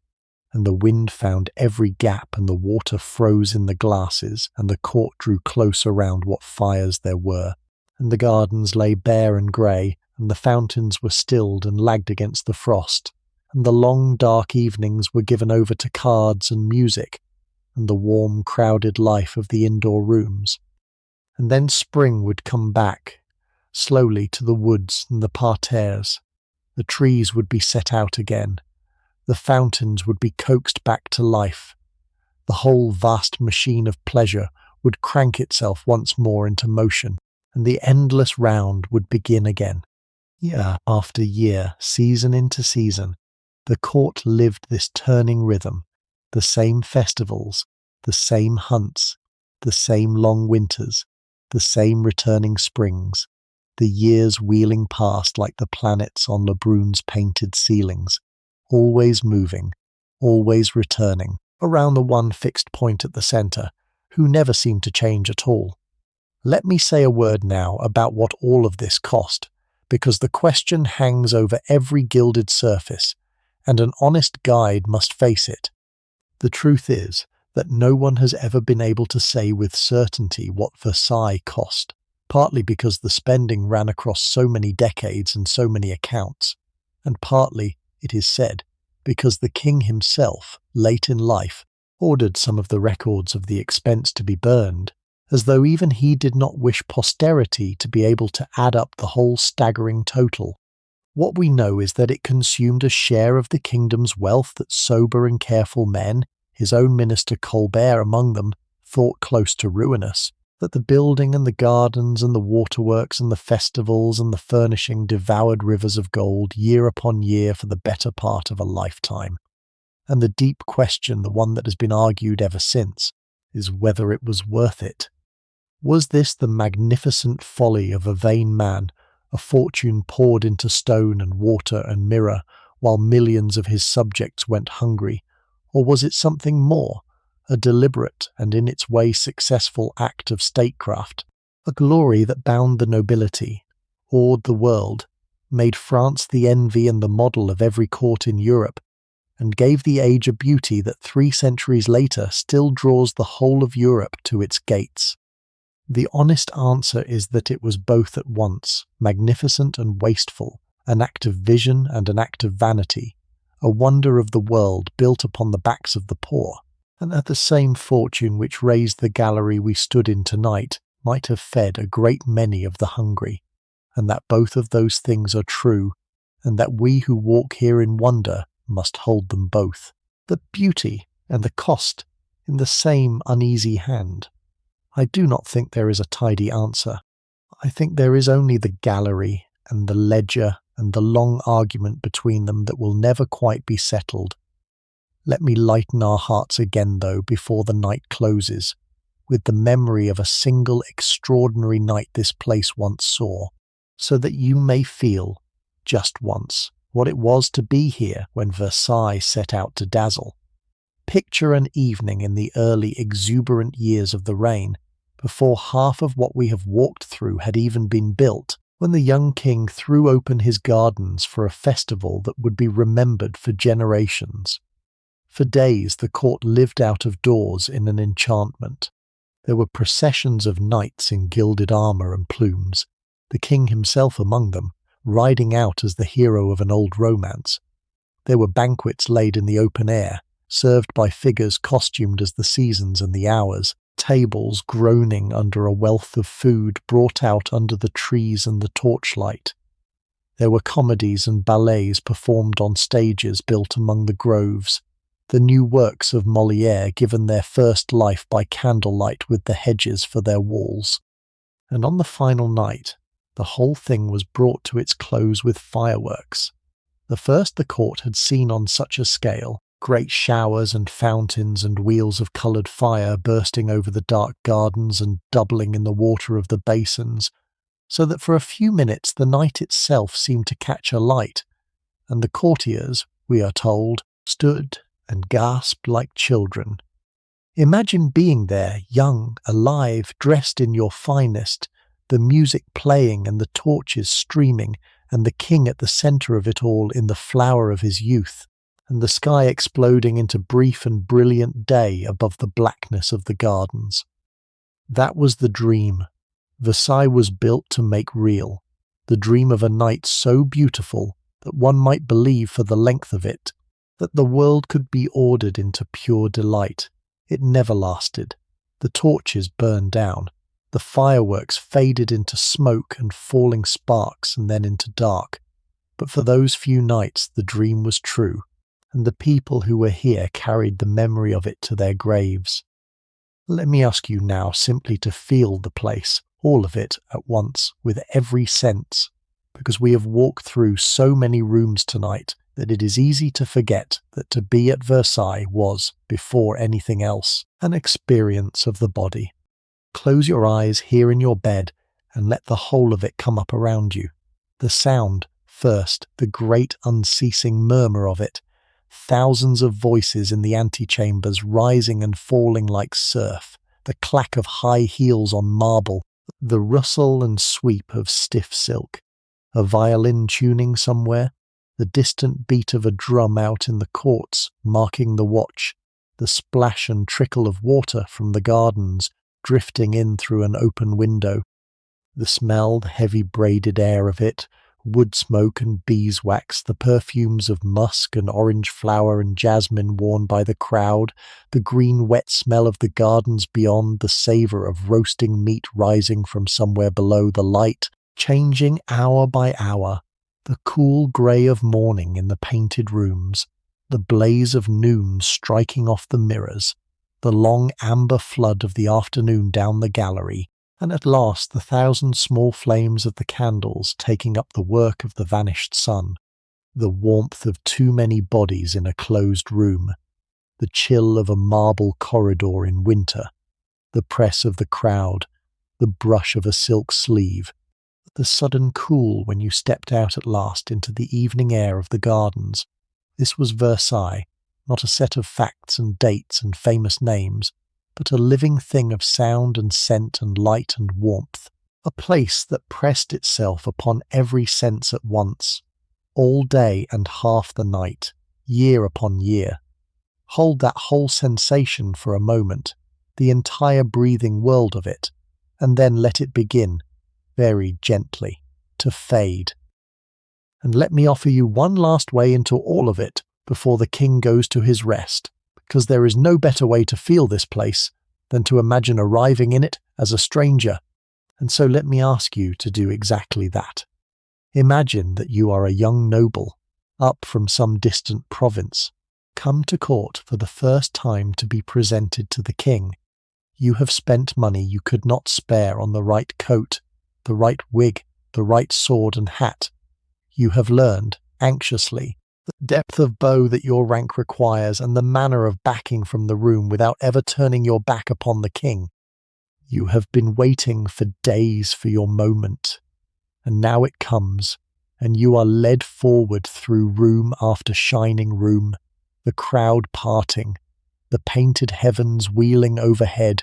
Speaker 1: and the wind found every gap and the water froze in the glasses, and the court drew close around what fires there were, and the gardens lay bare and grey, and the fountains were stilled and lagged against the frost, and the long dark evenings were given over to cards and music, and the warm crowded life of the indoor rooms. And then spring would come back, slowly, to the woods and the parterres. The trees would be set out again. The fountains would be coaxed back to life. The whole vast machine of pleasure would crank itself once more into motion, and the endless round would begin again. Year after year, season into season, the court lived this turning rhythm, the same festivals, the same hunts, the same long winters, the same returning springs, the years wheeling past like the planets on Lebrun's painted ceilings, always moving, always returning, around the one fixed point at the centre, who never seemed to change at all. Let me say a word now about what all of this cost, because the question hangs over every gilded surface, and an honest guide must face it. The truth is that no one has ever been able to say with certainty what Versailles cost, partly because the spending ran across so many decades and so many accounts, and partly, it is said, because the king himself, late in life, ordered some of the records of the expense to be burned, as though even he did not wish posterity to be able to add up the whole staggering total. What we know is that it consumed a share of the kingdom's wealth that sober and careful men, his own minister Colbert among them, thought close to ruinous, that the building and the gardens and the waterworks and the festivals and the furnishing devoured rivers of gold year upon year for the better part of a lifetime. And the deep question, the one that has been argued ever since, is whether it was worth it. Was this the magnificent folly of a vain man, a fortune poured into stone and water and mirror, while millions of his subjects went hungry, or was it something more, a deliberate and in its way successful act of statecraft, a glory that bound the nobility, awed the world, made France the envy and the model of every court in Europe, and gave the age a beauty that 3 centuries later still draws the whole of Europe to its gates? The honest answer is that it was both at once, magnificent and wasteful, an act of vision and an act of vanity, a wonder of the world built upon the backs of the poor, and that the same fortune which raised the gallery we stood in tonight might have fed a great many of the hungry, and that both of those things are true, and that we who walk here in wonder must hold them both, the beauty and the cost, in the same uneasy hand. I do not think there is a tidy answer. I think there is only the gallery and the ledger and the long argument between them that will never quite be settled. Let me lighten our hearts again, though, before the night closes, with the memory of a single extraordinary night this place once saw, so that you may feel, just once, what it was to be here when Versailles set out to dazzle. Picture an evening in the early exuberant years of the reign, before half of what we have walked through had even been built, when the young king threw open his gardens for a festival that would be remembered for generations. For days the court lived out of doors in an enchantment. There were processions of knights in gilded armour and plumes, the king himself among them, riding out as the hero of an old romance. There were banquets laid in the open air, served by figures costumed as the seasons and the hours, tables groaning under a wealth of food brought out under the trees and the torchlight. There were comedies and ballets performed on stages built among the groves, the new works of Molière given their first life by candlelight with the hedges for their walls. And on the final night, the whole thing was brought to its close with fireworks. The first the court had seen on such a scale, great showers and fountains and wheels of coloured fire bursting over the dark gardens and doubling in the water of the basins, so that for a few minutes the night itself seemed to catch alight, and the courtiers, we are told, stood and gasped like children. Imagine being there, young, alive, dressed in your finest, the music playing and the torches streaming, and the king at the centre of it all in the flower of his youth, and the sky exploding into brief and brilliant day above the blackness of the gardens. That was the dream. Versailles was built to make real, the dream of a night so beautiful that one might believe for the length of it, that the world could be ordered into pure delight. It never lasted. The torches burned down. The fireworks faded into smoke and falling sparks and then into dark. But for those few nights the dream was true, and the people who were here carried the memory of it to their graves. Let me ask you now simply to feel the place, all of it at once, with every sense, because we have walked through so many rooms tonight that it is easy to forget that to be at Versailles was, before anything else, an experience of the body. Close your eyes here in your bed and let the whole of it come up around you. The sound, first, the great unceasing murmur of it, thousands of voices in the antechambers rising and falling like surf, the clack of high heels on marble, the rustle and sweep of stiff silk, a violin tuning somewhere, the distant beat of a drum out in the courts, marking the watch, the splash and trickle of water from the gardens drifting in through an open window, the smell, the heavy braided air of it, wood smoke and beeswax, the perfumes of musk and orange flower and jasmine worn by the crowd, the green wet smell of the gardens beyond, the savour of roasting meat rising from somewhere below, the light changing hour by hour, the cool grey of morning in the painted rooms, the blaze of noon striking off the mirrors, the long amber flood of the afternoon down the gallery, and at last the thousand small flames of the candles taking up the work of the vanished sun, the warmth of too many bodies in a closed room, the chill of a marble corridor in winter, the press of the crowd, the brush of a silk sleeve, the sudden cool when you stepped out at last into the evening air of the gardens. This was Versailles, not a set of facts and dates and famous names, but a living thing of sound and scent and light and warmth, a place that pressed itself upon every sense at once, all day and half the night, year upon year. Hold that whole sensation for a moment, the entire breathing world of it, and then let it begin, very gently, to fade. And let me offer you one last way into all of it before the king goes to his rest, because there is no better way to feel this place than to imagine arriving in it as a stranger. And so let me ask you to do exactly that. Imagine that you are a young noble, up from some distant province, come to court for the first time to be presented to the king. You have spent money you could not spare on the right coat, the right wig, the right sword and hat. You have learned, anxiously, the depth of bow that your rank requires and the manner of backing from the room without ever turning your back upon the king. You have been waiting for days for your moment, and now it comes, and you are led forward through room after shining room, the crowd parting, the painted heavens wheeling overhead,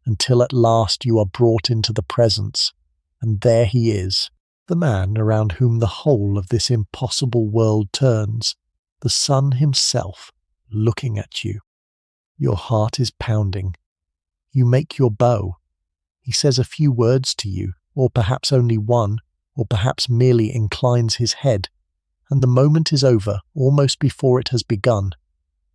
Speaker 1: until at last you are brought into the presence, and there he is, the man around whom the whole of this impossible world turns, the sun himself, looking at you. Your heart is pounding. You make your bow. He says a few words to you, or perhaps only one, or perhaps merely inclines his head, and the moment is over almost before it has begun,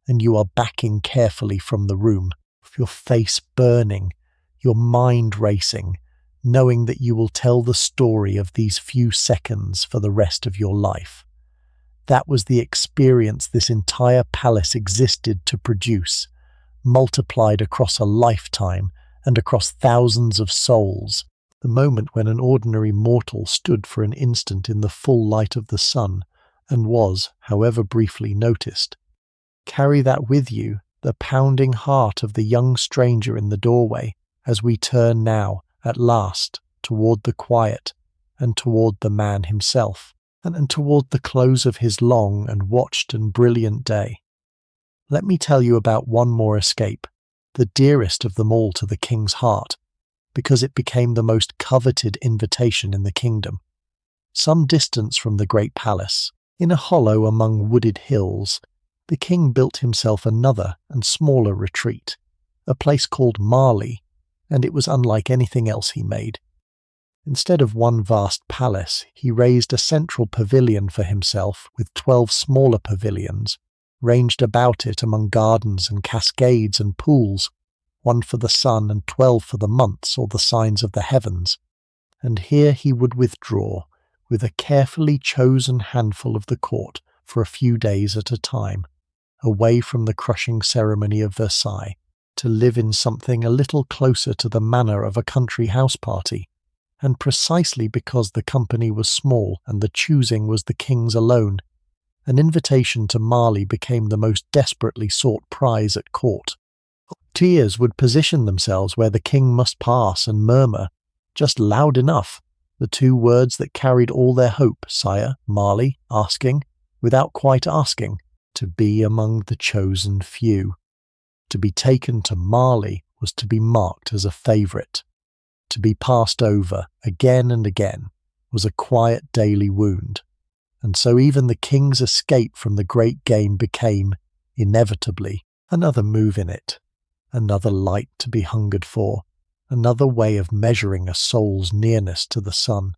Speaker 1: and you are backing carefully from the room, your face burning, your mind racing, knowing that you will tell the story of these few seconds for the rest of your life. That was the experience this entire palace existed to produce, multiplied across a lifetime and across thousands of souls, the moment when an ordinary mortal stood for an instant in the full light of the sun and was, however briefly, noticed. Carry that with you, the pounding heart of the young stranger in the doorway, as we turn now, at last, toward the quiet, and toward the man himself, and toward the close of his long and watched and brilliant day. Let me tell you about one more escape, the dearest of them all to the king's heart, because it became the most coveted invitation in the kingdom. Some distance from the great palace, in a hollow among wooded hills, the king built himself another and smaller retreat, a place called Marley, and it was unlike anything else he made. Instead of one vast palace, he raised a central pavilion for himself with 12 smaller pavilions, ranged about it among gardens and cascades and pools, one for the sun and 12 for the months or the signs of the heavens. And here he would withdraw, with a carefully chosen handful of the court for a few days at a time, away from the crushing ceremony of Versailles, to live in something a little closer to the manner of a country house party, and precisely because the company was small and the choosing was the king's alone, an invitation to Marley became the most desperately sought prize at court. Courtiers would position themselves where the king must pass and murmur, just loud enough, the 2 words that carried all their hope, "Sire, Marley," asking, without quite asking, to be among the chosen few. To be taken to Marley was to be marked as a favourite. To be passed over again and again was a quiet daily wound, and so even the king's escape from the great game became, inevitably, Another move in it, another light to be hungered for, another way of measuring a soul's nearness to the sun.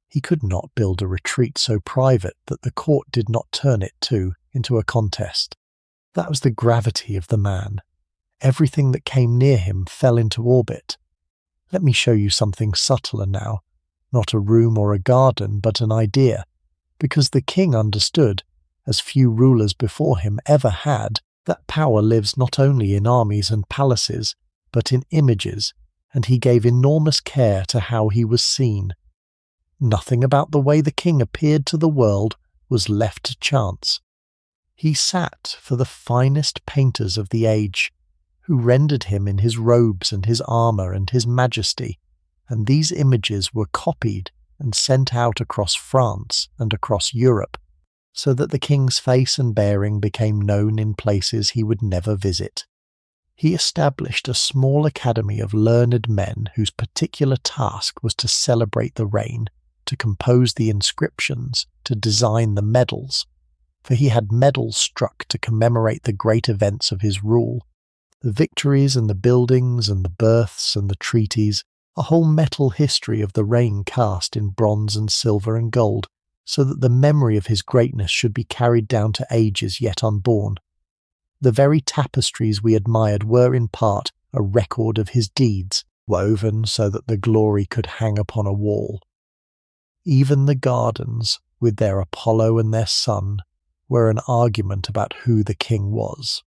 Speaker 1: He could not build a retreat so private that the court did not turn it too into a contest. That was the gravity of the man. Everything that came near him fell into orbit. Let me show you something subtler now, not a room or a garden, but an idea, because the king understood, as few rulers before him ever had, that power lives not only in armies and palaces, but in images, and he gave enormous care to how he was seen. Nothing about the way the king appeared to the world was left to chance. He sat for the finest painters of the age, who rendered him in his robes and his armour and his majesty, and these images were copied and sent out across France and across Europe, so that the king's face and bearing became known in places he would never visit. He established a small academy of learned men whose particular task was to celebrate the reign, to compose the inscriptions, to design the medals, for he had medals struck to commemorate the great events of his rule, the victories and the buildings and the births and the treaties, a whole metal history of the reign cast in bronze and silver and gold, so that the memory of his greatness should be carried down to ages yet unborn. The very tapestries we admired were in part a record of his deeds, woven so that the glory could hang upon a wall. Even the gardens, with their Apollo and their sun, were an argument about who the king was.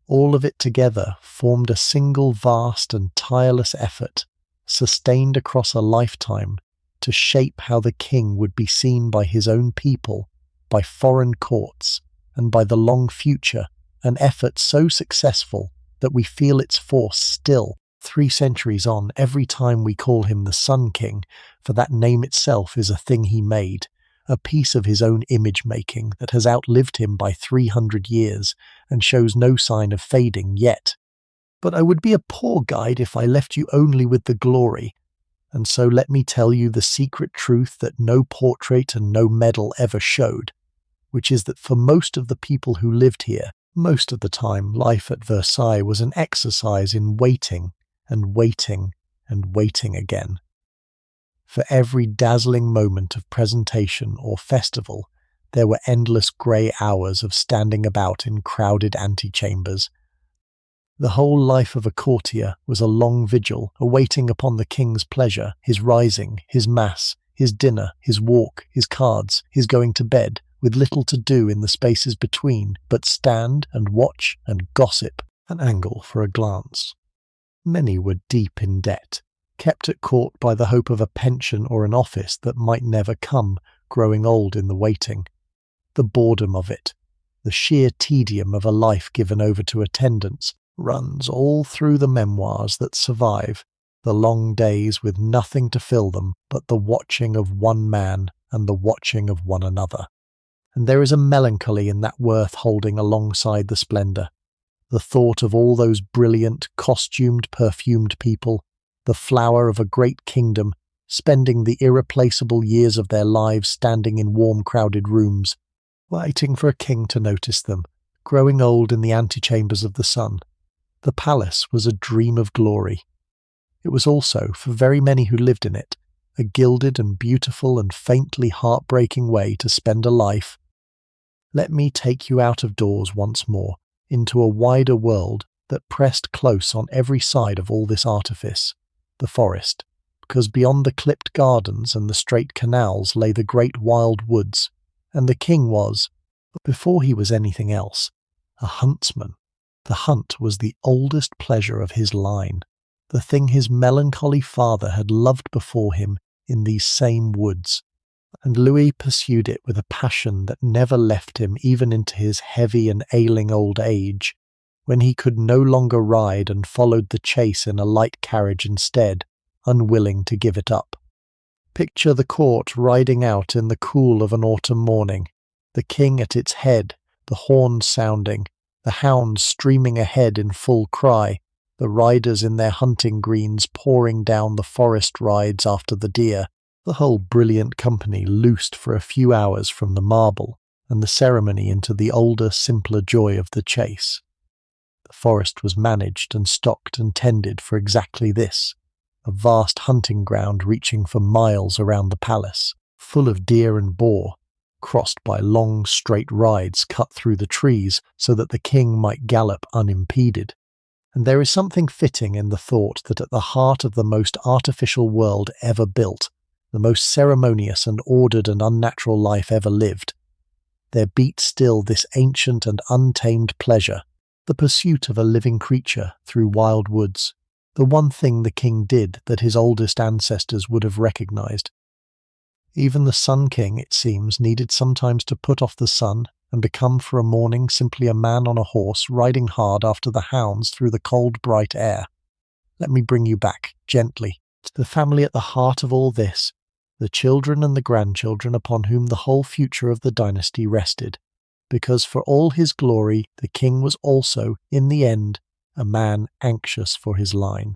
Speaker 1: All of it together formed a single vast and tireless effort, sustained across a lifetime, to shape how the king would be seen by his own people, by foreign courts, and by the long future, an effort so successful that we feel its force still, 3 centuries on, every time we call him the Sun King, for that name itself is a thing he made, a piece of his own image-making that has outlived him by 300 years and shows no sign of fading yet. But I would be a poor guide if I left you only with the glory, and so let me tell you the secret truth that no portrait and no medal ever showed, which is that for most of the people who lived here, most of the time life at Versailles was an exercise in waiting and waiting and waiting again. For every dazzling moment of presentation or festival, there were endless grey hours of standing about in crowded antechambers. The whole life of a courtier was a long vigil, awaiting upon the king's pleasure, his rising, his mass, his dinner, his walk, his cards, his going to bed, with little to do in the spaces between, but stand and watch and gossip, an angle for a glance. Many were deep in debt, kept at court by the hope of a pension or an office that might never come, growing old in the waiting. The boredom of it, the sheer tedium of a life given over to attendance, runs all through the memoirs that survive, the long days with nothing to fill them but the watching of one man and the watching of one another. And there is a melancholy in that worth holding alongside the splendour, the thought of all those brilliant, costumed, perfumed people, the flower of a great kingdom, spending the irreplaceable years of their lives standing in warm, crowded rooms, waiting for a king to notice them, growing old in the antechambers of the sun. The palace was a dream of glory. It was also, for very many who lived in it, a gilded and beautiful and faintly heartbreaking way to spend a life. Let me take you out of doors once more, into a wider world that pressed close on every side of all this artifice, the forest, because beyond the clipped gardens and the straight canals lay the great wild woods, and the king was, but before he was anything else, a huntsman. The hunt was the oldest pleasure of his line, the thing his melancholy father had loved before him in these same woods, and Louis pursued it with a passion that never left him even into his heavy and ailing old age, when he could no longer ride and followed the chase in a light carriage instead, unwilling to give it up. Picture the court riding out in the cool of an autumn morning, the king at its head, the horns sounding, the hounds streaming ahead in full cry, the riders in their hunting greens pouring down the forest rides after the deer, the whole brilliant company loosed for a few hours from the marble and the ceremony into the older, simpler joy of the chase. The forest was managed and stocked and tended for exactly this, a vast hunting ground reaching for miles around the palace, full of deer and boar, crossed by long straight rides cut through the trees so that the king might gallop unimpeded. And there is something fitting in the thought that at the heart of the most artificial world ever built, the most ceremonious and ordered and unnatural life ever lived, there beat still this ancient and untamed pleasure, the pursuit of a living creature through wild woods, the one thing the king did that his oldest ancestors would have recognized. Even the Sun King, it seems, needed sometimes to put off the sun and become for a morning simply a man on a horse riding hard after the hounds through the cold bright air. Let me bring you back, gently, to the family at the heart of all this, the children and the grandchildren upon whom the whole future of the dynasty rested, because for all his glory the king was also, in the end, a man anxious for his line.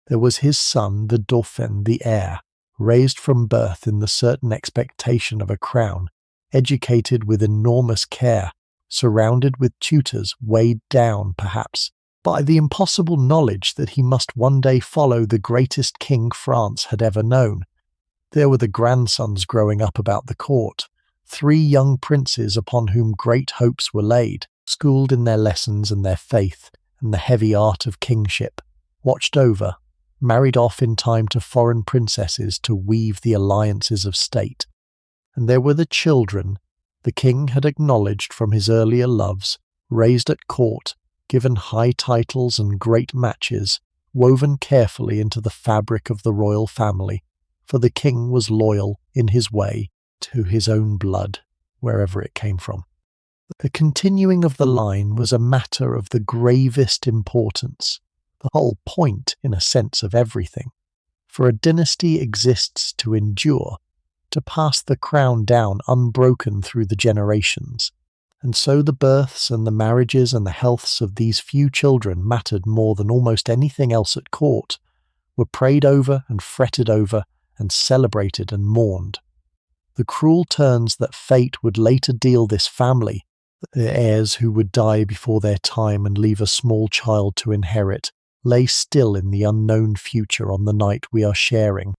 Speaker 1: There was his son, the Dauphin, the heir, raised from birth in the certain expectation of a crown, educated with enormous care, surrounded with tutors, weighed down, perhaps, by the impossible knowledge that he must one day follow the greatest king France had ever known. There were the grandsons growing up about the court, 3 young princes upon whom great hopes were laid, schooled in their lessons and their faith, and the heavy art of kingship, watched over, married off in time to foreign princesses to weave the alliances of state. And there were the children the king had acknowledged from his earlier loves, raised at court, given high titles and great matches, woven carefully into the fabric of the royal family, for the king was loyal, in his way, to his own blood, wherever it came from. The continuing of the line was a matter of the gravest importance, the whole point, in a sense, of everything. For a dynasty exists to endure, to pass the crown down unbroken through the generations. And so the births and the marriages and the healths of these few children mattered more than almost anything else at court, were prayed over and fretted over and celebrated and mourned. The cruel turns that fate would later deal this family, the heirs who would die before their time and leave a small child to inherit, lay still in the unknown future on the night we are sharing.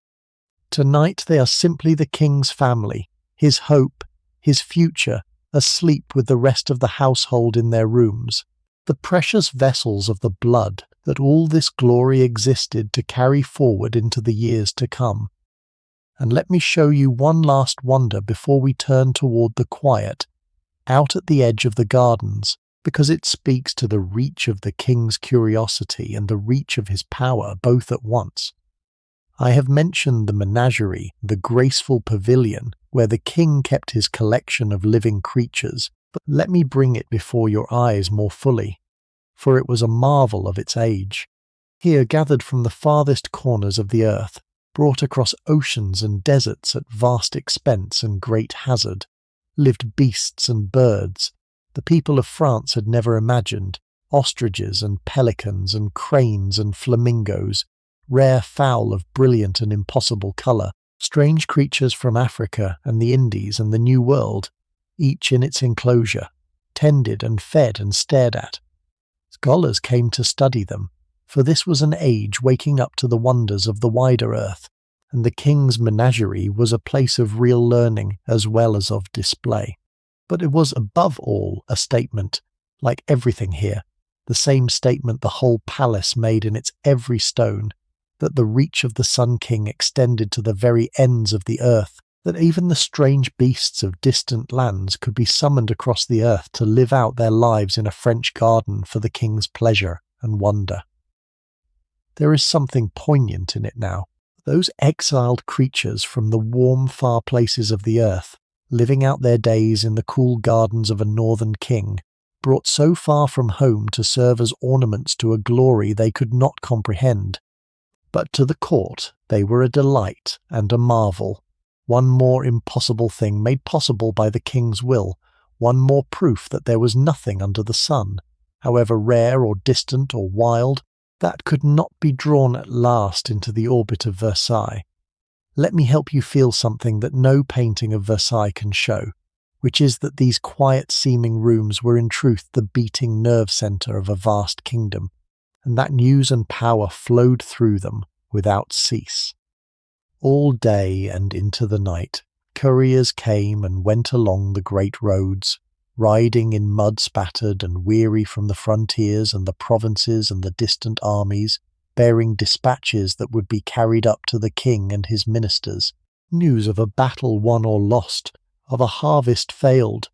Speaker 1: Tonight they are simply the king's family, his hope, his future, asleep with the rest of the household in their rooms, the precious vessels of the blood that all this glory existed to carry forward into the years to come. And let me show you one last wonder before we turn toward the quiet, out at the edge of the gardens, because it speaks to the reach of the king's curiosity and the reach of his power both at once. I have mentioned the menagerie, the graceful pavilion, where the king kept his collection of living creatures, but let me bring it before your eyes more fully, for it was a marvel of its age. Here, gathered from the farthest corners of the earth, brought across oceans and deserts at vast expense and great hazard, lived beasts and birds the people of France had never imagined, ostriches and pelicans and cranes and flamingos, rare fowl of brilliant and impossible colour, strange creatures from Africa and the Indies and the New World, each in its enclosure, tended and fed and stared at. Scholars came to study them, for this was an age waking up to the wonders of the wider earth, and the king's menagerie was a place of real learning as well as of display. But it was above all a statement, like everything here, the same statement the whole palace made in its every stone, that the reach of the Sun King extended to the very ends of the earth, that even the strange beasts of distant lands could be summoned across the earth to live out their lives in a French garden for the king's pleasure and wonder. There is something poignant in it now. Those exiled creatures from the warm, far places of the earth, living out their days in the cool gardens of a northern king, brought so far from home to serve as ornaments to a glory they could not comprehend. But to the court they were a delight and a marvel, one more impossible thing made possible by the king's will, one more proof that there was nothing under the sun, however rare or distant or wild, that could not be drawn at last into the orbit of Versailles. Let me help you feel something that no painting of Versailles can show. which is that these quiet-seeming rooms were in truth the beating nerve centre of a vast kingdom, and that news and power flowed through them without cease. All day and into the night, couriers came and went along the great roads, riding in mud-spattered and weary from the frontiers and the provinces and the distant armies, bearing dispatches that would be carried up to the king and his ministers, news of a battle won or lost, of a harvest failed,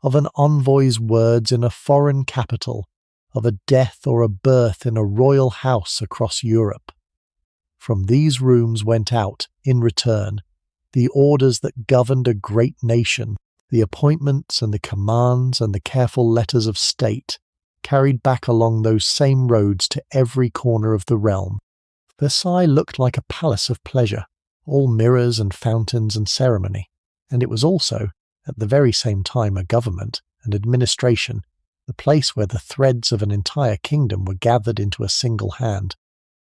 Speaker 1: of an envoy's words in a foreign capital, of a death or a birth in a royal house across Europe. From these rooms went out, in return, the orders that governed a great nation, the appointments and the commands and the careful letters of state, carried back along those same roads to every corner of the realm. Versailles looked like a palace of pleasure, all mirrors and fountains and ceremony, and it was also, at the very same time, a government, and administration, the place where the threads of an entire kingdom were gathered into a single hand.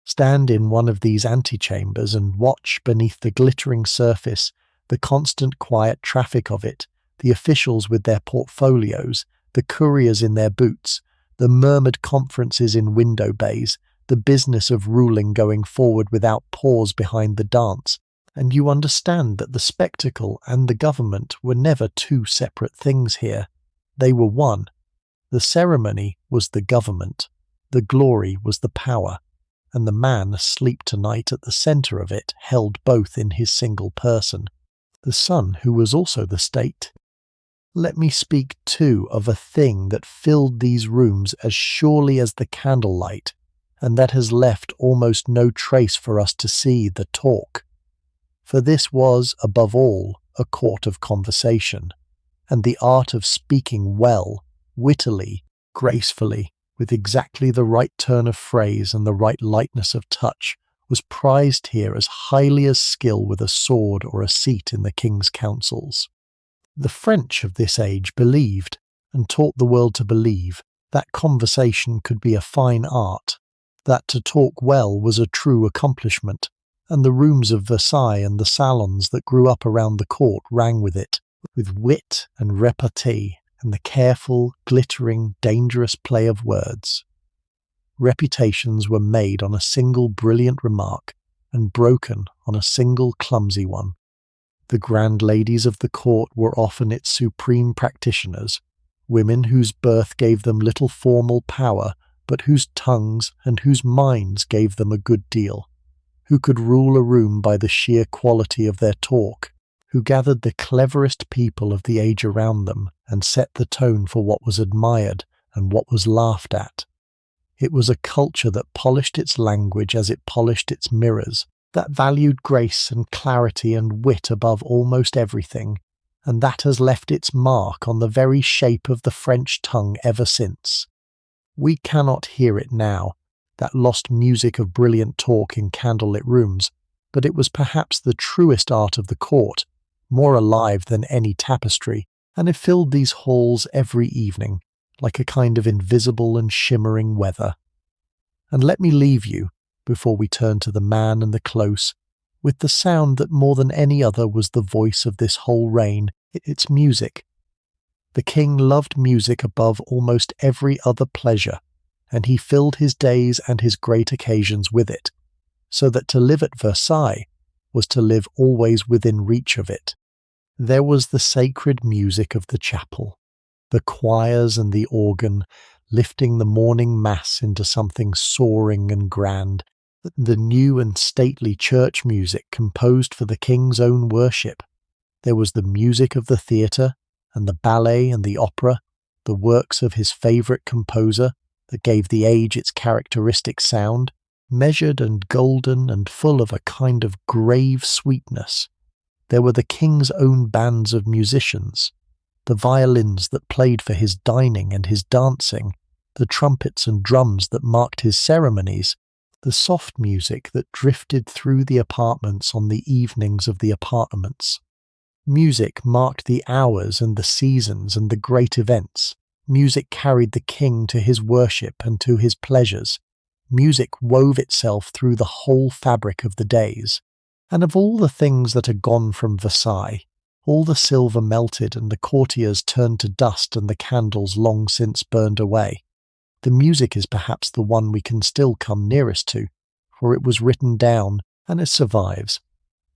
Speaker 1: Stand in one of these antechambers and watch beneath the glittering surface the constant quiet traffic of it, the officials with their portfolios, the couriers in their boots, the murmured conferences in window bays, the business of ruling going forward without pause behind the dance, and you understand that the spectacle and the government were never two separate things here. They were one. The ceremony was the government, the glory was the power, and the man asleep tonight at the centre of it held both in his single person, the son who was also the state. Let me speak, too, of a thing that filled these rooms as surely as the candlelight, and that has left almost no trace for us to see, the talk. For this was, above all, a court of conversation, and the art of speaking well, wittily, gracefully, with exactly the right turn of phrase and the right lightness of touch, was prized here as highly as skill with a sword or a seat in the king's councils. The French of this age believed, and taught the world to believe, that conversation could be a fine art, that to talk well was a true accomplishment, and the rooms of Versailles and the salons that grew up around the court rang with it, with wit and repartee, and the careful, glittering, dangerous play of words. Reputations were made on a single brilliant remark, and broken on a single clumsy one. The grand ladies of the court were often its supreme practitioners, women whose birth gave them little formal power, but whose tongues and whose minds gave them a good deal, who could rule a room by the sheer quality of their talk, who gathered the cleverest people of the age around them and set the tone for what was admired and what was laughed at. It was a culture that polished its language as it polished its mirrors, that valued grace and clarity and wit above almost everything, and that has left its mark on the very shape of the French tongue ever since. We cannot hear it now, that lost music of brilliant talk in candlelit rooms, but it was perhaps the truest art of the court, more alive than any tapestry, and it filled these halls every evening, like a kind of invisible and shimmering weather. And let me leave you, before we turn to the man and the close, with the sound that more than any other was the voice of this whole reign, its music. The king loved music above almost every other pleasure, and he filled his days and his great occasions with it, so that to live at Versailles was to live always within reach of it. There was the sacred music of the chapel, the choirs and the organ, lifting the morning mass into something soaring and grand, the new and stately church music composed for the king's own worship. There was the music of the theatre, and the ballet and the opera, the works of his favourite composer, that gave the age its characteristic sound, measured and golden and full of a kind of grave sweetness. There were the king's own bands of musicians, the violins that played for his dining and his dancing, the trumpets and drums that marked his ceremonies, the soft music that drifted through the apartments on the evenings of the apartments. Music marked the hours and the seasons and the great events. Music carried the king to his worship and to his pleasures. Music wove itself through the whole fabric of the days. And of all the things that are gone from Versailles, All the silver melted and the courtiers turned to dust and the candles long since burned away. The music is perhaps the one we can still come nearest to, for it was written down and it survives.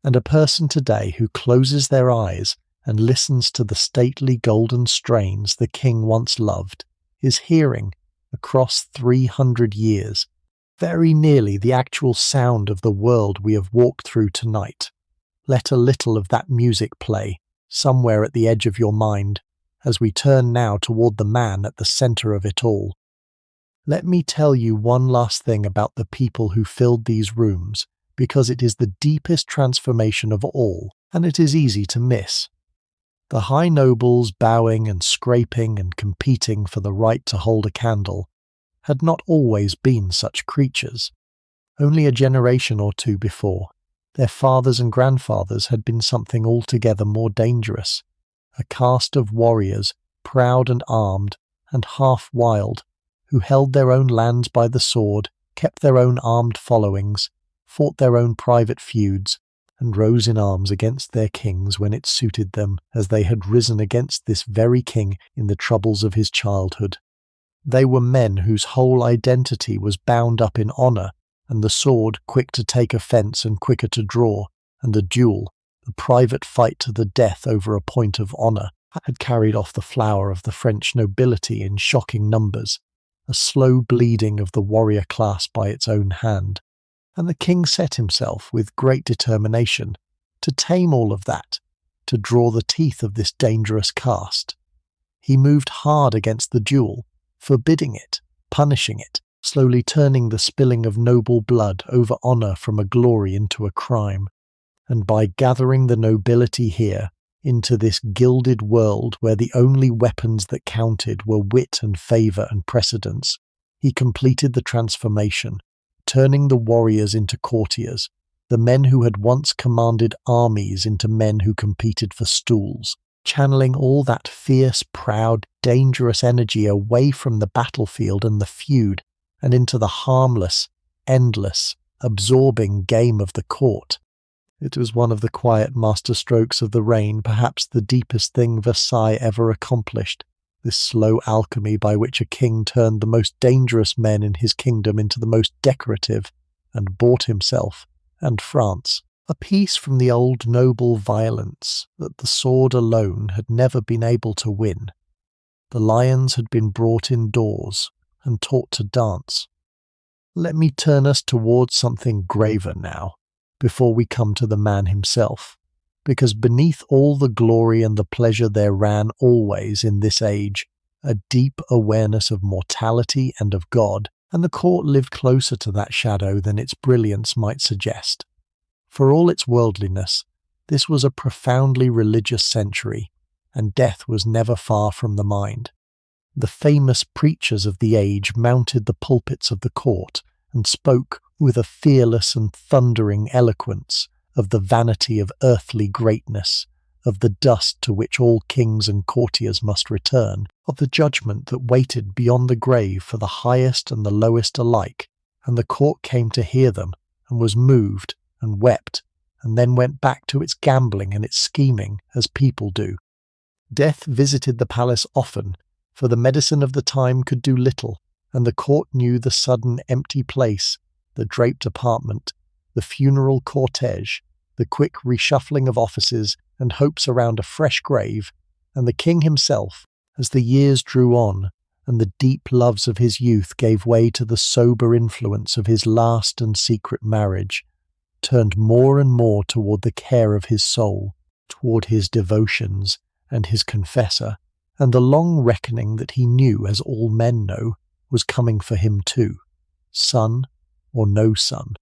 Speaker 1: And a person today who closes their eyes and listens to the stately golden strains the king once loved is hearing, across 300 years, very nearly the actual sound of the world we have walked through tonight. Let a little of that music play, somewhere at the edge of your mind, as we turn now toward the man at the center of it all. Let me tell you one last thing about the people who filled these rooms, because it is the deepest transformation of all, and it is easy to miss. The high nobles bowing and scraping and competing for the right to hold a candle had not always been such creatures. Only a generation or two before, their fathers and grandfathers had been something altogether more dangerous, a caste of warriors, proud and armed, and half wild, who held their own lands by the sword, kept their own armed followings, fought their own private feuds, and rose in arms against their kings when it suited them, as they had risen against this very king in the troubles of his childhood. They were men whose whole identity was bound up in honour, and the sword quick to take offence and quicker to draw, and the duel, the private fight to the death over a point of honour, had carried off the flower of the French nobility in shocking numbers, a slow bleeding of the warrior class by its own hand. And the king set himself, with great determination, to tame all of that, to draw the teeth of this dangerous caste. He moved hard against the duel, forbidding it, punishing it, slowly turning the spilling of noble blood over honour from a glory into a crime. And by gathering the nobility here, into this gilded world where the only weapons that counted were wit and favour and precedence, he completed the transformation, turning the warriors into courtiers, the men who had once commanded armies into men who competed for stools, channeling all that fierce, proud, dangerous energy away from the battlefield and the feud and into the harmless, endless, absorbing game of the court. It was one of the quiet masterstrokes of the reign, perhaps the deepest thing Versailles ever accomplished, this slow alchemy by which a king turned the most dangerous men in his kingdom into the most decorative, and bought himself, and France, a peace from the old noble violence that the sword alone had never been able to win. The lions had been brought indoors and taught to dance. Let me turn us towards something graver now, before we come to the man himself, because beneath all the glory and the pleasure there ran always in this age a deep awareness of mortality and of God, and the court lived closer to that shadow than its brilliance might suggest. For all its worldliness, this was a profoundly religious century, and death was never far from the mind. The famous preachers of the age mounted the pulpits of the court and spoke with a fearless and thundering eloquence of the vanity of earthly greatness, of the dust to which all kings and courtiers must return, of the judgment that waited beyond the grave for the highest and the lowest alike, and the court came to hear them, and was moved, and wept, and then went back to its gambling and its scheming, as people do. Death visited the palace often, for the medicine of the time could do little, and the court knew the sudden empty place, the draped apartment, the funeral cortege, the quick reshuffling of offices and hopes around a fresh grave, and the king himself, as the years drew on, and the deep loves of his youth gave way to the sober influence of his last and secret marriage, turned more and more toward the care of his soul, toward his devotions and his confessor, and the long reckoning that he knew, as all men know, was coming for him too, son or no son.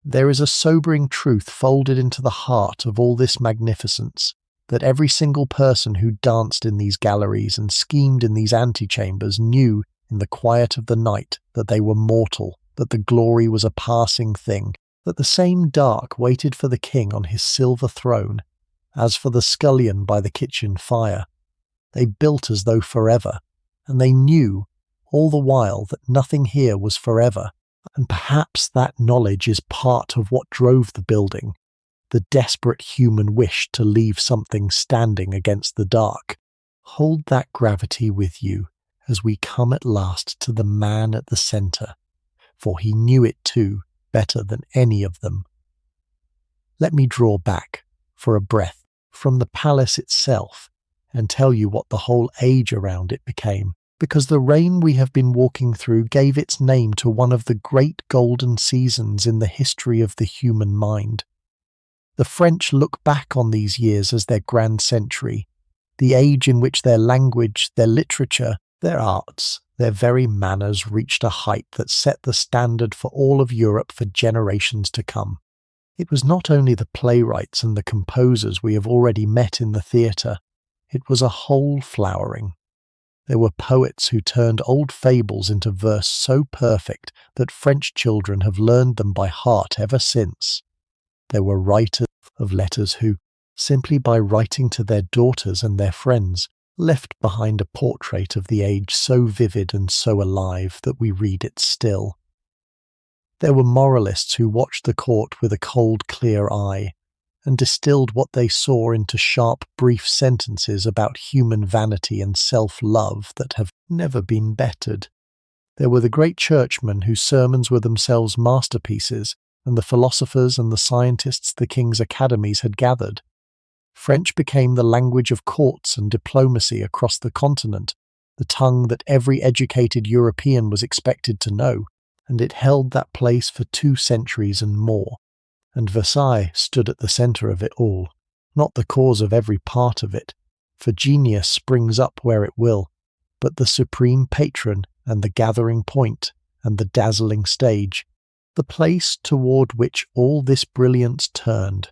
Speaker 1: There is a sobering truth folded into the heart of all this magnificence, that every single person who danced in these galleries and schemed in these antechambers knew in the quiet of the night that they were mortal, that the glory was a passing thing, that the same dark waited for the king on his silver throne, as for the scullion by the kitchen fire. They built as though forever, and they knew all the while that nothing here was forever, and perhaps that knowledge is part of what drove the building, the desperate human wish to leave something standing against the dark. Hold that gravity with you as we come at last to the man at the centre, for he knew it too better than any of them. Let me draw back, for a breath, from the palace itself and tell you what the whole age around it became, because the reign we have been walking through gave its name to one of the great golden seasons in the history of the human mind. The French look back on these years as their grand century, the age in which their language, their literature, their arts, their very manners reached a height that set the standard for all of Europe for generations to come. It was not only the playwrights and the composers we have already met in the theatre, it was a whole flowering. There were poets who turned old fables into verse so perfect that French children have learned them by heart ever since. There were writers of letters who, simply by writing to their daughters and their friends, left behind a portrait of the age so vivid and so alive that we read it still. There were moralists who watched the court with a cold, clear eye, and distilled what they saw into sharp, brief sentences about human vanity and self-love that have never been bettered. There were the great churchmen whose sermons were themselves masterpieces, and the philosophers and the scientists the king's academies had gathered. French became the language of courts and diplomacy across the continent, the tongue that every educated European was expected to know, and it held that place for 2 centuries and more. And Versailles stood at the centre of it all, not the cause of every part of it, for genius springs up where it will, but the supreme patron and the gathering point and the dazzling stage, the place toward which all this brilliance turned,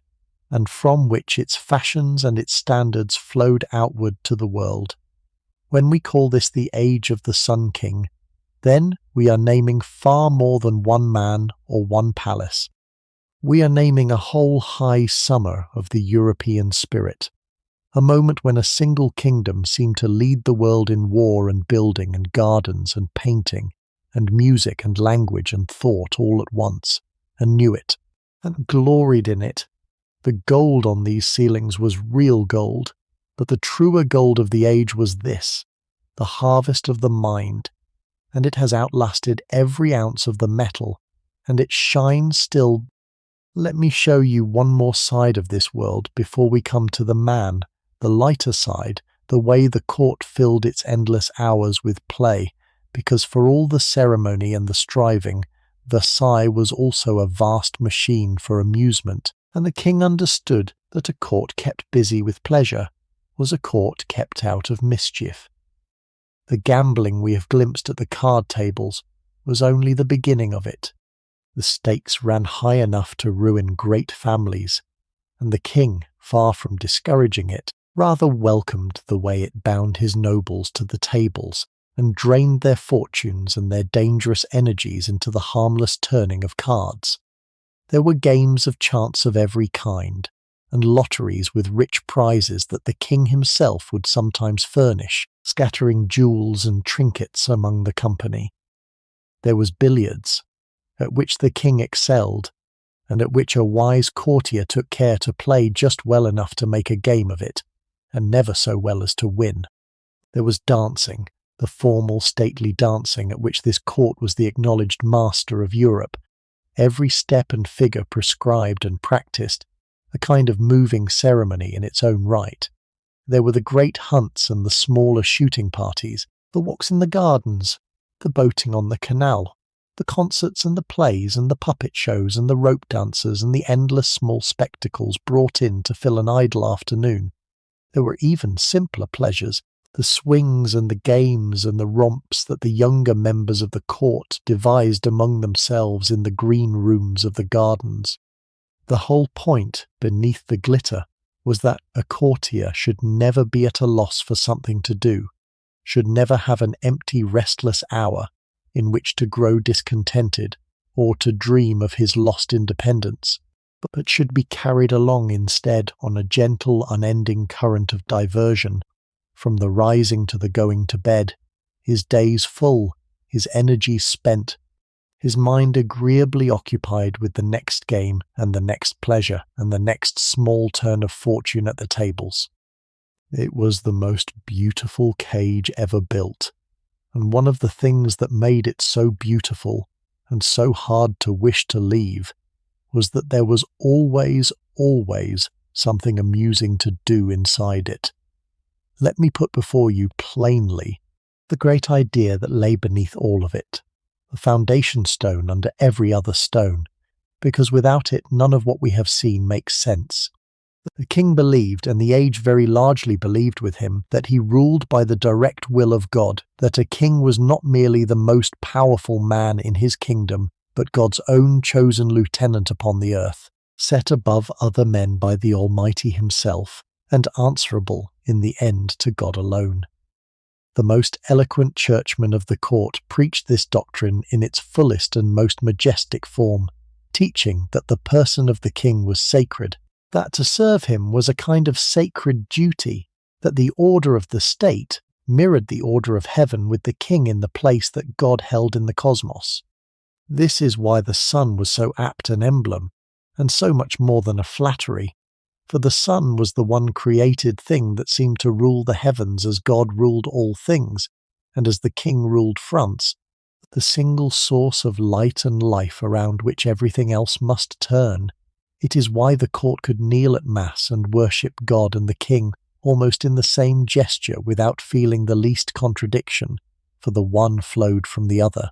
Speaker 1: and from which its fashions and its standards flowed outward to the world. When we call this the age of the Sun King, then we are naming far more than one man or one palace. We are naming a whole high summer of the European spirit, a moment when a single kingdom seemed to lead the world in war and building and gardens and painting and music and language and thought all at once, and knew it, and gloried in it. The gold on these ceilings was real gold, but the truer gold of the age was this, the harvest of the mind, and it has outlasted every ounce of the metal, and it shines still. Let me show you one more side of this world before we come to the man, the lighter side, the way the court filled its endless hours with play, because for all the ceremony and the striving, Versailles was also a vast machine for amusement, and the king understood that a court kept busy with pleasure was a court kept out of mischief. The gambling we have glimpsed at the card tables was only the beginning of it. The stakes ran high enough to ruin great families, and the king, far from discouraging it, rather welcomed the way it bound his nobles to the tables and drained their fortunes and their dangerous energies into the harmless turning of cards. There were games of chance of every kind, and lotteries with rich prizes that the king himself would sometimes furnish, scattering jewels and trinkets among the company. There was billiards, at which the king excelled, and at which a wise courtier took care to play just well enough to make a game of it, and never so well as to win. There was dancing, the formal stately dancing at which this court was the acknowledged master of Europe, every step and figure prescribed and practised, a kind of moving ceremony in its own right. There were the great hunts and the smaller shooting parties, the walks in the gardens, the boating on the canal, the concerts and the plays and the puppet shows and the rope dancers and the endless small spectacles brought in to fill an idle afternoon. There were even simpler pleasures, the swings and the games and the romps that the younger members of the court devised among themselves in the green rooms of the gardens. The whole point, beneath the glitter, was that a courtier should never be at a loss for something to do, should never have an empty, restless hour in which to grow discontented or to dream of his lost independence, but should be carried along instead on a gentle, unending current of diversion, from the rising to the going to bed, his days full, his energies spent, his mind agreeably occupied with the next game and the next pleasure and the next small turn of fortune at the tables. It was the most beautiful cage ever built, and one of the things that made it so beautiful and so hard to wish to leave was that there was always something amusing to do inside it. Let me put before you plainly the great idea that lay beneath all of it, the foundation stone under every other stone, because without it none of what we have seen makes sense. The king believed, and the age very largely believed with him, that he ruled by the direct will of God, that a king was not merely the most powerful man in his kingdom, but God's own chosen lieutenant upon the earth, set above other men by the Almighty himself, and answerable in the end to God alone. The most eloquent churchman of the court preached this doctrine in its fullest and most majestic form, teaching that the person of the king was sacred, that to serve him was a kind of sacred duty, that the order of the state mirrored the order of heaven with the king in the place that God held in the cosmos. This is why the sun was so apt an emblem, and so much more than a flattery, for the sun was the one created thing that seemed to rule the heavens as God ruled all things, and as the king ruled France, the single source of light and life around which everything else must turn. It is why the court could kneel at Mass and worship God and the king almost in the same gesture without feeling the least contradiction, for the one flowed from the other.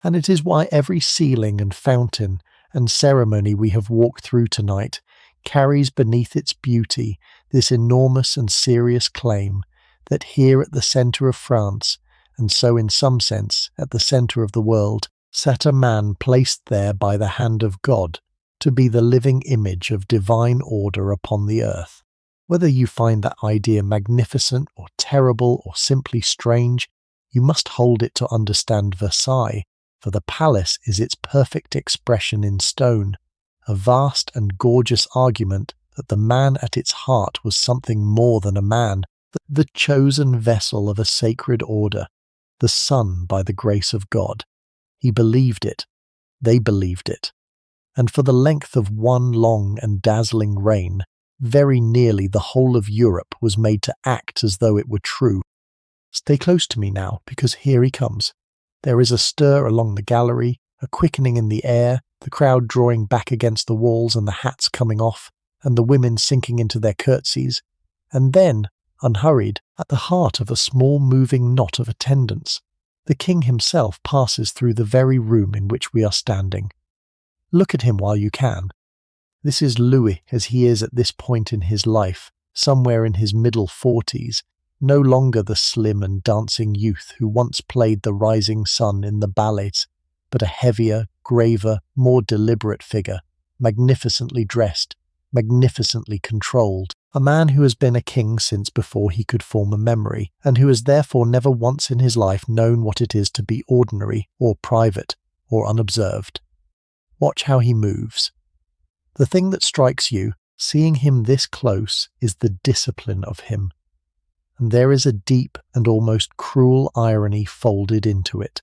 Speaker 1: And it is why every ceiling and fountain and ceremony we have walked through tonight carries beneath its beauty this enormous and serious claim that here at the centre of France, and so in some sense at the centre of the world, sat a man placed there by the hand of God to be the living image of divine order upon the earth. Whether you find that idea magnificent or terrible or simply strange, you must hold it to understand Versailles, for the palace is its perfect expression in stone, a vast and gorgeous argument that the man at its heart was something more than a man, the chosen vessel of a sacred order, the son by the grace of God. He believed it. They believed it. And for the length of one long and dazzling reign, very nearly the whole of Europe was made to act as though it were true. Stay close to me now, because here he comes. There is a stir along the gallery, a quickening in the air, the crowd drawing back against the walls and the hats coming off, and the women sinking into their curtsies. And then, unhurried, at the heart of a small moving knot of attendants, the king himself passes through the very room in which we are standing. Look at him while you can. This is Louis as he is at this point in his life, somewhere in his middle 40s, no longer the slim and dancing youth who once played the rising sun in the ballets, but a heavier, graver, more deliberate figure, magnificently dressed, magnificently controlled, a man who has been a king since before he could form a memory, and who has therefore never once in his life known what it is to be ordinary, or private, or unobserved. Watch how he moves. The thing that strikes you, seeing him this close, is the discipline of him. And there is a deep and almost cruel irony folded into it.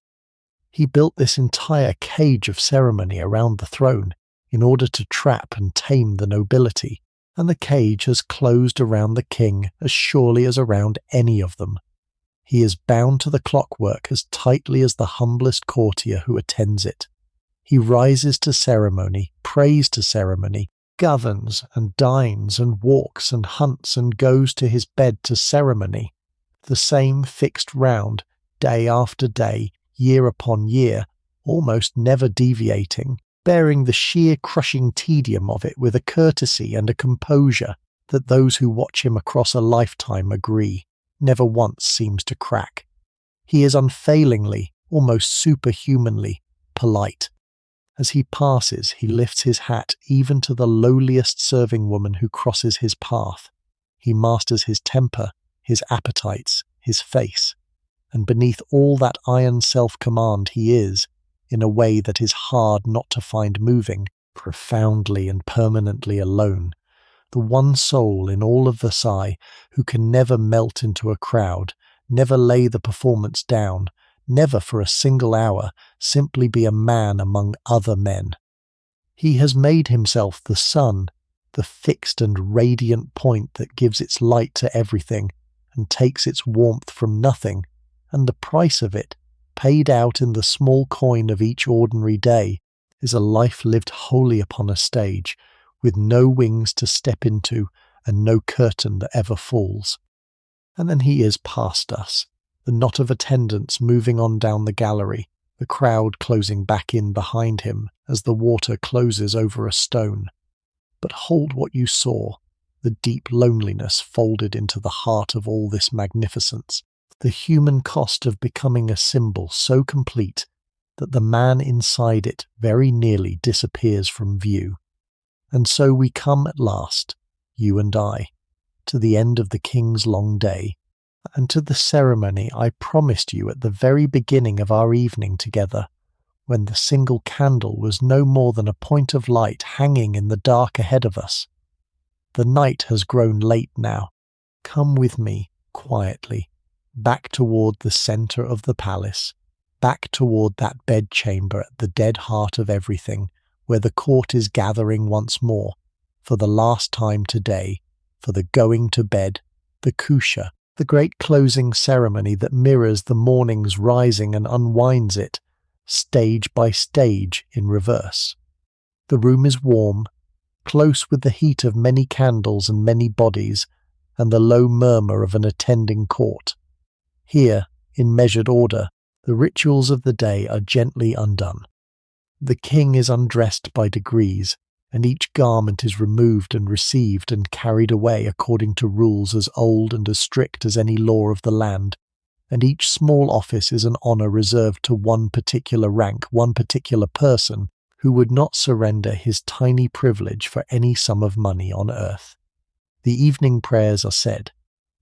Speaker 1: He built this entire cage of ceremony around the throne in order to trap and tame the nobility, and the cage has closed around the king as surely as around any of them. He is bound to the clockwork as tightly as the humblest courtier who attends it. He rises to ceremony, prays to ceremony, governs and dines and walks and hunts and goes to his bed to ceremony, the same fixed round, day after day, year upon year, almost never deviating, bearing the sheer crushing tedium of it with a courtesy and a composure that those who watch him across a lifetime agree, never once seems to crack. He is unfailingly, almost superhumanly, polite. As he passes, he lifts his hat even to the lowliest serving woman who crosses his path. He masters his temper, his appetites, his face, and beneath all that iron self-command he is, in a way that is hard not to find moving, profoundly and permanently alone, the one soul in all of Versailles who can never melt into a crowd, never lay the performance down, never for a single hour simply be a man among other men. He has made himself the sun, the fixed and radiant point that gives its light to everything and takes its warmth from nothing, and the price of it, paid out in the small coin of each ordinary day, is a life lived wholly upon a stage, with no wings to step into and no curtain that ever falls. And then he is past us, the knot of attendants moving on down the gallery, the crowd closing back in behind him as the water closes over a stone. But hold what you saw, the deep loneliness folded into the heart of all this magnificence, the human cost of becoming a symbol so complete that the man inside it very nearly disappears from view. And so we come at last, you and I, to the end of the king's long day, and to the ceremony I promised you at the very beginning of our evening together, when the single candle was no more than a point of light hanging in the dark ahead of us. The night has grown late now. Come with me, quietly, back toward the centre of the palace, back toward that bedchamber at the dead heart of everything, where the court is gathering once more, for the last time today, for the going to bed, the coucher, the great closing ceremony that mirrors the morning's rising and unwinds it, stage by stage in reverse. The room is warm, close with the heat of many candles and many bodies, and the low murmur of an attending court. Here, in measured order, the rituals of the day are gently undone. The king is undressed by degrees, and each garment is removed and received and carried away according to rules as old and as strict as any law of the land, and each small office is an honour reserved to one particular rank, one particular person, who would not surrender his tiny privilege for any sum of money on earth. The evening prayers are said.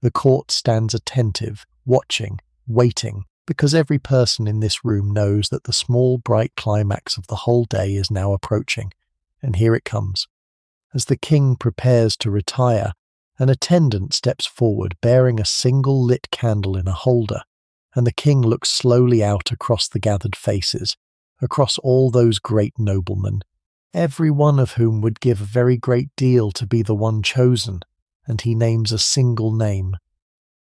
Speaker 1: The court stands attentive, watching, waiting, because every person in this room knows that the small bright climax of the whole day is now approaching, and here it comes. As the king prepares to retire, an attendant steps forward bearing a single lit candle in a holder, and the king looks slowly out across the gathered faces, across all those great noblemen, every one of whom would give a very great deal to be the one chosen, and he names a single name.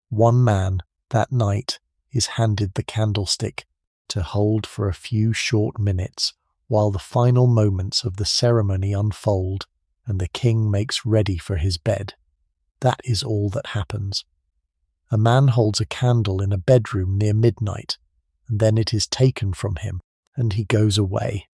Speaker 1: One man, that night, is handed the candlestick to hold for a few short minutes while the final moments of the ceremony unfold and the king makes ready for his bed. That is all that happens. A man holds a candle in a bedroom near midnight, and then it is taken from him, and he goes away.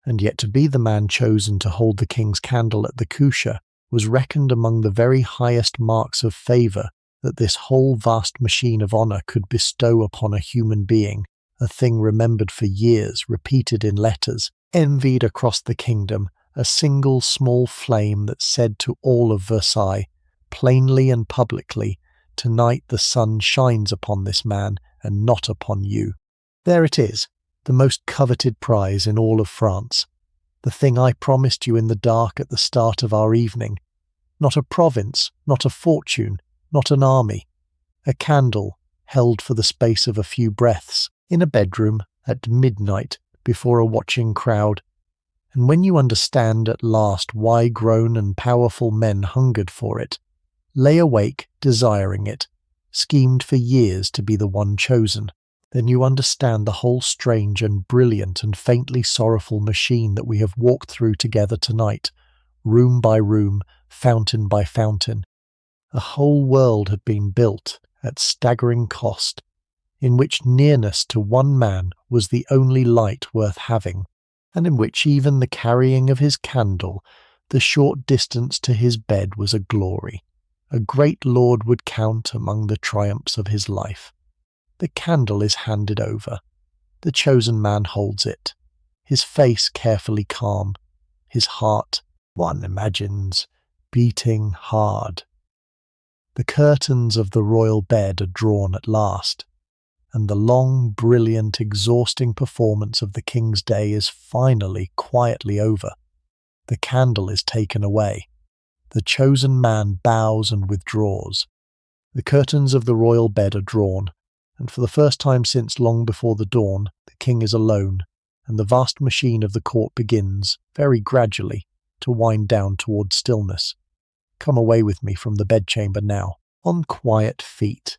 Speaker 1: And yet to be the man chosen to hold the king's candle at the coucher was reckoned among the very highest marks of favour that this whole vast machine of honour could bestow upon a human being, a thing remembered for years, repeated in letters, envied across the kingdom, a single small flame that said to all of Versailles, plainly and publicly, "Tonight the sun shines upon this man and not upon you." There it is, the most coveted prize in all of France, the thing I promised you in the dark at the start of our evening. Not a province, not a fortune, not an army. A candle, held for the space of a few breaths, in a bedroom, at midnight, before a watching crowd. And when you understand at last why grown and powerful men hungered for it, lay awake desiring it, schemed for years to be the one chosen, then you understand the whole strange and brilliant and faintly sorrowful machine that we have walked through together tonight, room by room, fountain by fountain. A whole world had been built at staggering cost, in which nearness to one man was the only light worth having, and in which even the carrying of his candle, the short distance to his bed, was a glory. A great lord would count among the triumphs of his life. The candle is handed over. The chosen man holds it, his face carefully calm, his heart, one imagines, beating hard. The curtains of the royal bed are drawn at last, and the long, brilliant, exhausting performance of the king's day is finally quietly over. The candle is taken away. The chosen man bows and withdraws. The curtains of the royal bed are drawn, and for the first time since long before the dawn, the king is alone, and the vast machine of the court begins, very gradually, to wind down toward stillness. Come away with me from the bedchamber now, on quiet feet,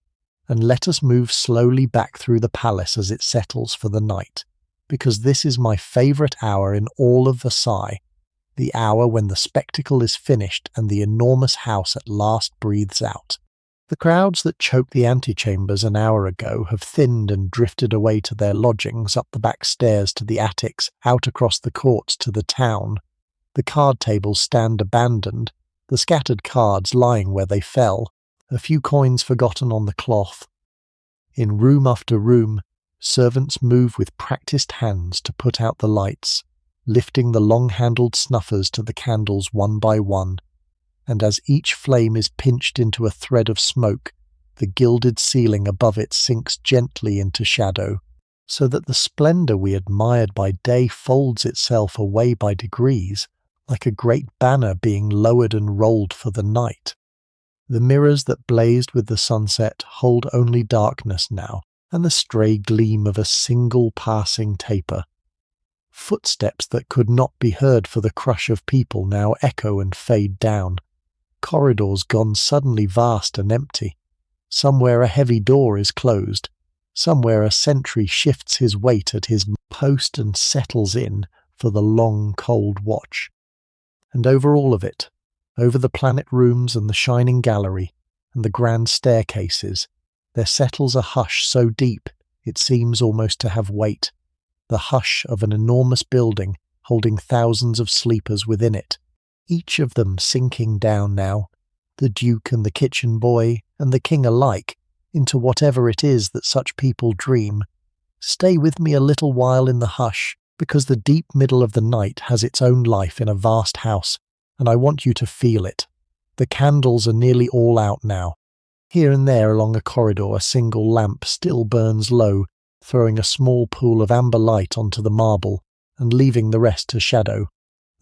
Speaker 1: and let us move slowly back through the palace as it settles for the night, because this is my favourite hour in all of Versailles, the hour when the spectacle is finished and the enormous house at last breathes out. The crowds that choked the antechambers an hour ago have thinned and drifted away to their lodgings, up the back stairs to the attics, out across the courts to the town. The card tables stand abandoned, the scattered cards lying where they fell, a few coins forgotten on the cloth. In room after room, servants move with practised hands to put out the lights, lifting the long-handled snuffers to the candles one by one, and as each flame is pinched into a thread of smoke, the gilded ceiling above it sinks gently into shadow, so that the splendour we admired by day folds itself away by degrees, like a great banner being lowered and rolled for the night. The mirrors that blazed with the sunset hold only darkness now, and the stray gleam of a single passing taper. Footsteps that could not be heard for the crush of people now echo and fade down. Corridors gone suddenly vast and empty. Somewhere a heavy door is closed. Somewhere a sentry shifts his weight at his post and settles in for the long, cold watch. And over all of it, over the planet rooms and the shining gallery and the grand staircases, there settles a hush so deep it seems almost to have weight, the hush of an enormous building holding thousands of sleepers within it, each of them sinking down now, the Duke and the kitchen boy and the king alike, into whatever it is that such people dream. Stay with me a little while in the hush, because the deep middle of the night has its own life in a vast house, and I want you to feel it. The candles are nearly all out now. Here and there along a corridor a single lamp still burns low, throwing a small pool of amber light onto the marble, and leaving the rest to shadow.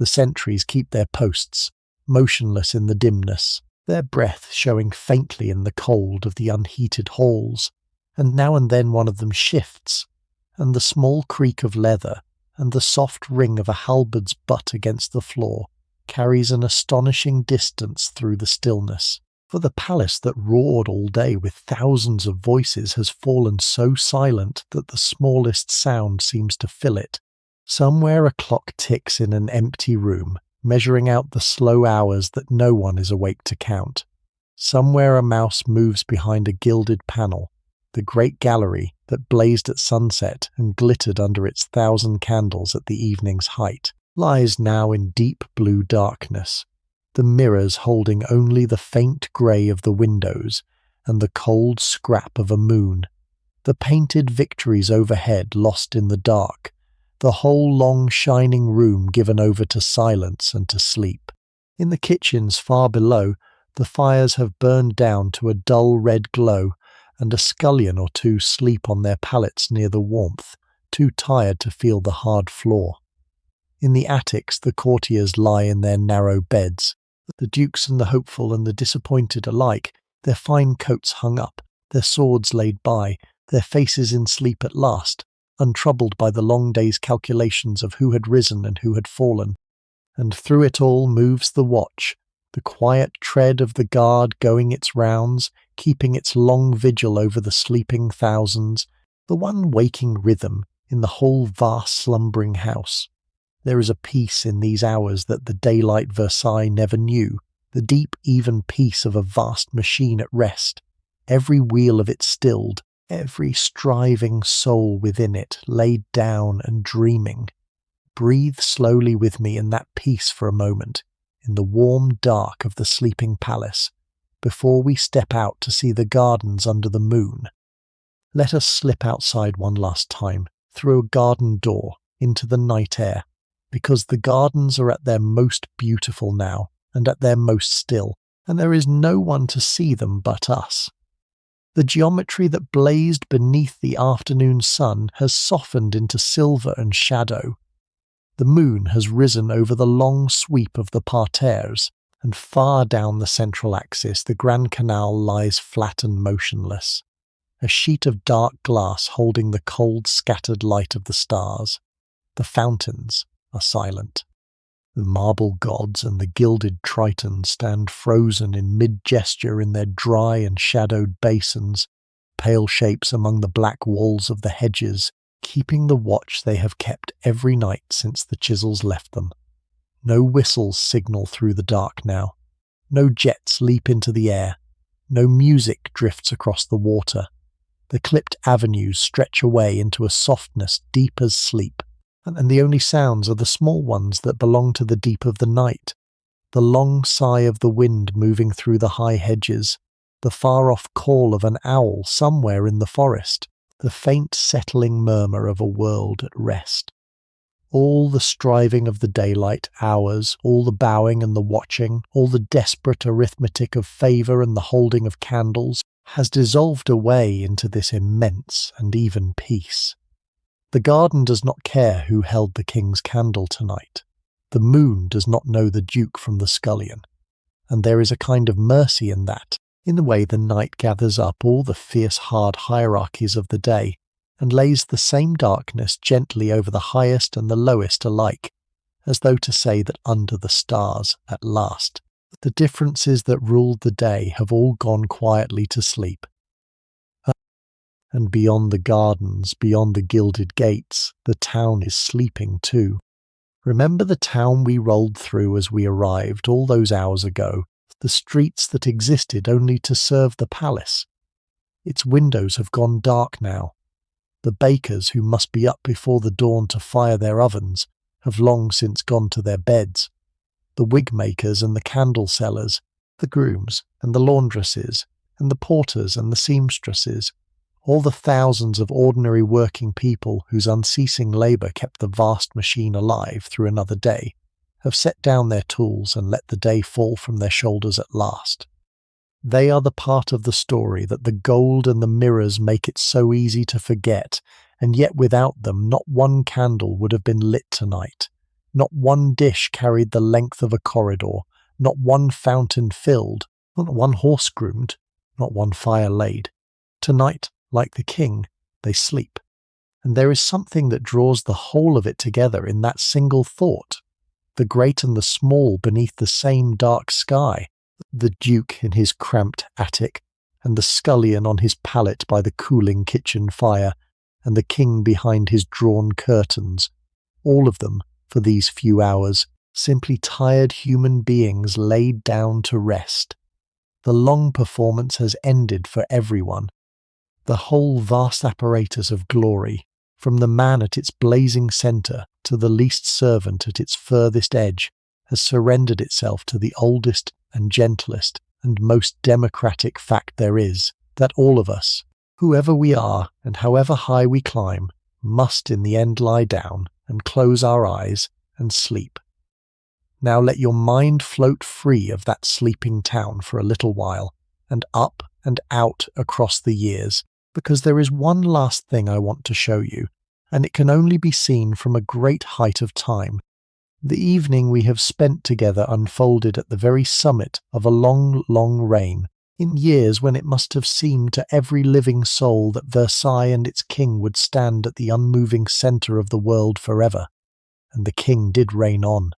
Speaker 1: The sentries keep their posts, motionless in the dimness, their breath showing faintly in the cold of the unheated halls, and now and then one of them shifts, and the small creak of leather and the soft ring of a halberd's butt against the floor carries an astonishing distance through the stillness, for the palace that roared all day with thousands of voices has fallen so silent that the smallest sound seems to fill it. Somewhere a clock ticks in an empty room, measuring out the slow hours that no one is awake to count. Somewhere a mouse moves behind a gilded panel. The great gallery that blazed at sunset and glittered under its 1,000 candles at the evening's height lies now in deep blue darkness, the mirrors holding only the faint grey of the windows and the cold scrap of a moon, the painted victories overhead lost in the dark, the whole long shining room given over to silence and to sleep. In the kitchens far below, the fires have burned down to a dull red glow, and a scullion or two sleep on their pallets near the warmth, too tired to feel the hard floor. In the attics the courtiers lie in their narrow beds, the dukes and the hopeful and the disappointed alike, their fine coats hung up, their swords laid by, their faces in sleep at last, untroubled by the long day's calculations of who had risen and who had fallen. And through it all moves the watch, the quiet tread of the guard going its rounds, keeping its long vigil over the sleeping thousands, the one waking rhythm in the whole vast slumbering house. There is a peace in these hours that the daylight Versailles never knew, the deep even peace of a vast machine at rest, every wheel of it stilled, every striving soul within it laid down and dreaming. Breathe slowly with me in that peace for a moment, in the warm dark of the sleeping palace, before we step out to see the gardens under the moon. Let us slip outside one last time, through a garden door, into the night air, because the gardens are at their most beautiful now, and at their most still, and there is no one to see them but us. The geometry that blazed beneath the afternoon sun has softened into silver and shadow. The moon has risen over the long sweep of the parterres, and far down the central axis the Grand Canal lies flat and motionless. a sheet of dark glass holding the cold, scattered light of the stars. The fountains are silent. The marble gods and the gilded tritons stand frozen in mid-gesture in their dry and shadowed basins, pale shapes among the black walls of the hedges, keeping the watch they have kept every night since the chisels left them. No whistles signal through the dark now. No jets leap into the air. No music drifts across the water. The clipped avenues stretch away into a softness deep as sleep, and the only sounds are the small ones that belong to the deep of the night. The long sigh of the wind moving through the high hedges, the far-off call of an owl somewhere in the forest, the faint settling murmur of a world at rest. All the striving of the daylight hours, all the bowing and the watching, all the desperate arithmetic of favour and the holding of candles, has dissolved away into this immense and even peace. The garden does not care who held the king's candle tonight. The moon does not know the duke from the scullion. And there is a kind of mercy in that, in the way the night gathers up all the fierce hard hierarchies of the day, and lays the same darkness gently over the highest and the lowest alike, as though to say that under the stars, at last, the differences that ruled the day have all gone quietly to sleep. And beyond the gardens, beyond the gilded gates, the town is sleeping too. Remember the town we rolled through as we arrived all those hours ago, the streets that existed only to serve the palace. Its windows have gone dark now. The bakers, who must be up before the dawn to fire their ovens, have long since gone to their beds. The wig makers and the candle sellers, the grooms and the laundresses, and the porters and the seamstresses, all the thousands of ordinary working people whose unceasing labour kept the vast machine alive through another day, have set down their tools and let the day fall from their shoulders at last. They are the part of the story that the gold and the mirrors make it so easy to forget, and yet without them not one candle would have been lit tonight. Not one dish carried the length of a corridor, not one fountain filled, not one horse groomed, not one fire laid. Tonight, like the king, they sleep. And there is something that draws the whole of it together in that single thought. The great and the small beneath the same dark sky, the duke in his cramped attic, and the scullion on his pallet by the cooling kitchen fire, and the king behind his drawn curtains, all of them, for these few hours, simply tired human beings laid down to rest. The long performance has ended for everyone. The whole vast apparatus of glory, from the man at its blazing centre to the least servant at its furthest edge, has surrendered itself to the oldest and gentlest and most democratic fact there is, that all of us, whoever we are and however high we climb, must in the end lie down and close our eyes and sleep. Now let your mind float free of that sleeping town for a little while, and up and out across the years, because there is one last thing I want to show you, and it can only be seen from a great height of time. The evening we have spent together unfolded at the very summit of a long, long reign, in years when it must have seemed to every living soul that Versailles and its king would stand at the unmoving centre of the world forever. And the king did reign on,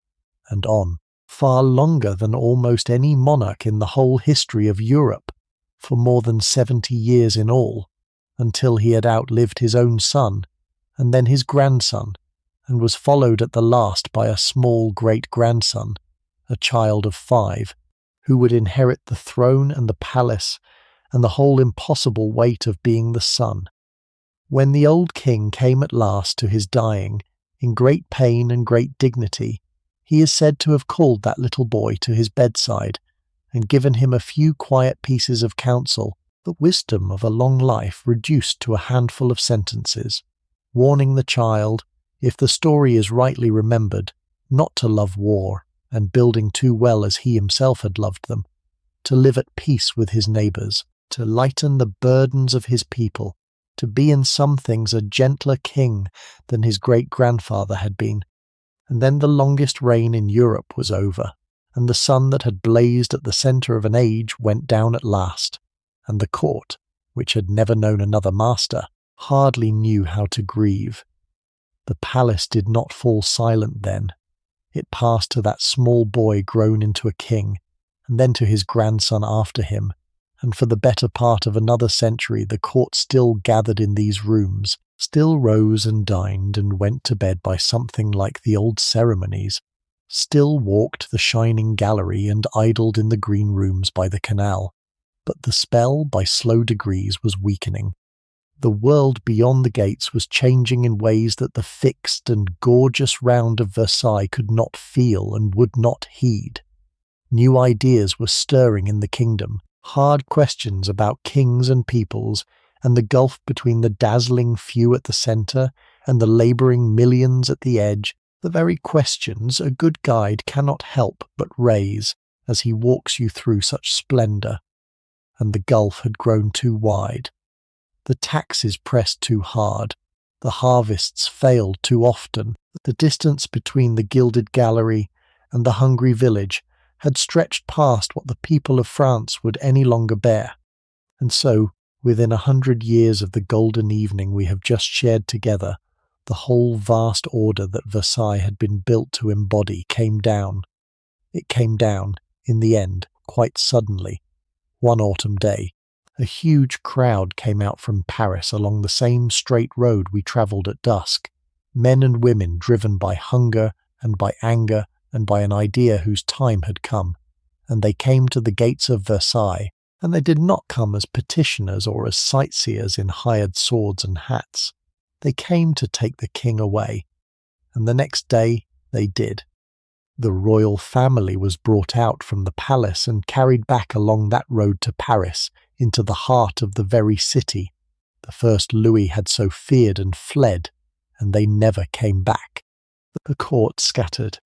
Speaker 1: and on, far longer than almost any monarch in the whole history of Europe, for more than 70 years in all, until he had outlived his own son, and then his grandson, and was followed at the last by a small great-grandson, a child of 5, who would inherit the throne and the palace and the whole impossible weight of being the son. When the old king came at last to his dying, in great pain and great dignity, he is said to have called that little boy to his bedside, and given him a few quiet pieces of counsel, the wisdom of a long life reduced to a handful of sentences, warning the child, if the story is rightly remembered, not to love war, and building too well as he himself had loved them, to live at peace with his neighbours, to lighten the burdens of his people, to be in some things a gentler king than his great-grandfather had been. And then the longest reign in Europe was over, and the sun that had blazed at the centre of an age went down at last, and the court, which had never known another master, hardly knew how to grieve. The palace did not fall silent then. It passed to that small boy grown into a king, and then to his grandson after him, and for the better part of another century the court still gathered in these rooms, still rose and dined and went to bed by something like the old ceremonies, still walked the shining gallery and idled in the green rooms by the canal. But the spell, by slow degrees, was weakening. The world beyond the gates was changing in ways that the fixed and gorgeous round of Versailles could not feel and would not heed. New ideas were stirring in the kingdom, hard questions about kings and peoples, and the gulf between the dazzling few at the centre and the labouring millions at the edge, the very questions a good guide cannot help but raise as he walks you through such splendour. And the gulf had grown too wide. The taxes pressed too hard. The harvests failed too often. The distance between the gilded gallery and the hungry village had stretched past what the people of France would any longer bear. And so, within 100 years of the golden evening we have just shared together, the whole vast order that Versailles had been built to embody came down. It came down, in the end, quite suddenly. One autumn day, a huge crowd came out from Paris along the same straight road we travelled at dusk, men and women driven by hunger and by anger and by an idea whose time had come, and they came to the gates of Versailles, and they did not come as petitioners or as sightseers in hired swords and hats. They came to take the king away, and the next day they did. The royal family was brought out from the palace and carried back along that road to Paris, into the heart of the very city. The first Louis had so feared and fled, and they never came back. The court scattered.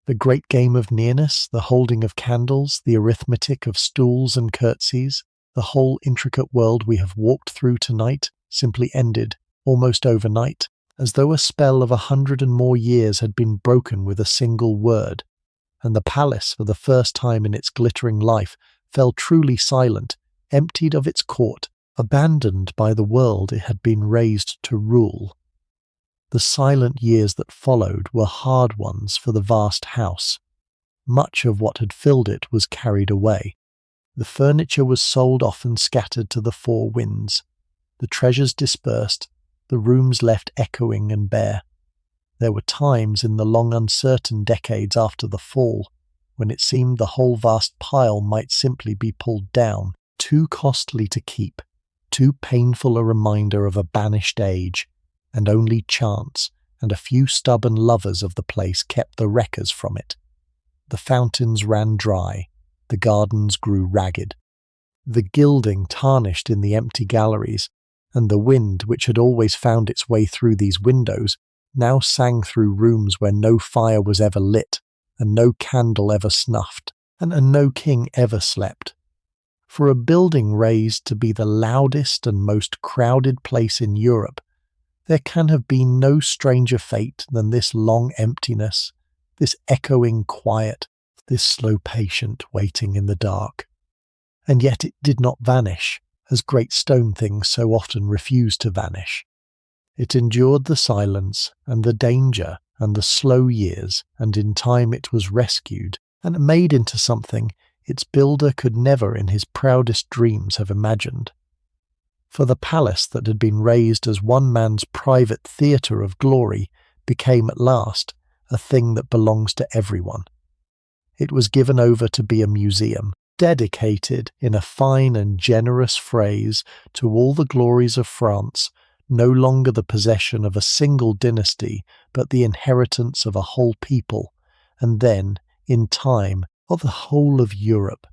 Speaker 1: The great game of nearness, the holding of candles, the arithmetic of stools and curtsies, the whole intricate world we have walked through tonight, simply ended, almost overnight, as though a spell of 100 and more years had been broken with a single word, and the palace, for the first time in its glittering life, fell truly silent, emptied of its court, abandoned by the world it had been raised to rule. The silent years that followed were hard ones for the vast house. Much of what had filled it was carried away. The furniture was sold off and scattered to the four winds. The treasures dispersed, the rooms left echoing and bare. There were times in the long uncertain decades after the fall when it seemed the whole vast pile might simply be pulled down, too costly to keep, too painful a reminder of a banished age, and only chance and a few stubborn lovers of the place kept the wreckers from it. The fountains ran dry, the gardens grew ragged. The gilding tarnished in the empty galleries, and the wind, which had always found its way through these windows, now sang through rooms where no fire was ever lit, and no candle ever snuffed, and no king ever slept. For a building raised to be the loudest and most crowded place in Europe, there can have been no stranger fate than this long emptiness, this echoing quiet, this slow patient waiting in the dark. And yet it did not vanish, as great stone things so often refuse to vanish. It endured the silence and the danger and the slow years, and in time it was rescued and made into something its builder could never in his proudest dreams have imagined. For the palace that had been raised as one man's private theatre of glory became at last a thing that belongs to everyone. It was given over to be a museum, dedicated in a fine and generous phrase to all the glories of France, no longer the possession of a single dynasty, but the inheritance of a whole people, and then, in time, of the whole of Europe.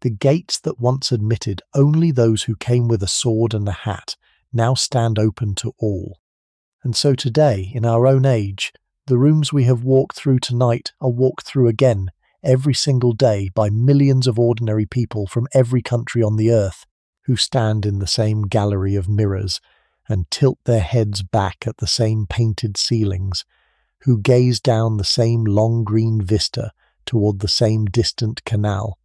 Speaker 1: The gates that once admitted only those who came with a sword and a hat now stand open to all. And so today, in our own age, the rooms we have walked through tonight are walked through again every single day by millions of ordinary people from every country on the earth, who stand in the same gallery of mirrors and tilt their heads back at the same painted ceilings, who gaze down the same long green vista toward the same distant canal,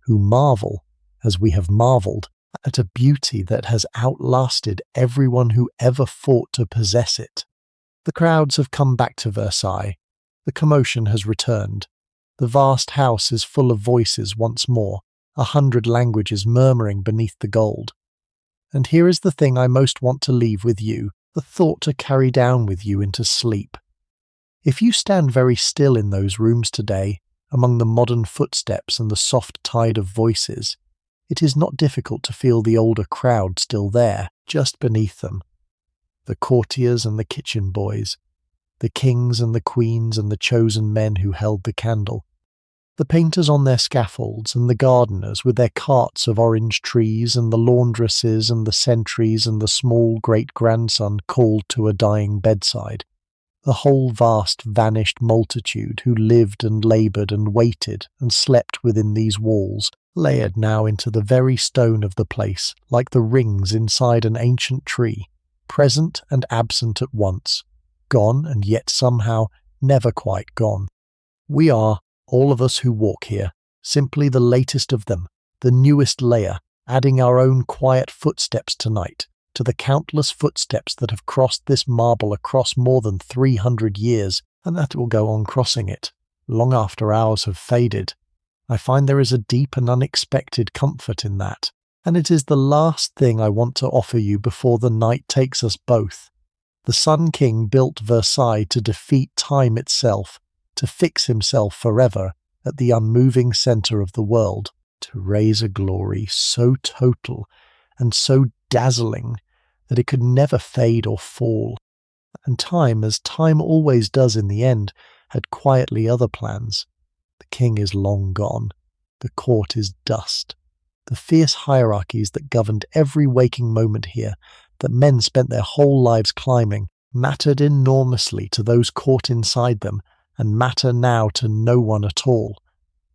Speaker 1: who marvel, as we have marvelled, at a beauty that has outlasted everyone who ever fought to possess it. The crowds have come back to Versailles. The commotion has returned. The vast house is full of voices once more, 100 languages murmuring beneath the gold. And here is the thing I most want to leave with you, the thought to carry down with you into sleep. If you stand very still in those rooms today, among the modern footsteps and the soft tide of voices, it is not difficult to feel the older crowd still there, just beneath them. The courtiers and the kitchen boys, the kings and the queens and the chosen men who held the candle, the painters on their scaffolds and the gardeners with their carts of orange trees and the laundresses and the sentries and the small great-grandson called to a dying bedside, the whole vast vanished multitude who lived and laboured and waited and slept within these walls, layered now into the very stone of the place, like the rings inside an ancient tree, present and absent at once, gone and yet somehow never quite gone. We are, all of us who walk here, simply the latest of them, the newest layer, adding our own quiet footsteps tonight to the countless footsteps that have crossed this marble across more than 300 years, and that will go on crossing it, long after ours have faded. I find there is a deep and unexpected comfort in that, and it is the last thing I want to offer you before the night takes us both. The Sun King built Versailles to defeat time itself, to fix himself forever at the unmoving centre of the world, to raise a glory so total and so dazzling that it could never fade or fall. And time, as time always does in the end, had quietly other plans. The king is long gone. The court is dust. The fierce hierarchies that governed every waking moment here, that men spent their whole lives climbing, mattered enormously to those caught inside them, and matter now to no one at all.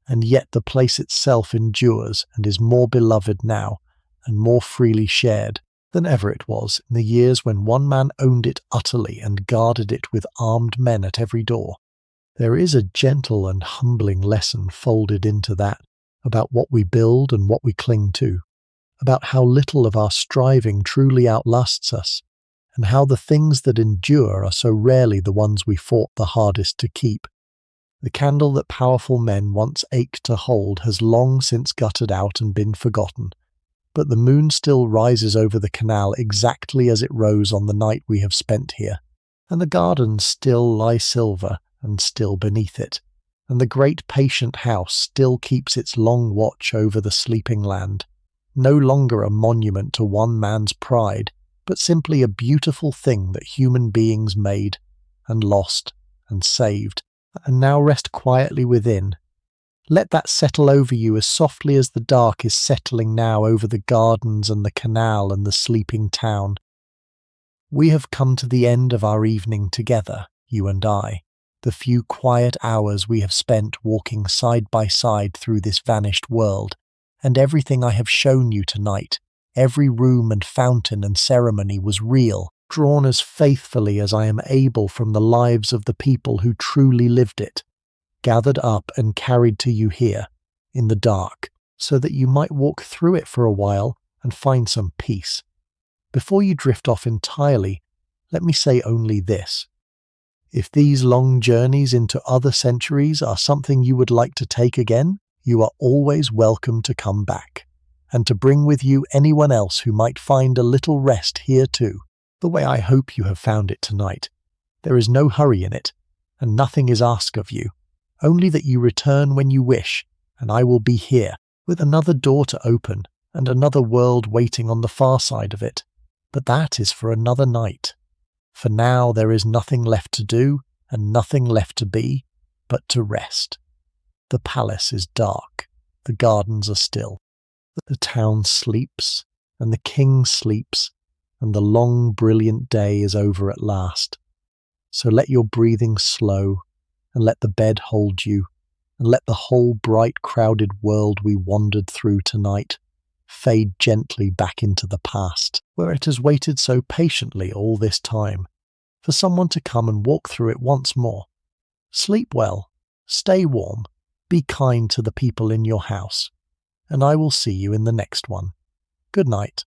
Speaker 1: And yet the place itself endures and is more beloved now, and more freely shared, than ever it was in the years when one man owned it utterly and guarded it with armed men at every door. There is a gentle and humbling lesson folded into that, about what we build and what we cling to, about how little of our striving truly outlasts us, and how the things that endure are so rarely the ones we fought the hardest to keep. The candle that powerful men once ached to hold has long since guttered out and been forgotten, but the moon still rises over the canal exactly as it rose on the night we have spent here, and the gardens still lie silver and still beneath it, and the great patient house still keeps its long watch over the sleeping land, no longer a monument to one man's pride, but simply a beautiful thing that human beings made, and lost, and saved, and now rest quietly within. Let that settle over you as softly as the dark is settling now over the gardens and the canal and the sleeping town. We have come to the end of our evening together, you and I, the few quiet hours we have spent walking side by side through this vanished world, and everything I have shown you tonight, every room and fountain and ceremony was real, drawn as faithfully as I am able from the lives of the people who truly lived it, gathered up and carried to you here, in the dark, so that you might walk through it for a while and find some peace. Before you drift off entirely, let me say only this. If these long journeys into other centuries are something you would like to take again, you are always welcome to come back, and to bring with you anyone else who might find a little rest here too, the way I hope you have found it tonight. There is no hurry in it, and nothing is asked of you, only that you return when you wish, and I will be here, with another door to open, and another world waiting on the far side of it. But that is for another night. For now there is nothing left to do, and nothing left to be, but to rest. The palace is dark, the gardens are still. The town sleeps, and the king sleeps, and the long brilliant day is over at last. So let your breathing slow, and let the bed hold you, and let the whole bright crowded world we wandered through tonight fade gently back into the past, where it has waited so patiently all this time, for someone to come and walk through it once more. Sleep well, stay warm, be kind to the people in your house, and I will see you in the next one. Good night.